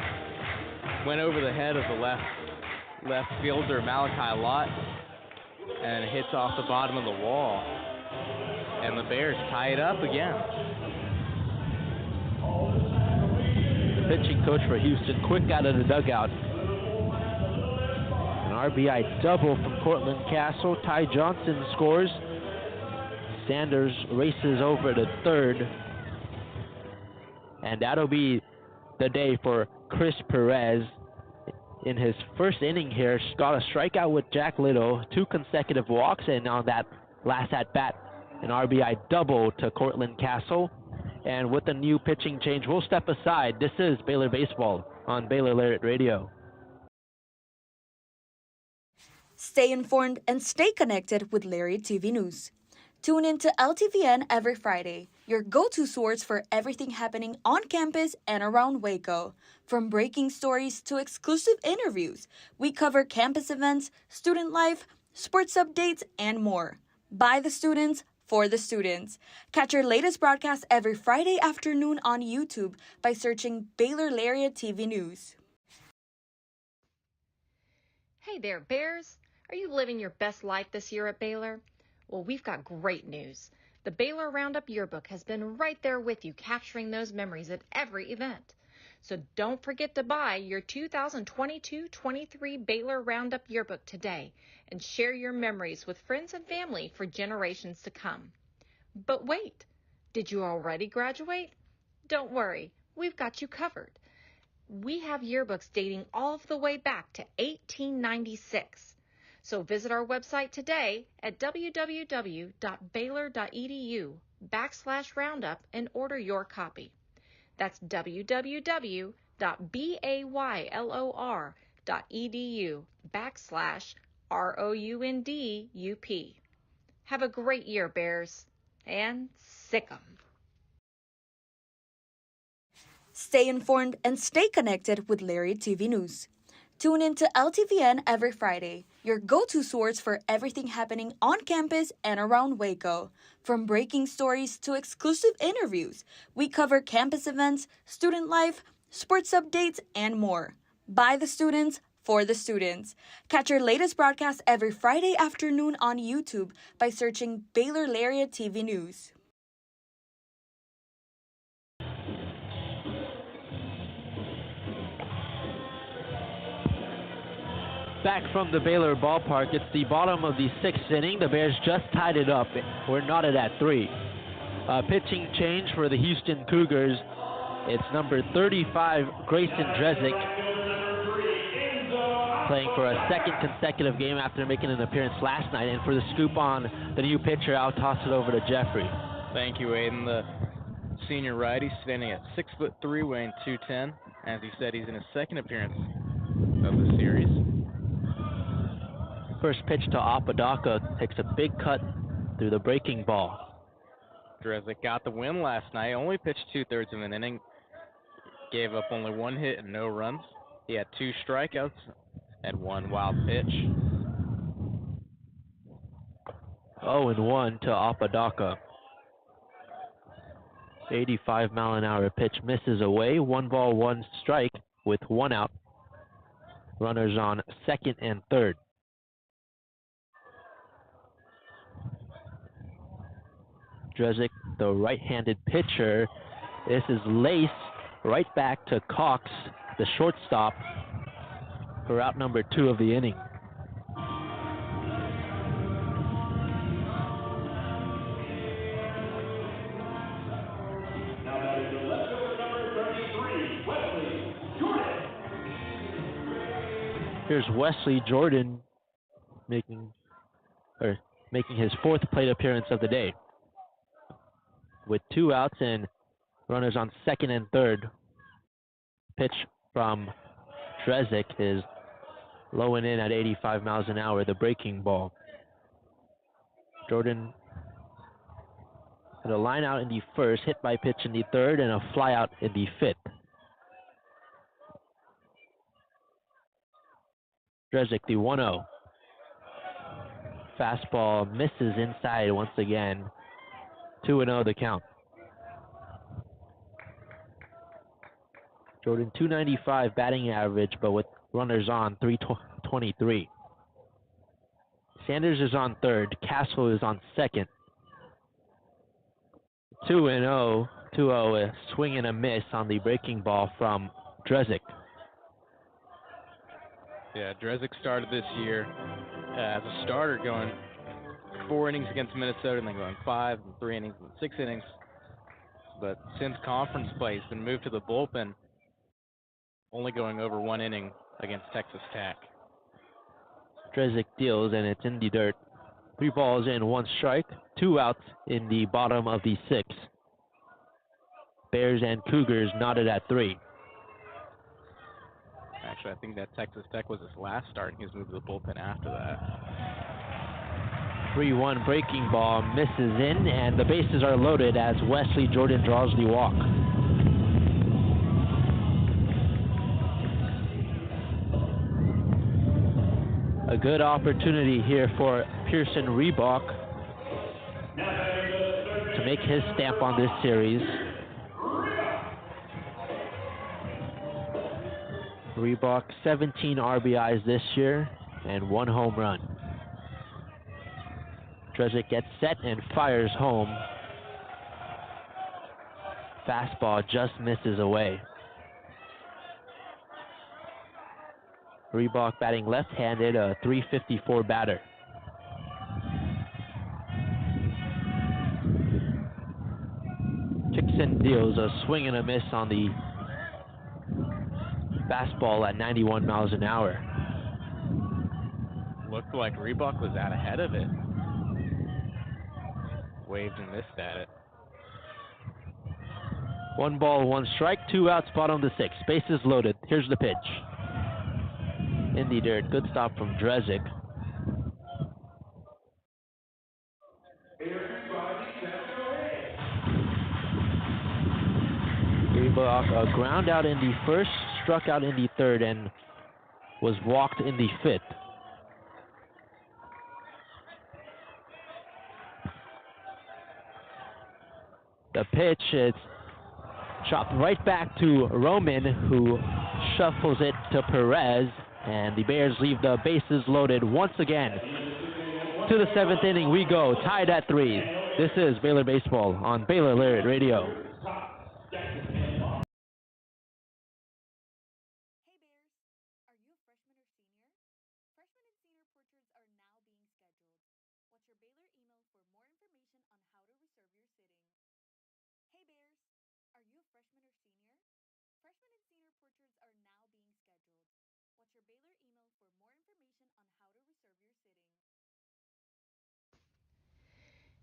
went over the head of the left fielder, Malachi Lott, and it hits off the bottom of the wall. And the Bears tie it up again. The pitching coach for Houston, quick out of the dugout. An RBI double from Cortland Castle. Ty Johnson scores. Sanders races over to 3rd. And that'll be the day for Chris Perez. In his first inning here, got a strikeout with Jack Little, 2 consecutive walks, and on that last at-bat, an RBI double to Cortland Castle. And with the new pitching change, we'll step aside. This is Baylor Baseball on Baylor Lariat Radio. Stay informed and stay connected with Lariat TV News. Tune in to LTVN every Friday, your go-to source for everything happening on campus and around Waco. From breaking stories to exclusive interviews, we cover campus events, student life, sports updates, and more. By the students, for the students. Catch our latest broadcast every Friday afternoon on YouTube by searching Baylor Lariat TV News. Hey there, Bears. Are you living your best life this year at Baylor? Well, we've got great news. The Baylor Roundup Yearbook has been right there with you, capturing those memories at every event. So don't forget to buy your 2022-23 Baylor Roundup Yearbook today and share your memories with friends and family for generations to come. But wait, did you already graduate? Don't worry, we've got you covered. We have yearbooks dating all the way back to 1896. So visit our website today at www.baylor.edu/roundup and order your copy. That's www.baylor.edu/ROUNDUP. Have a great year, Bears, and sick 'em. Stay informed and stay connected with Lariat TV News. Tune in to LTVN every Friday, your go-to source for everything happening on campus and around Waco. From breaking stories to exclusive interviews, we cover campus events, student life, sports updates, and more. By the students, for the students. Catch our latest broadcast every Friday afternoon on YouTube by searching Baylor Lariat TV News. Back from the Baylor Ballpark, it's the bottom of the 6th inning. The Bears just tied it up. We're knotted at 3. Pitching change for the Houston Cougars. It's number 35, Grayson Drezik, playing for a second consecutive game after making an appearance last night. And for the scoop on the new pitcher, I'll toss it over to Jeffrey. Thank you, Aidan. The senior righty standing at 6'3", weighing 210. As he said, he's in his second appearance of the series. First pitch to Apodaca, takes a big cut through the breaking ball. Drezik got the win last night, only pitched 2/3 of an inning, gave up only 1 hit and no runs. He had 2 strikeouts and 1 wild pitch. 0-1 to Apodaca. 85-mile-an-hour pitch misses away. 1 ball, 1 strike with 1 out. Runners on second and third. Drezik, the right-handed pitcher. This is Lace right back to Cox, the shortstop, for out number 2 of the inning. Now that is the left fielder number 33, Wesley Jordan. Here's Wesley Jordan making his 4th plate appearance of the day. With 2 outs and runners on second and third. Pitch from Drezik is low and in at 85 miles an hour, the breaking ball. Jordan had a line out in the first, hit by pitch in the third, and a fly out in the 5th. Drezik, the 1-0. Fastball misses inside once again. 2-0 the count. Jordan 295 batting average, but with runners on 323. Sanders is on third. Castle is on second. 2-0. 2-0, a swing and a miss on the breaking ball from Drezik. Yeah, Drezik started this year as a starter, going 4 innings against Minnesota, and then going 5 and 3 innings and 6 innings. but since conference play, he's been moved to the bullpen, only going over 1 inning against Texas Tech. Drezik deals, and it's in the dirt. 3 balls and 1 strike, 2 outs in the bottom of the 6th. Bears and Cougars knotted at 3. Actually, I think that Texas Tech was his last start, and he was moved to the bullpen after that. 3-1 breaking ball misses in, and the bases are loaded as Wesley Jordan draws the walk. A good opportunity here for Pearson Reebok to make his stamp on this series. Reebok 17 RBIs this year and 1 home run. Drezik gets set and fires home. Fastball just misses away. Reebok batting left-handed, a .354 batter. Chickson deals a swing and a miss on the fastball at 91 miles an hour. Looked like Reebok was out ahead of it. Waved and missed at it. 1 ball, 1 strike, 2 outs, bottom of the 6th. Bases loaded. Here's the pitch. In the dirt. Good stop from Drezik. Reebok a ground out in the 1st, struck out in the 3rd, and was walked in the 5th. The pitch is chopped right back to Roman, who shuffles it to Perez, and the Bears leave the bases loaded once again. To the 7th inning we go, tied at 3. This is Baylor Baseball on Baylor Lariat Radio.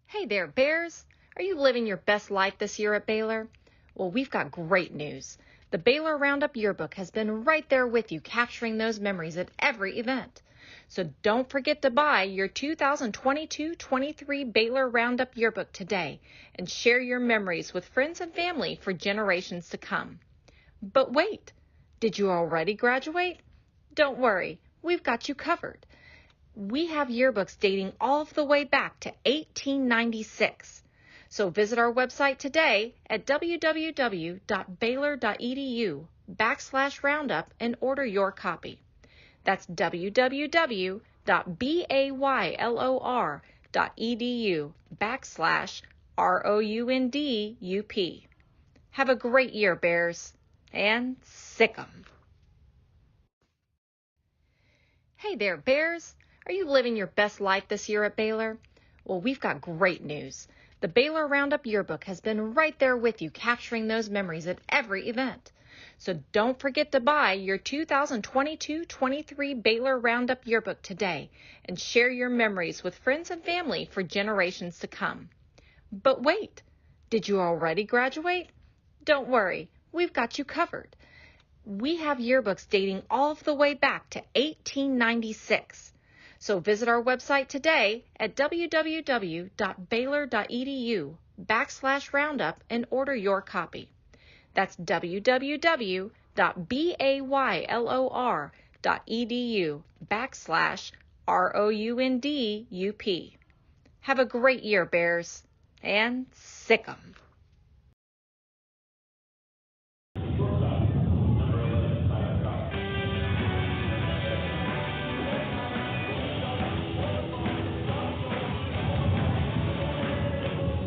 Hey there, Bears! Are you living your best life this year at Baylor? Well, we've got great news. The Baylor Roundup Yearbook has been right there with you, capturing those memories at every event. So don't forget to buy your 2022-23 Baylor Roundup Yearbook today and share your memories with friends and family for generations to come. But wait, did you already graduate? Don't worry, we've got you covered. We have yearbooks dating all the way back to 1896. So visit our website today at www.baylor.edu/roundup and order your copy. That's www.baylor.edu/ROUNDUP. Have a great year, Bears, and sick 'em. Hey there, Bears! Are you living your best life this year at Baylor? Well, we've got great news. The Baylor Roundup Yearbook has been right there with you, capturing those memories at every event. So don't forget to buy your 2022-23 Baylor Roundup Yearbook today and share your memories with friends and family for generations to come. But wait, did you already graduate? Don't worry, we've got you covered. We have yearbooks dating all the way back to 1896. So visit our website today at www.baylor.edu/roundup and order your copy. That's www.baylor.edu/ROUNDUP. Have a great year, Bears, and sick 'em.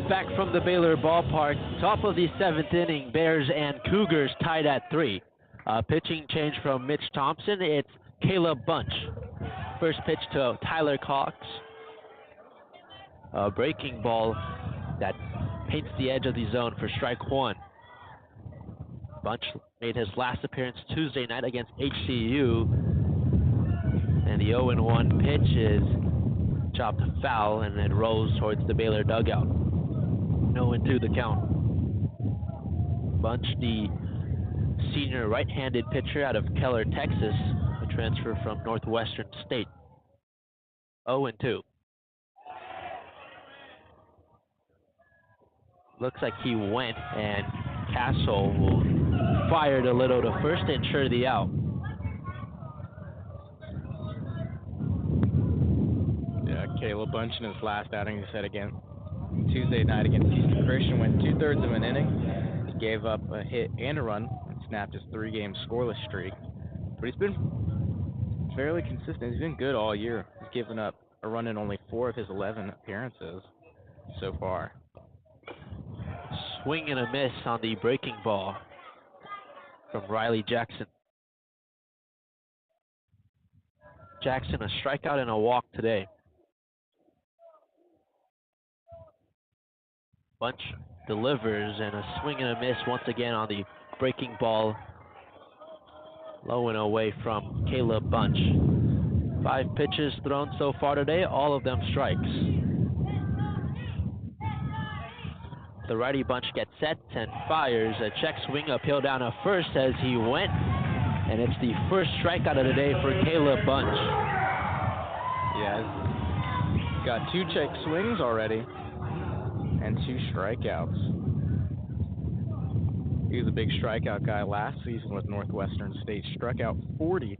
Back from the Baylor Ballpark, top of the 7th inning, Bears and Cougars tied at 3. Pitching change from Mitch Thompson, it's Caleb Bunch. First pitch to Tyler Cox. A breaking ball that paints the edge of the zone for strike one. Bunch made his last appearance Tuesday night against HCU, and the 0-1 pitch is chopped foul, and it rolls towards the Baylor dugout. 0-2 the count. Bunch, the senior right-handed pitcher out of Keller, Texas, a transfer from Northwestern State. 0-2. Looks like he went, and Castle will fire it a little to first and ensure the out. Yeah, Caleb Bunch in his last outing, he said again Tuesday night against Eastern Christian, went 2/3 of an inning. He gave up a hit and a run and snapped his 3-game scoreless streak. But he's been fairly consistent. He's been good all year. He's given up a run in only 4 of his 11 appearances so far. Swing and a miss on the breaking ball from Riley Jackson. Jackson, a strikeout and a walk today. Bunch delivers, and a swing and a miss once again on the breaking ball. Low and away from Caleb Bunch. 5 pitches thrown so far today, all of them strikes. The righty Bunch gets set and fires a check swing uphill down to first as he went, and it's the first strikeout of the day for Caleb Bunch. Yeah, he's got 2 check swings already and 2 strikeouts. He was a big strikeout guy last season with Northwestern State. Struck out 40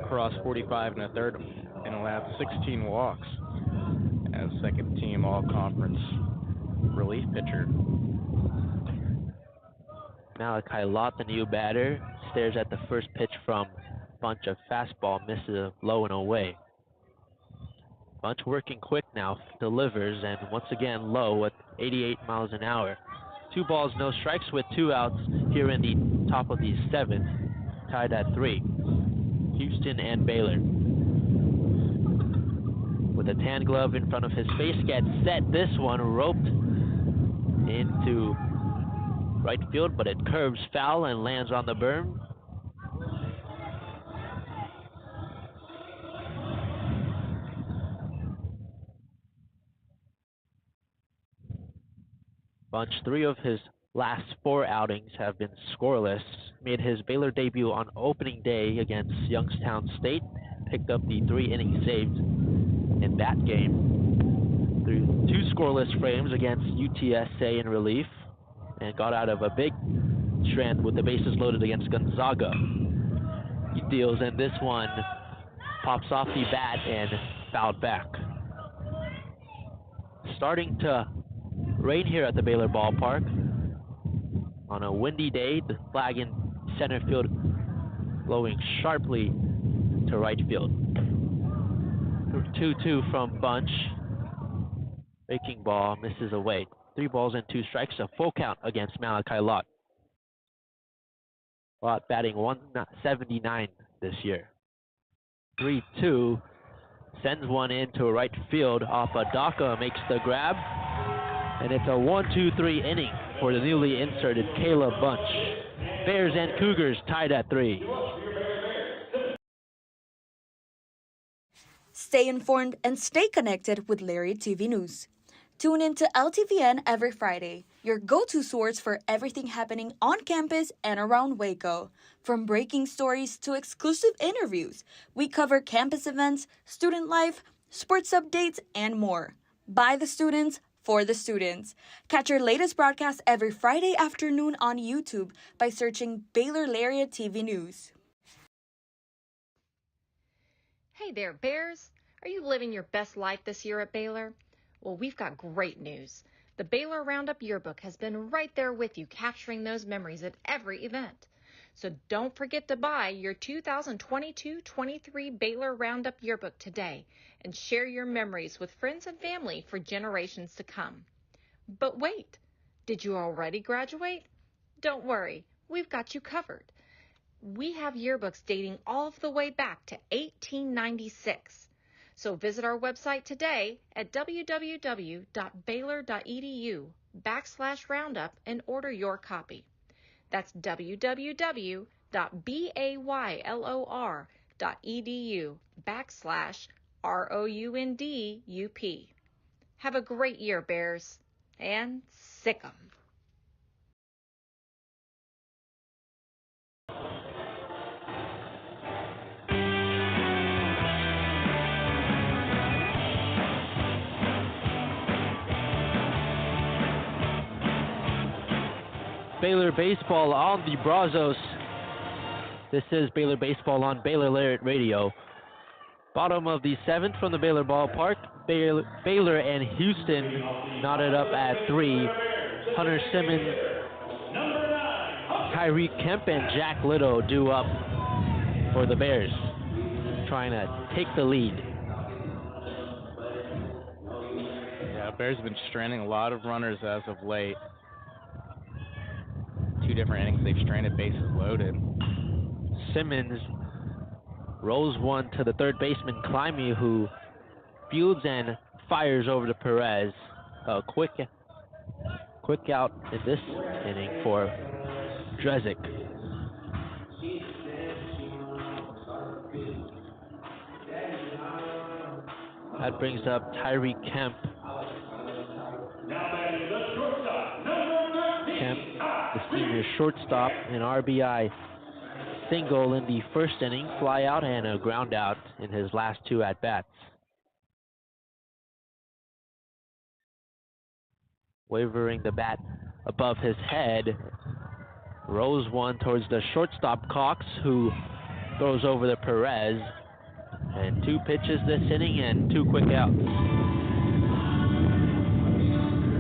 across 45 and a third and allowed 16 walks as second team all-conference relief pitcher. Malachi Lott, the new batter, stares at the first pitch from Bunch. A fastball misses low and away. Bunch working quick now, delivers, and once again low at 88 miles an hour. 2 balls, no strikes with 2 outs here in the top of the 7th, tied at 3. Houston and Baylor. With a tan glove in front of his face, gets set. This one roped into right field, but it curves foul and lands on the berm. Bunch, 3 of his last 4 outings have been scoreless. Made his Baylor debut on opening day against Youngstown State. Picked up the 3 innings saved in that game. Through 2 scoreless frames against UTSA in relief, and got out of a big strand with the bases loaded against Gonzaga. He deals, and this one pops off the bat and fouled back. Starting to rain here at the Baylor Ballpark. On a windy day, the flag in center field blowing sharply to right field. 2-2 from Bunch. Breaking ball misses away. 3 balls and 2 strikes, a full count against Malachi Lott. Lott batting 179 this year. 3-2, sends one into right field. Apodaca makes the grab, and it's a 1-2-3 inning for the newly inserted Caleb Bunch. Bears and Cougars tied at 3. Stay informed and stay connected with Lariat TV News. Tune in to LTVN every Friday, your go-to source for everything happening on campus and around Waco. From breaking stories to exclusive interviews, we cover campus events, student life, sports updates, and more. By the students, for the students. Catch our latest broadcast every Friday afternoon on YouTube by searching Baylor Lariat TV News. Hey there, Bears. Are you living your best life this year at Baylor? Well, we've got great news. The Baylor Roundup Yearbook has been right there with you, capturing those memories at every event. So don't forget to buy your 2022-23 Baylor Roundup Yearbook today and share your memories with friends and family for generations to come. But wait, did you already graduate? Don't worry, we've got you covered. We have yearbooks dating all the way back to 1896. So visit our website today at www.baylor.edu, www.baylor.edu/roundup and order your copy. That's www.baylor.edu/ROUNDUP. Have a great year, Bears, and sick 'em. Baylor baseball on the Brazos. This is Baylor baseball on Baylor Lariat Radio. Bottom of the 7th from the Baylor Ballpark. Baylor and Houston knotted up at 3. Hunter Simmons, Tyreek Kemp, and Jack Little due up for the Bears, trying to take the lead. Yeah, Bears have been stranding a lot of runners as of late. 2 different innings they've stranded bases loaded. Simmons rolls one to the third baseman Climby, who fields and fires over to Perez. A quick out in this inning for Drezik. That brings up Tyreek Kemp. Kemp, the senior shortstop, an RBI single in the first inning, fly out and a ground out in his last 2 at-bats. Wavering the bat above his head, rolls one towards the shortstop Cox, who throws over the Perez. And 2 pitches this inning and 2 quick outs.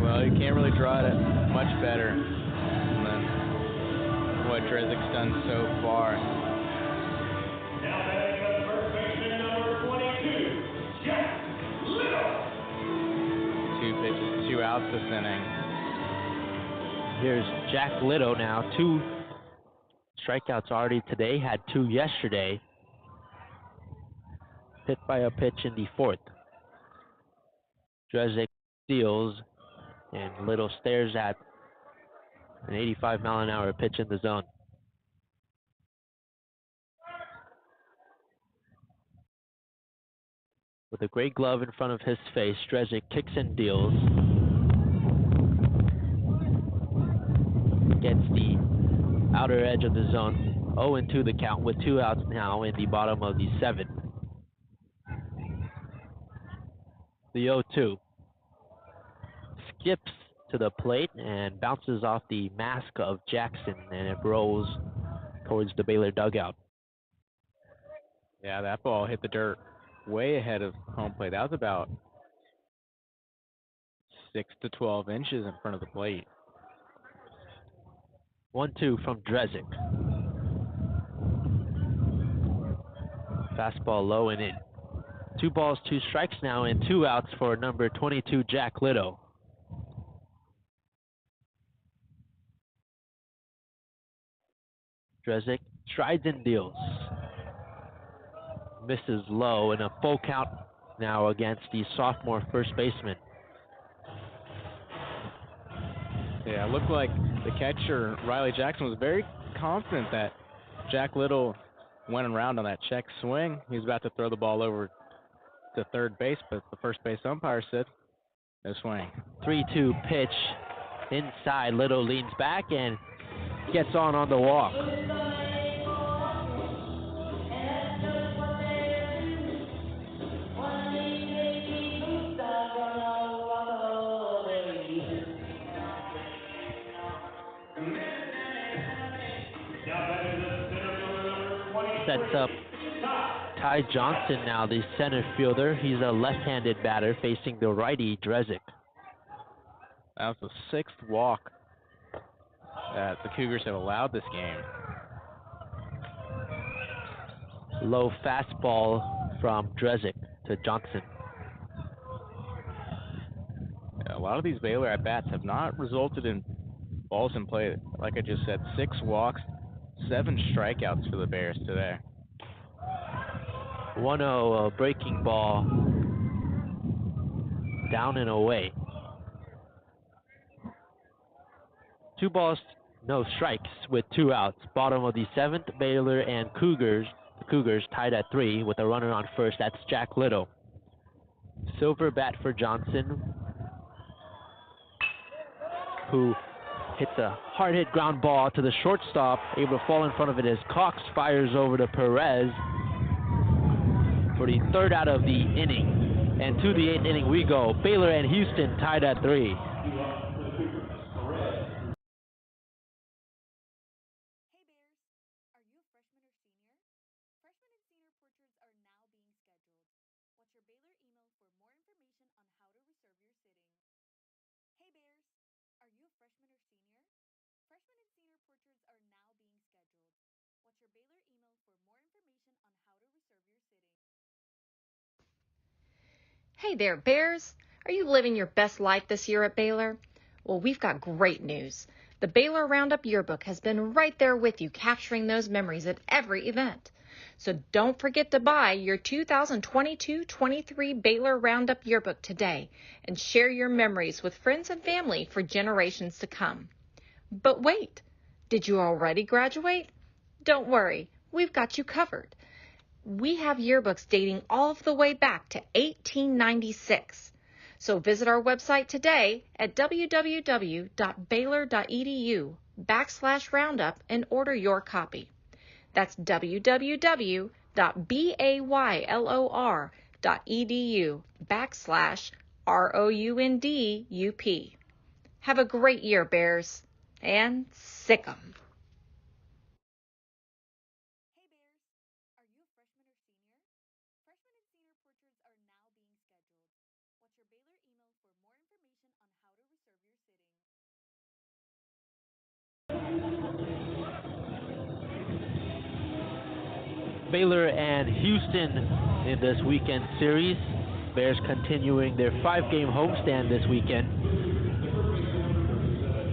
Well, you can't really draw it much better than what Drezik's done so far. Now batting at first baseman number 22, Jack Little. 2 pitches, 2 outs this inning. Here's Jack Little now. 2 strikeouts already today, had 2 yesterday. Hit by a pitch in the 4th. Drezik steals, and Little stares at an 85-mile-an-hour pitch in the zone. With a gray glove in front of his face, Drezik kicks and deals. Gets the outer edge of the zone. 0-2 the count with 2 outs now in the bottom of the 7th. The 0-2. Skips to the plate and bounces off the mask of Jackson, and it rolls towards the Baylor dugout. Yeah, that ball hit the dirt way ahead of home plate. That was about 6 to 12 inches in front of the plate. 1-2 from Drezik. Fastball low and in. 2 balls, 2 strikes now, and 2 outs for number 22, Jack Little. Drezik strides and deals. Misses low, and a full count now against the sophomore first baseman. Yeah, it looked like the catcher, Riley Jackson, was very confident that Jack Little went around on that check swing. He was about to throw the ball over to third base, but the first base umpire said, no swing. 3-2 pitch inside. Little leans back and gets on the walk. Sets up Ty Johnson now, the center fielder. He's a left-handed batter facing the righty, Drezik. That was the 6th walk that the Cougars have allowed this game. Low fastball from Drezik to Johnson. Yeah, a lot of these Baylor at-bats have not resulted in balls in play. Like I just said, 6 walks, 7 strikeouts for the Bears today. 1-0, a breaking ball down and away. 2 balls, no strikes with 2 outs. Bottom of the 7th, Baylor and Cougars. The Cougars tied at 3 with a runner on first. That's Jack Little. Silver bat for Johnson, who hits a hard-hit ground ball to the shortstop, able to fall in front of it as Cox fires over to Perez for the 3rd out of the inning. And to the 8th inning we go. Baylor and Houston tied at 3. Hey there, Bears. Are you living your best life this year at Baylor? Well, we've got great news. The Baylor Roundup Yearbook has been right there with you, capturing those memories at every event. So don't forget to buy your 2022-23 Baylor Roundup Yearbook today and share your memories with friends and family for generations to come. But wait, did you already graduate? Don't worry, we've got you covered. We have yearbooks dating all the way back to 1896. So visit our website today at www.baylor.edu/roundup and order your copy. That's www.baylor.edu/ROUNDUP. Have a great year, Bears, and sick 'em. Baylor and Houston in this weekend series. Bears continuing their 5-game homestand this weekend.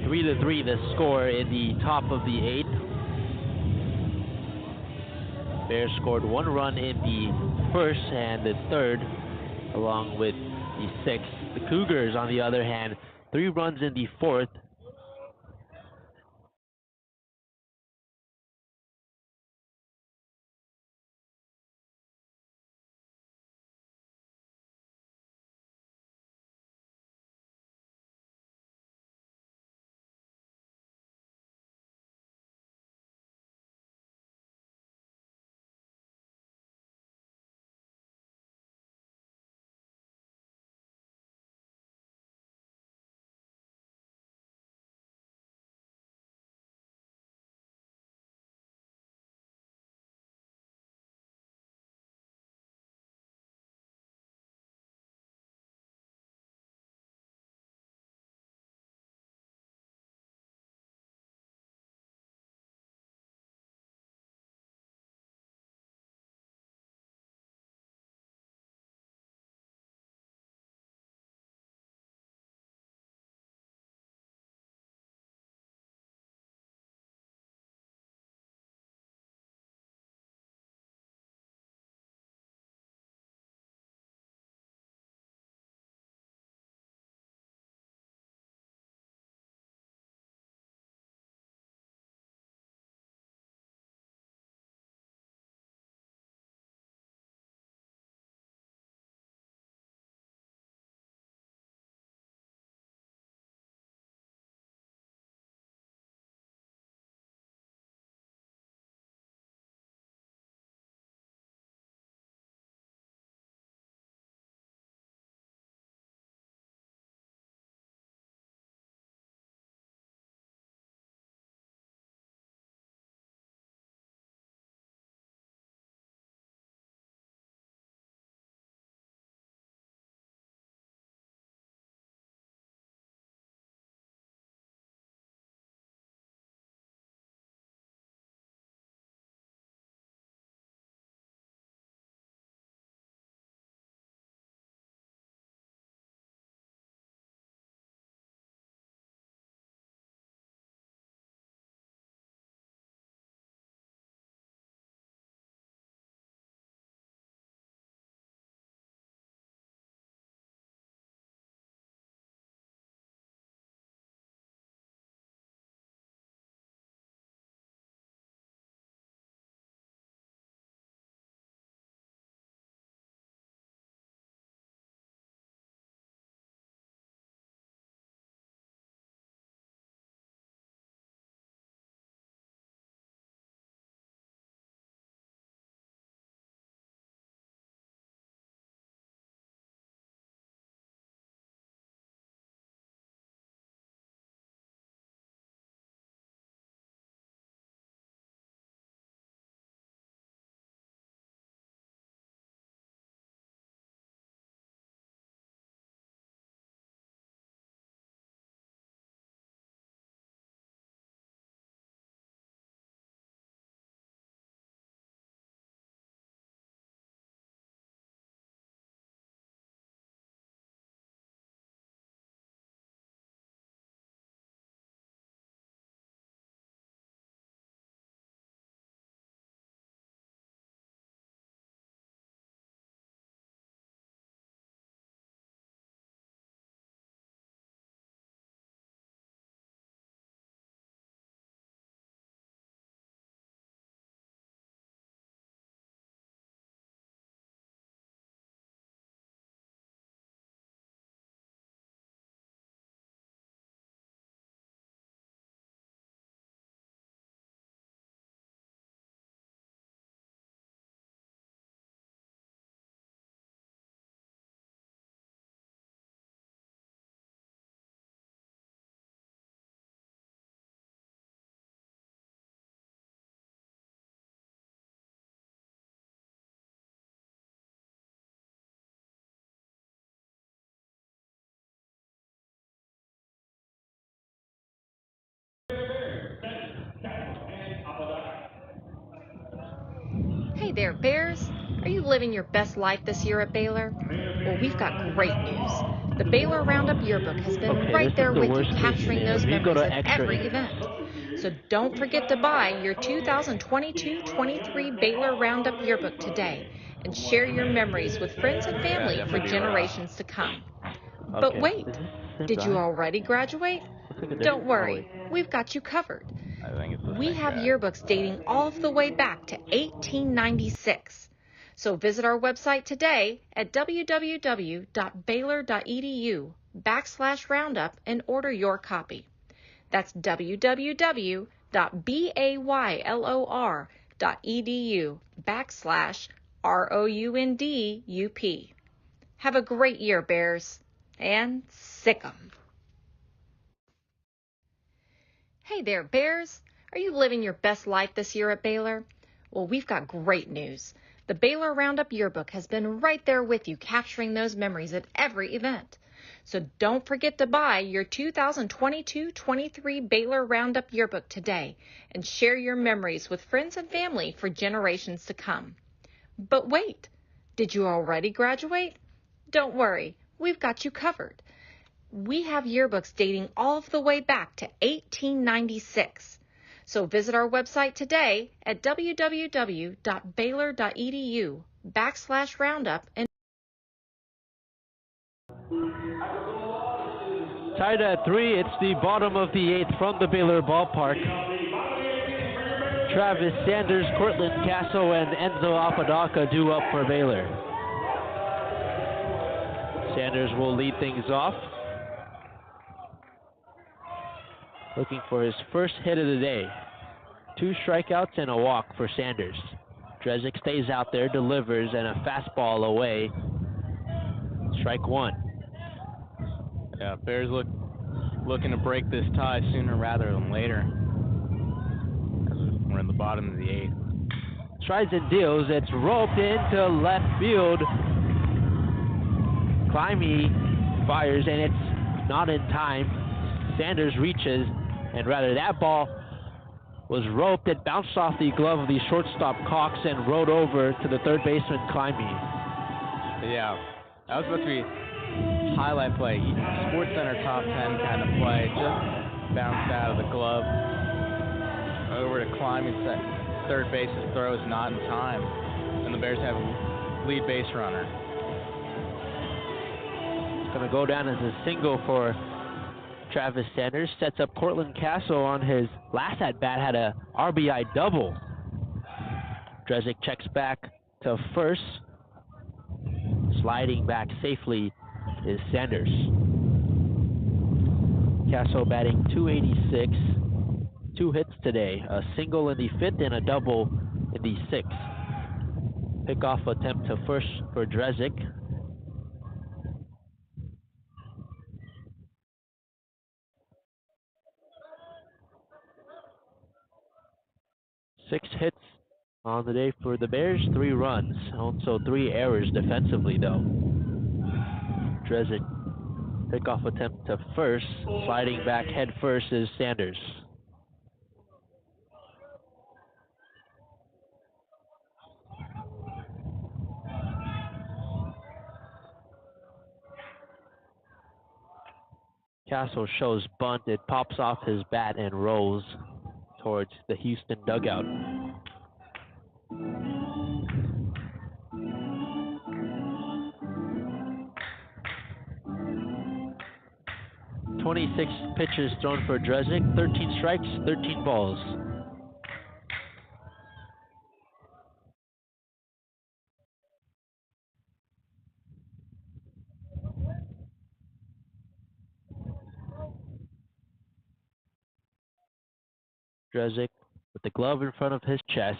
3-3 the score in the top of the 8th. Bears scored 1 run in the 1st and the 3rd, along with the 6th. The Cougars, on the other hand, 3 runs in the 4th Hey there, Bears. Are you living your best life this year at Baylor? Well, we've got great news. The Baylor Roundup Yearbook has been Okay, right this there is the with you, worst case capturing scenario. those We go memories to at extra every innings. event. So don't forget to buy your 2022-23 Baylor Roundup Yearbook today and share your memories with friends and family for generations to come. But Okay. wait, Is this the did same you guy? already graduate? Looks like a Don't different- worry, oh, wait. we've got you covered. I think it's the We same have guy. yearbooks dating all the way back to 1896. So visit our website today at www.baylor.edu/roundup and order your copy. That's www.baylor.edu/ROUNDUP. Have a great year, Bears, and sick 'em. Hey there, Bears. Are you living your best life this year at Baylor? Well, we've got great news. The Baylor Roundup Yearbook has been right there with you, capturing those memories at every event. So don't forget to buy your 2022-23 Baylor Roundup Yearbook today and share your memories with friends and family for generations to come. But wait, did you already graduate? Don't worry, we've got you covered. We have yearbooks dating all the way back to 1896. So visit our website today at www.baylor.edu/roundup and Tied at 3, it's the bottom of the 8th from the Baylor Ballpark. Travis Sanders, Cortland Castle, and Enzo Apodaca due up for Baylor. Sanders will lead things off. Looking for his first hit of the day. 2 strikeouts and a walk for Sanders. Drezik stays out there, delivers, and a fastball away. Strike 1. Yeah, Bears looking to break this tie sooner rather than later. We're in the bottom of the 8th. Tries and deals. It's roped into left field. Climby fires, and it's not in time. Sanders reaches, and rather that ball was roped. It bounced off the glove of the shortstop Cox and rode over to the third baseman Climby. Yeah, that was supposed to be highlight play. Sports Center top 10 kind of play. Just bounced out of the glove over to Climbing. Third base's throw is not in time, and the Bears have a lead base runner. It's going to go down as a single for Travis Sanders. Sets up Cortland Castle on his last at-bat, had a RBI double. Drezik checks back to first. Sliding back safely is Sanders. Castle batting .286. 2 hits today, a single in the 5th and a double in the 6th. Pickoff attempt to first for Drezik. Six hits on the day for the Bears, 3 runs, also 3 errors defensively though. Drezik pickoff attempt to first, sliding back head first is Sanders. Castle shows bunt. It pops off his bat and rolls towards the Houston dugout. .26 pitches thrown for Drezik, 13 strikes, 13 balls. Drezik with the glove in front of his chest,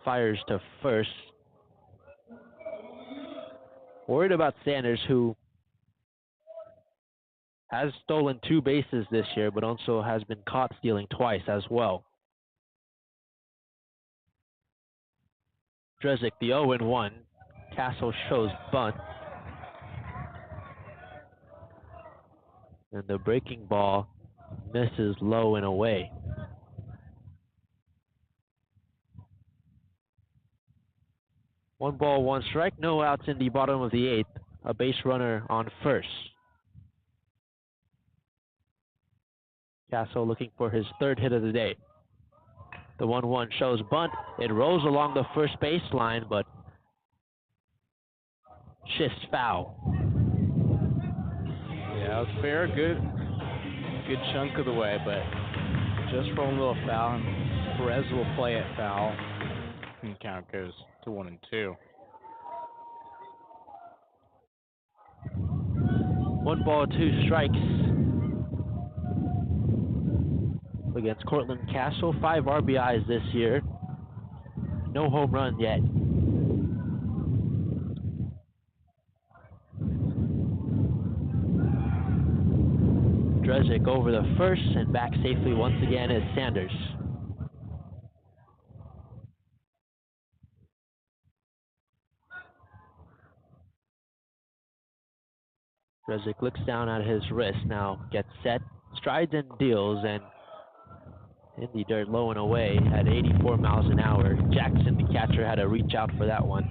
fires to first. Worried about Sanders, who has stolen 2 bases this year, but also has been caught stealing twice as well. Drezik, the 0-1. Castle shows bunt. And the breaking ball misses low and away. One ball, one strike, no outs in the bottom of the 8th. A base runner on first. Castle looking for his 3rd hit of the day. The 1-1 shows bunt. It rolls along the first baseline, but shifts foul. Yeah, it was fair, good chunk of the way, but just rolling a little foul, and Perez will play it foul, and count goes to 1-2. 1 ball, 2 strikes against Cortland Castle. 5 RBIs this year. No home run yet. Drezick over the first and back safely once again is Sanders. Drezick looks down at his wrist, now gets set, strides and deals, and in the dirt low and away at 84 miles an hour. Jackson, the catcher, had to reach out for that one.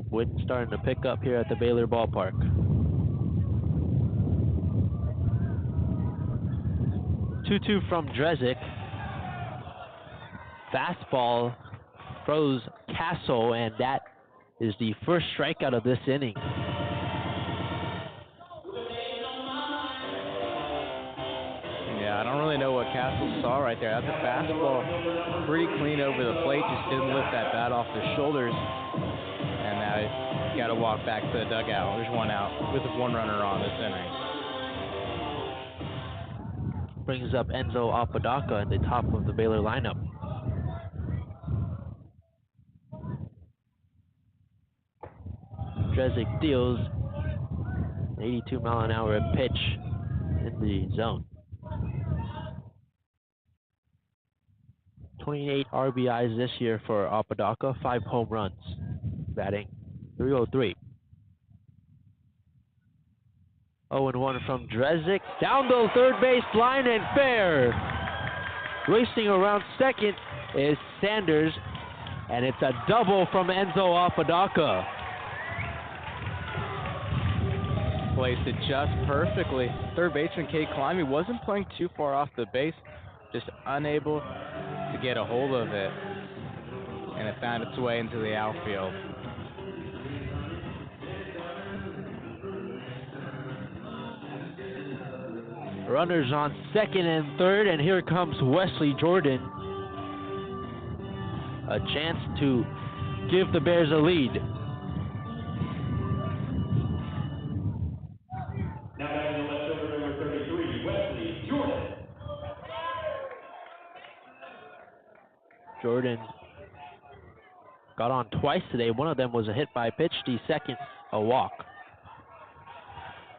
Wind starting to pick up here at the Baylor Ballpark. 2-2 from Drezick. Fastball froze Castle, and that is the first strikeout of this inning. Yeah, I don't really know what Castle saw right there. That's a fastball, pretty clean over the plate, just didn't lift that bat off the shoulders. And now he's got to walk back to the dugout. There's 1 out with 1 runner on this inning. Brings up Enzo Apodaca at the top of the Baylor lineup. Drezick deals an 82 mile an hour pitch in the zone. 28 RBIs this year for Apodaca, 5 home runs, batting .303. 0-1 from Drezick, down the third base line and fair. Racing around second is Sanders, and it's a double from Enzo Apodaca. Placed it just perfectly. Third baseman Kate Climbey wasn't playing too far off the base, just unable to get a hold of it, and it found its way into the outfield. Runners on second and third, and here comes Wesley Jordan. A chance to give the Bears a lead. Now batting the left fielder, number 33, Wesley Jordan. Jordan got on twice today. One of them was a hit by pitch, the second a walk.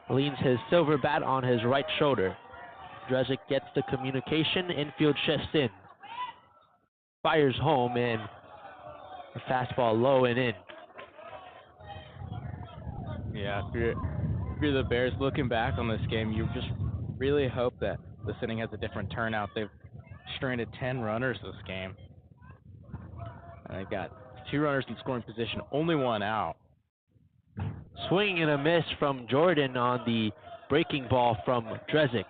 Leans his silver bat on his right shoulder. Drezick gets the communication, infield shifts in. Fires home, and a fastball low and in. Yeah, if you're the Bears looking back on this game, you just really hope that this inning has a different turnout. They've stranded 10 runners this game. And they've got 2 runners in scoring position, only 1 out. Swing and a miss from Jordan on the breaking ball from Drezick.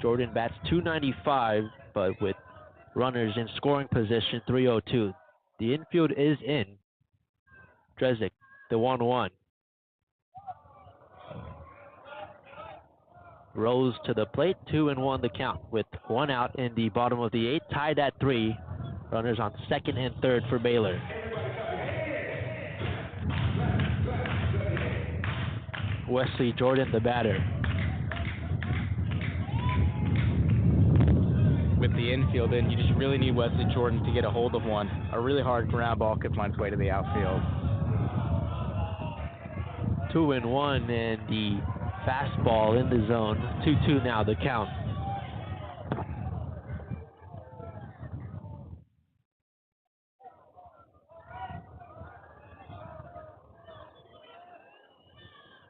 Jordan bats .295, but with runners in scoring position, .302. The infield is in. Drezick, the 1-1. Rose to the plate, 2-1 the count, with 1 out in the bottom of the 8th, tied at 3. Runners on second and third for Baylor. Wesley Jordan, the batter. With the infield in, you just really need Wesley Jordan to get a hold of one. A really hard ground ball could find its way to the outfield. 2-1, and the fastball in the zone. 2-2 now, the count.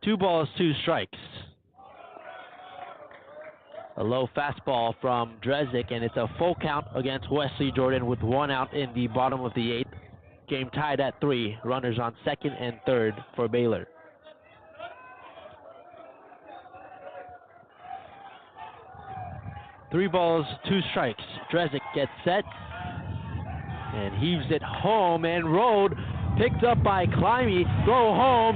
2 balls, 2 strikes. A low fastball from Drezik, and it's a full count against Wesley Jordan with 1 out in the bottom of the 8th. Game tied at 3. Runners on 2nd and 3rd for Baylor. Three balls, 2 strikes. Drezik gets set and heaves it home and rolled. Picked up by Climby. Throw home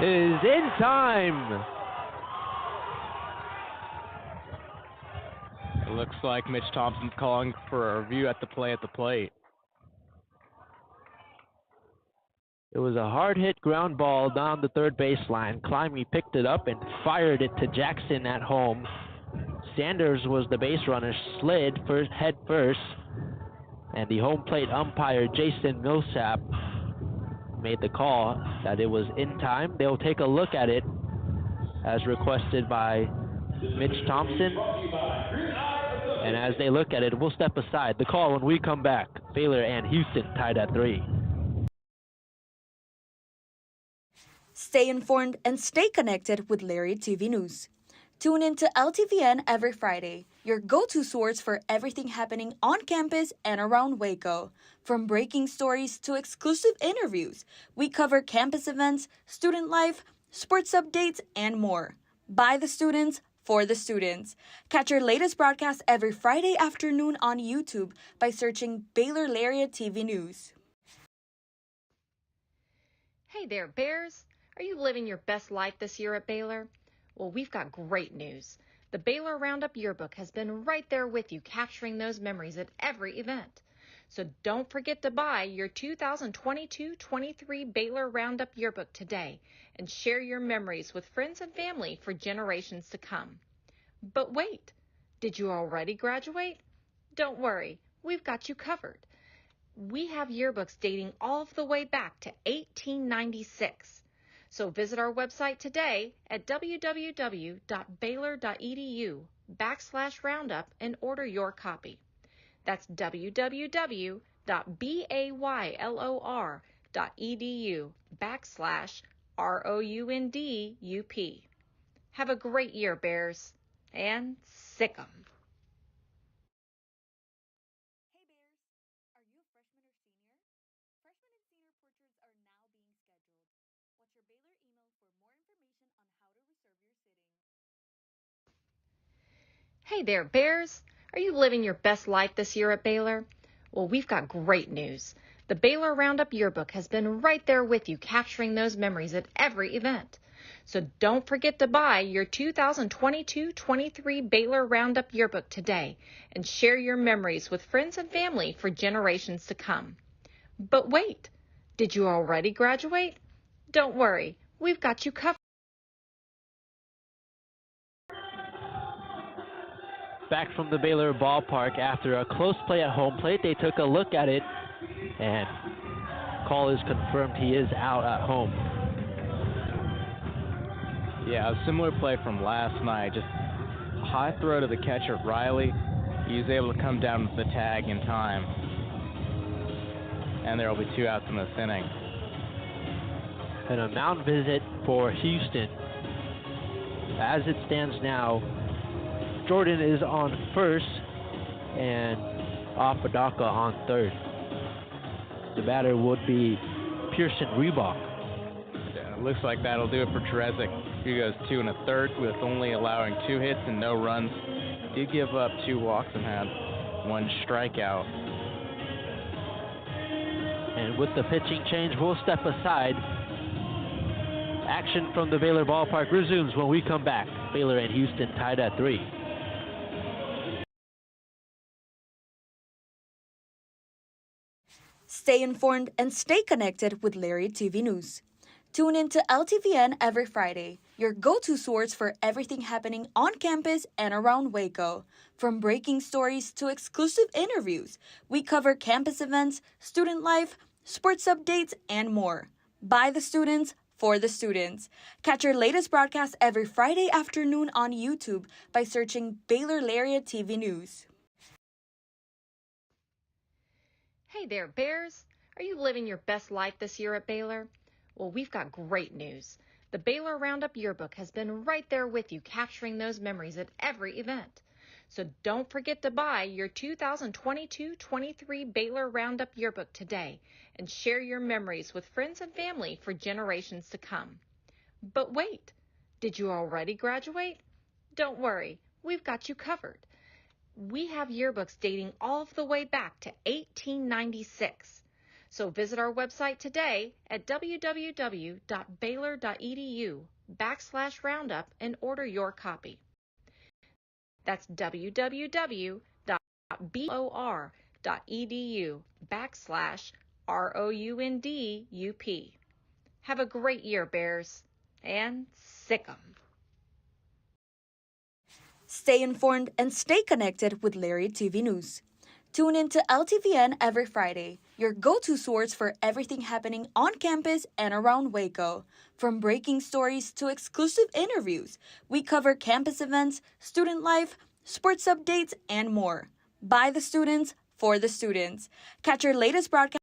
is in time. It looks like Mitch Thompson's calling for a review at the plate. It was a hard hit ground ball down the third baseline. Climby picked it up and fired it to Jackson at home. Sanders was the base runner, slid head first, and the home plate umpire Jason Millsap made the call that it was in time. They'll take a look at it as requested by Mitch Thompson. And as they look at it, we'll step aside. The call when we come back. Baylor and Houston tied at 3. Stay informed and stay connected with Lariat TV News. Tune in to LTVN every Friday, your go-to source for everything happening on campus and around Waco. From breaking stories to exclusive interviews, we cover campus events, student life, sports updates, and more. By the students, for the students. Catch our latest broadcast every Friday afternoon on YouTube by searching Baylor Lariat TV News. Hey there, Bears. Are you living your best life this year at Baylor? Well, we've got great news. The Baylor Roundup Yearbook has been right there with you, capturing those memories at every event. So don't forget to buy your 2022-23 Baylor Roundup Yearbook today and share your memories with friends and family for generations to come. But wait, did you already graduate? Don't worry, we've got you covered. We have yearbooks dating all the way back to 1896. So visit our website today at www.baylor.edu/roundup and order your copy. That's www.baylor.edu/ROUNDUP. Have a great year, Bears, and sick 'em. Hey Bears, are you a freshman or senior? Freshman and senior portraits are now being scheduled. Watch your Baylor email for more information on how to reserve your sitting. Hey there, Bears. Are you living your best life this year at Baylor? Well, we've got great news. The Baylor Roundup Yearbook has been right there with you, capturing those memories at every event. So don't forget to buy your 2022-23 Baylor Roundup Yearbook today and share your memories with friends and family for generations to come. But wait, did you already graduate? Don't worry, we've got you covered. Back from the Baylor Ballpark after a close play at home plate, they took a look at it, and call is confirmed he is out at home. Yeah, a similar play from last night. Just a high throw to the catcher, Riley. He was able to come down with the tag in time. And there will be 2 outs in this inning. And a mound visit for Houston. As it stands now, Jordan is on first and Apodaca on third. The batter would be Pearson Reebok. Yeah, it looks like that'll do it for Drezik. He goes 2 1/3 with only allowing 2 hits and no runs. Did give up 2 walks and had 1 strikeout. And with the pitching change, we'll step aside. Action from the Baylor Ballpark resumes when we come back. Baylor and Houston tied at 3. Stay informed and stay connected with Lariat TV News. Tune in to LTVN every Friday, your go-to source for everything happening on campus and around Waco. From breaking stories to exclusive interviews, we cover campus events, student life, sports updates, and more. By the students, for the students. Catch our latest broadcast every Friday afternoon on YouTube by searching Baylor Lariat TV News. Hey there, Bears. Are you living your best life this year at Baylor? Well, we've got great news. The Baylor Roundup Yearbook has been right there with you, capturing those memories at every event. So don't forget to buy your 2022-23 Baylor Roundup Yearbook today and share your memories with friends and family for generations to come. But wait, did you already graduate? Don't worry, we've got you covered. We have yearbooks dating all the way back to 1896. So visit our website today at www.baylor.edu/roundup and order your copy. That's www.bor.edu/ROUNDUP. Have a great year, Bears, and sick 'em. Stay informed and stay connected with Lariat TV News. Tune in to LTVN every Friday, your go-to source for everything happening on campus and around Waco. From breaking stories to exclusive interviews, we cover campus events, student life, sports updates, and more. By the students, for the students. Catch your latest broadcast.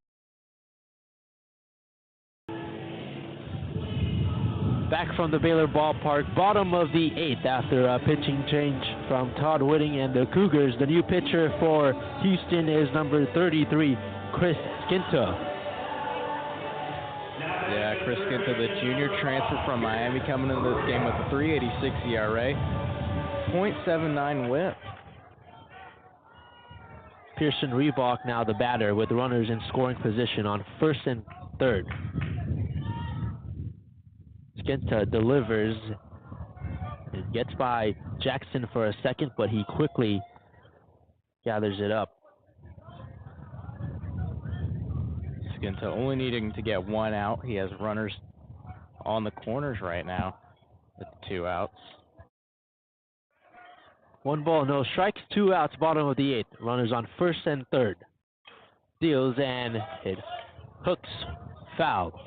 Back from the Baylor Ballpark, bottom of the 8th after a pitching change from Todd Whitting and the Cougars. The new pitcher for Houston is number 33, Chris Skinta. Yeah, Chris Skinta, the junior transfer from Miami, coming into this game with a 3.86 ERA, .79 WHIP. Pearson Reebok now the batter with runners in scoring position on first and third. Skinta delivers. It gets by Jackson for a second, but he quickly gathers it up. Skinta only needing to get one out. He has runners on the corners right now with 2 outs. 1 ball, no strikes, 2 outs, bottom of the 8th. Runners on first and third. Deals and it hooks foul.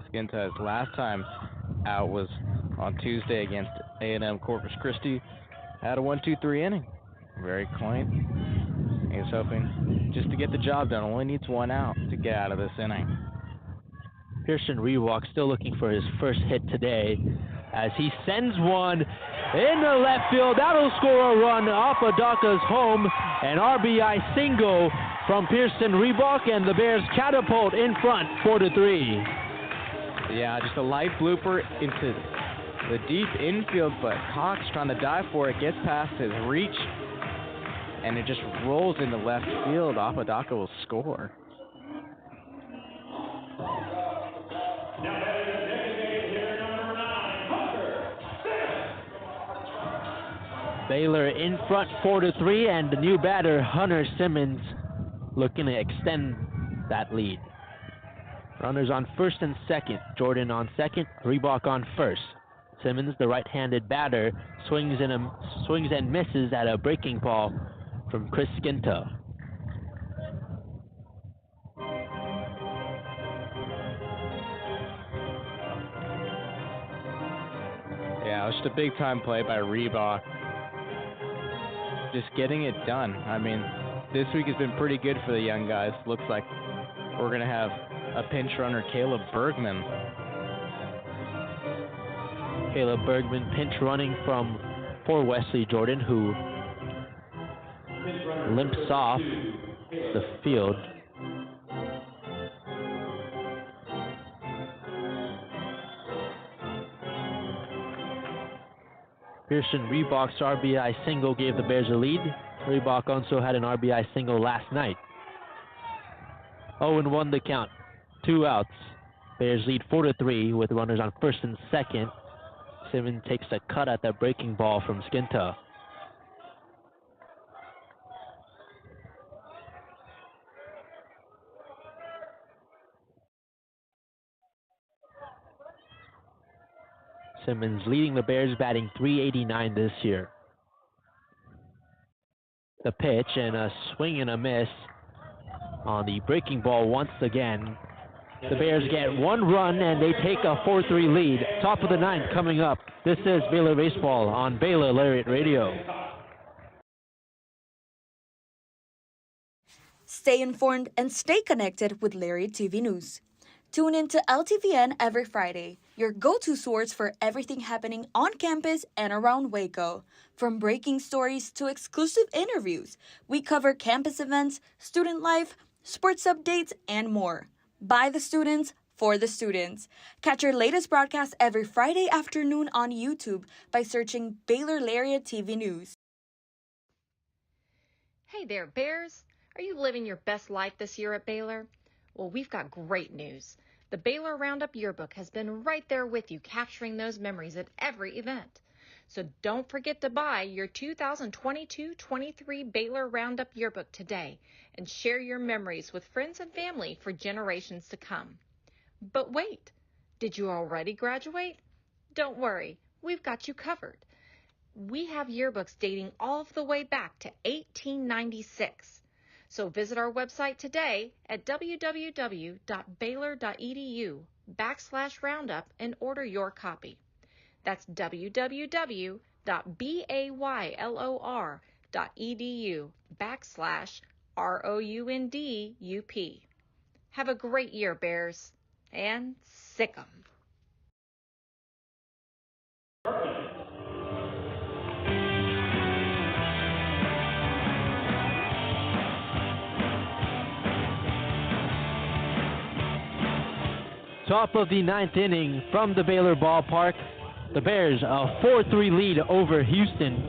Skinta's last time out was on Tuesday against A&M Corpus Christi. Had a 1-2-3 inning. Very clean. He's hoping just to get the job done. Only needs 1 out to get out of this inning. Pearson Rewalk still looking for his first hit today as he sends one in the left field. That'll score a run off Adaka's home. An RBI single from Pearson Rewalk, and the Bears catapult in front 4-3. Yeah, just a light blooper into the deep infield, but Cox trying to dive for it, gets past his reach, and it just rolls into left field. Apodaca will score. Baylor in front 4-3, and the new batter, Hunter Simmons, looking to extend that lead. Runners on first and second. Jordan on second, Reebok on first. Simmons, the right-handed batter, swings and misses at a breaking ball from Chris Skinta. Yeah, it was just a big-time play by Reebok. Just getting it done. I mean, this week has been pretty good for the young guys. Looks like we're going to have a pinch runner, Caleb Bergman. Caleb Bergman pinch running for Wesley Jordan, who limps off the field. Pearson Reebok's RBI single gave the Bears a lead. Reebok also had an RBI single last night. 0-1 the count. 2 outs. Bears lead 4-3 with runners on first and second. Simmons takes a cut at the breaking ball from Skinta. Simmons leading the Bears, batting .389 this year. The pitch and a swing and a miss on the breaking ball once again. The Bears get 1 run and they take a 4-3 lead. Top of the 9th coming up. This is Baylor Baseball on Baylor Lariat Radio. Stay informed and stay connected with Lariat TV News. Tune in to LTVN every Friday, your go-to source for everything happening on campus and around Waco. From breaking stories to exclusive interviews, we cover campus events, student life, sports updates, and more. By the students, for the students. Catch your latest broadcast every Friday afternoon on YouTube by searching Baylor Lariat TV News. Hey there, Bears. Are you living your best life this year at Baylor? Well, we've got great news. The Baylor Roundup Yearbook has been right there with you, capturing those memories at every event. So don't forget to buy your 2022-23 Baylor Roundup Yearbook today and share your memories with friends and family for generations to come. But wait, did you already graduate? Don't worry, we've got you covered. We have yearbooks dating all the way back to 1896. So visit our website today at www.baylor.edu/roundup and order your copy. That's www.baylor.edu/ROUNDUP. Have a great year, Bears, and sick 'em. Top of the ninth inning from the Baylor Ballpark. The Bears a 4-3 lead over Houston.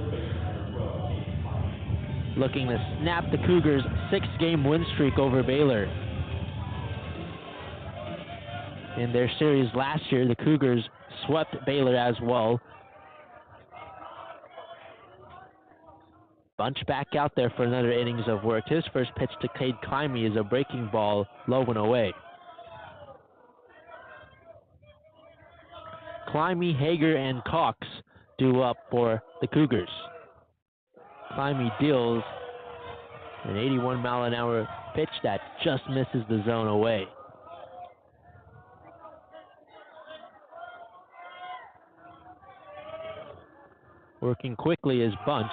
Looking to snap the Cougars' 6-game win streak over Baylor. In their series last year, the Cougars swept Baylor as well. Bunch back out there for another innings of work. His first pitch to Cade Climby is a breaking ball, low and away. Climby, Hager, and Cox due up for the Cougars. Climby deals an 81-mile-an-hour pitch that just misses the zone away. Working quickly is Bunch.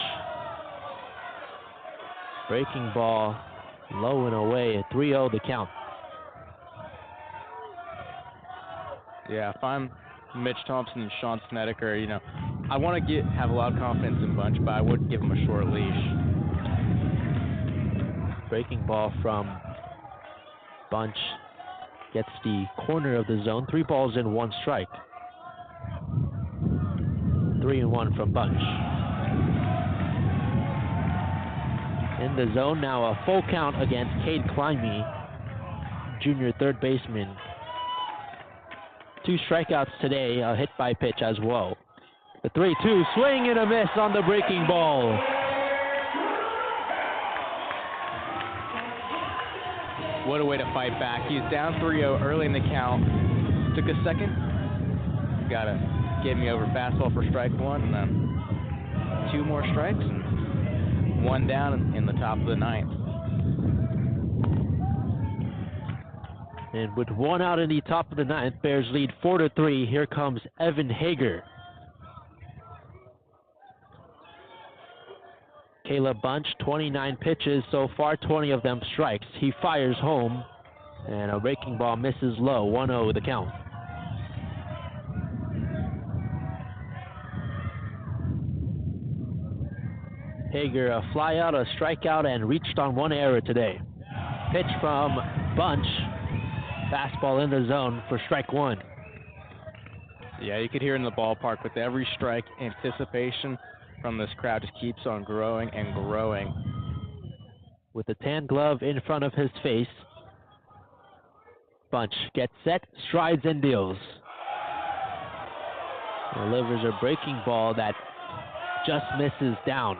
Breaking ball, low and away, at 3-0 the count. Yeah, if I'm Mitch Thompson and Sean Snedeker, I want to have a lot of confidence in Bunch, but I would give him a short leash. Breaking ball from Bunch gets the corner of the zone. 3 balls and 1 strike. 3-1 from Bunch. In the zone now, a full count against Cade Climby, junior third baseman. 2 strikeouts today, a hit by pitch as well. The 3-2, swing and a miss on the breaking ball. What a way to fight back. He's down 3-0 early in the count. Took a second. Gotta get me over fastball for strike 1, and then 2 more strikes, and 1 down in the top of the 9th. And with 1 out in the top of the 9th, Bears lead 4-3. Here comes Evan Hager. Caleb Bunch, 29 pitches so far, 20 of them strikes. He fires home, and a breaking ball misses low, 1-0 the count. Hager, a fly out, a strikeout, and reached on 1 error today. Pitch from Bunch. Fastball in the zone for strike 1. Yeah, you could hear in the ballpark with every strike, anticipation from this crowd just keeps on growing and growing. With the tan glove in front of his face, Bunch gets set, strides, and deals. Delivers a breaking ball that just misses down.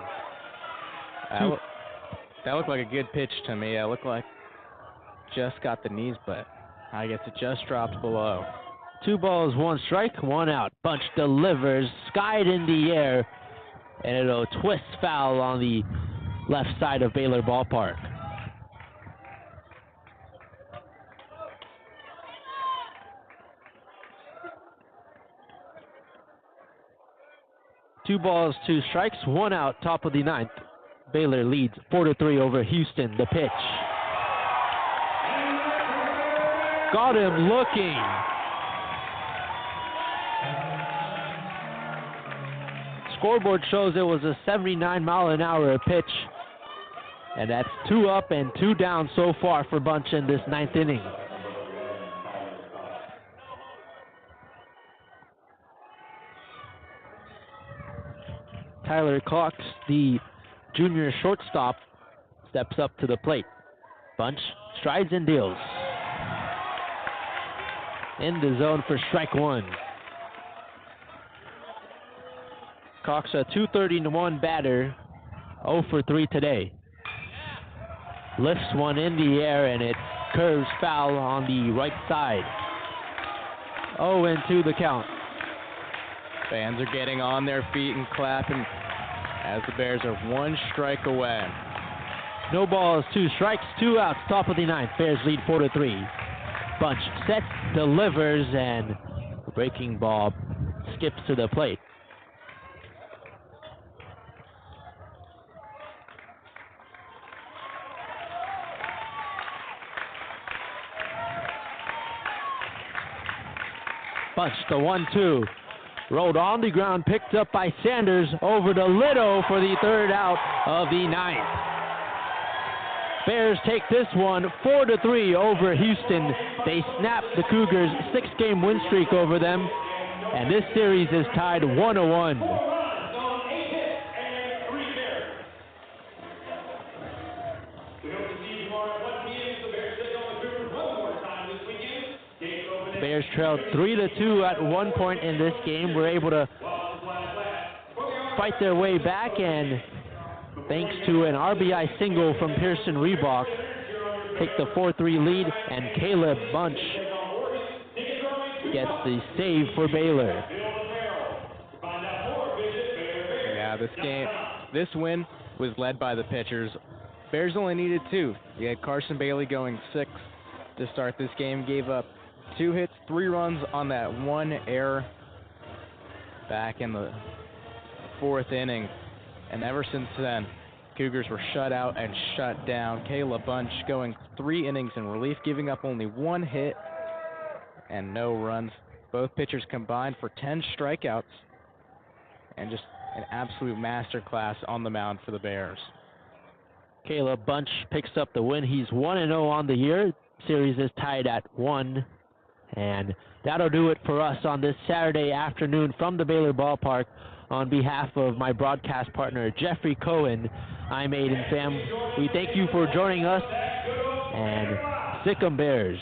That looked like a good pitch to me. It looked like just got the knees, but I guess it just dropped below. 2 balls, 1 strike, 1 out. Bunch delivers, skied in the air, and it'll twist foul on the left side of Baylor Ballpark. Two balls, 2 strikes, 1 out, top of the 9th. Baylor leads 4-3 over Houston. The pitch. Got him looking. Scoreboard shows it was a 79-mile-an-hour pitch. And that's 2 up and 2 down so far for Bunch in this 9th inning. Tyler Cox, the junior shortstop, steps up to the plate. Bunch strides and deals. In the zone for strike 1. Cox, a .231 batter, 0 for 3 today. Lifts one in the air and it curves foul on the right side. 0-2 the count. Fans are getting on their feet and clapping as the Bears are 1 strike away. No balls, 2 strikes, 2 outs, top of the 9th. Bears lead 4-3. Bunch sets, delivers, and the breaking ball skips to the plate. Bunch, the 1-2. Rolled on the ground, picked up by Sanders over to Little for the 3rd out of the 9th. Bears take this one 4-3 over Houston. They snap the Cougars' 6-game win streak over them, and this series is tied 1-1. Bears trailed 3-2 at one point in this game. Were able to fight their way back, and thanks to an RBI single from Pearson Reebok, take the 4-3 lead, and Caleb Bunch gets the save for Baylor. Yeah, this win was led by the pitchers. Bears only needed 2. You had Carson Bailey going 6 to start this game, gave up 2 hits, 3 runs on that 1 error back in the 4th inning. And ever since then, Cougars were shut out and shut down. Caleb Bunch going 3 innings in relief, giving up only 1 hit and no runs. Both pitchers combined for 10 strikeouts, and just an absolute masterclass on the mound for the Bears. Caleb Bunch picks up the win. He's 1-0 on the year. Series is tied at 1. And that'll do it for us on this Saturday afternoon from the Baylor Ballpark. On behalf of my broadcast partner, Jeffrey Cohen, I'm Aidan Pham. We thank you for joining us, and Sic 'em Bears.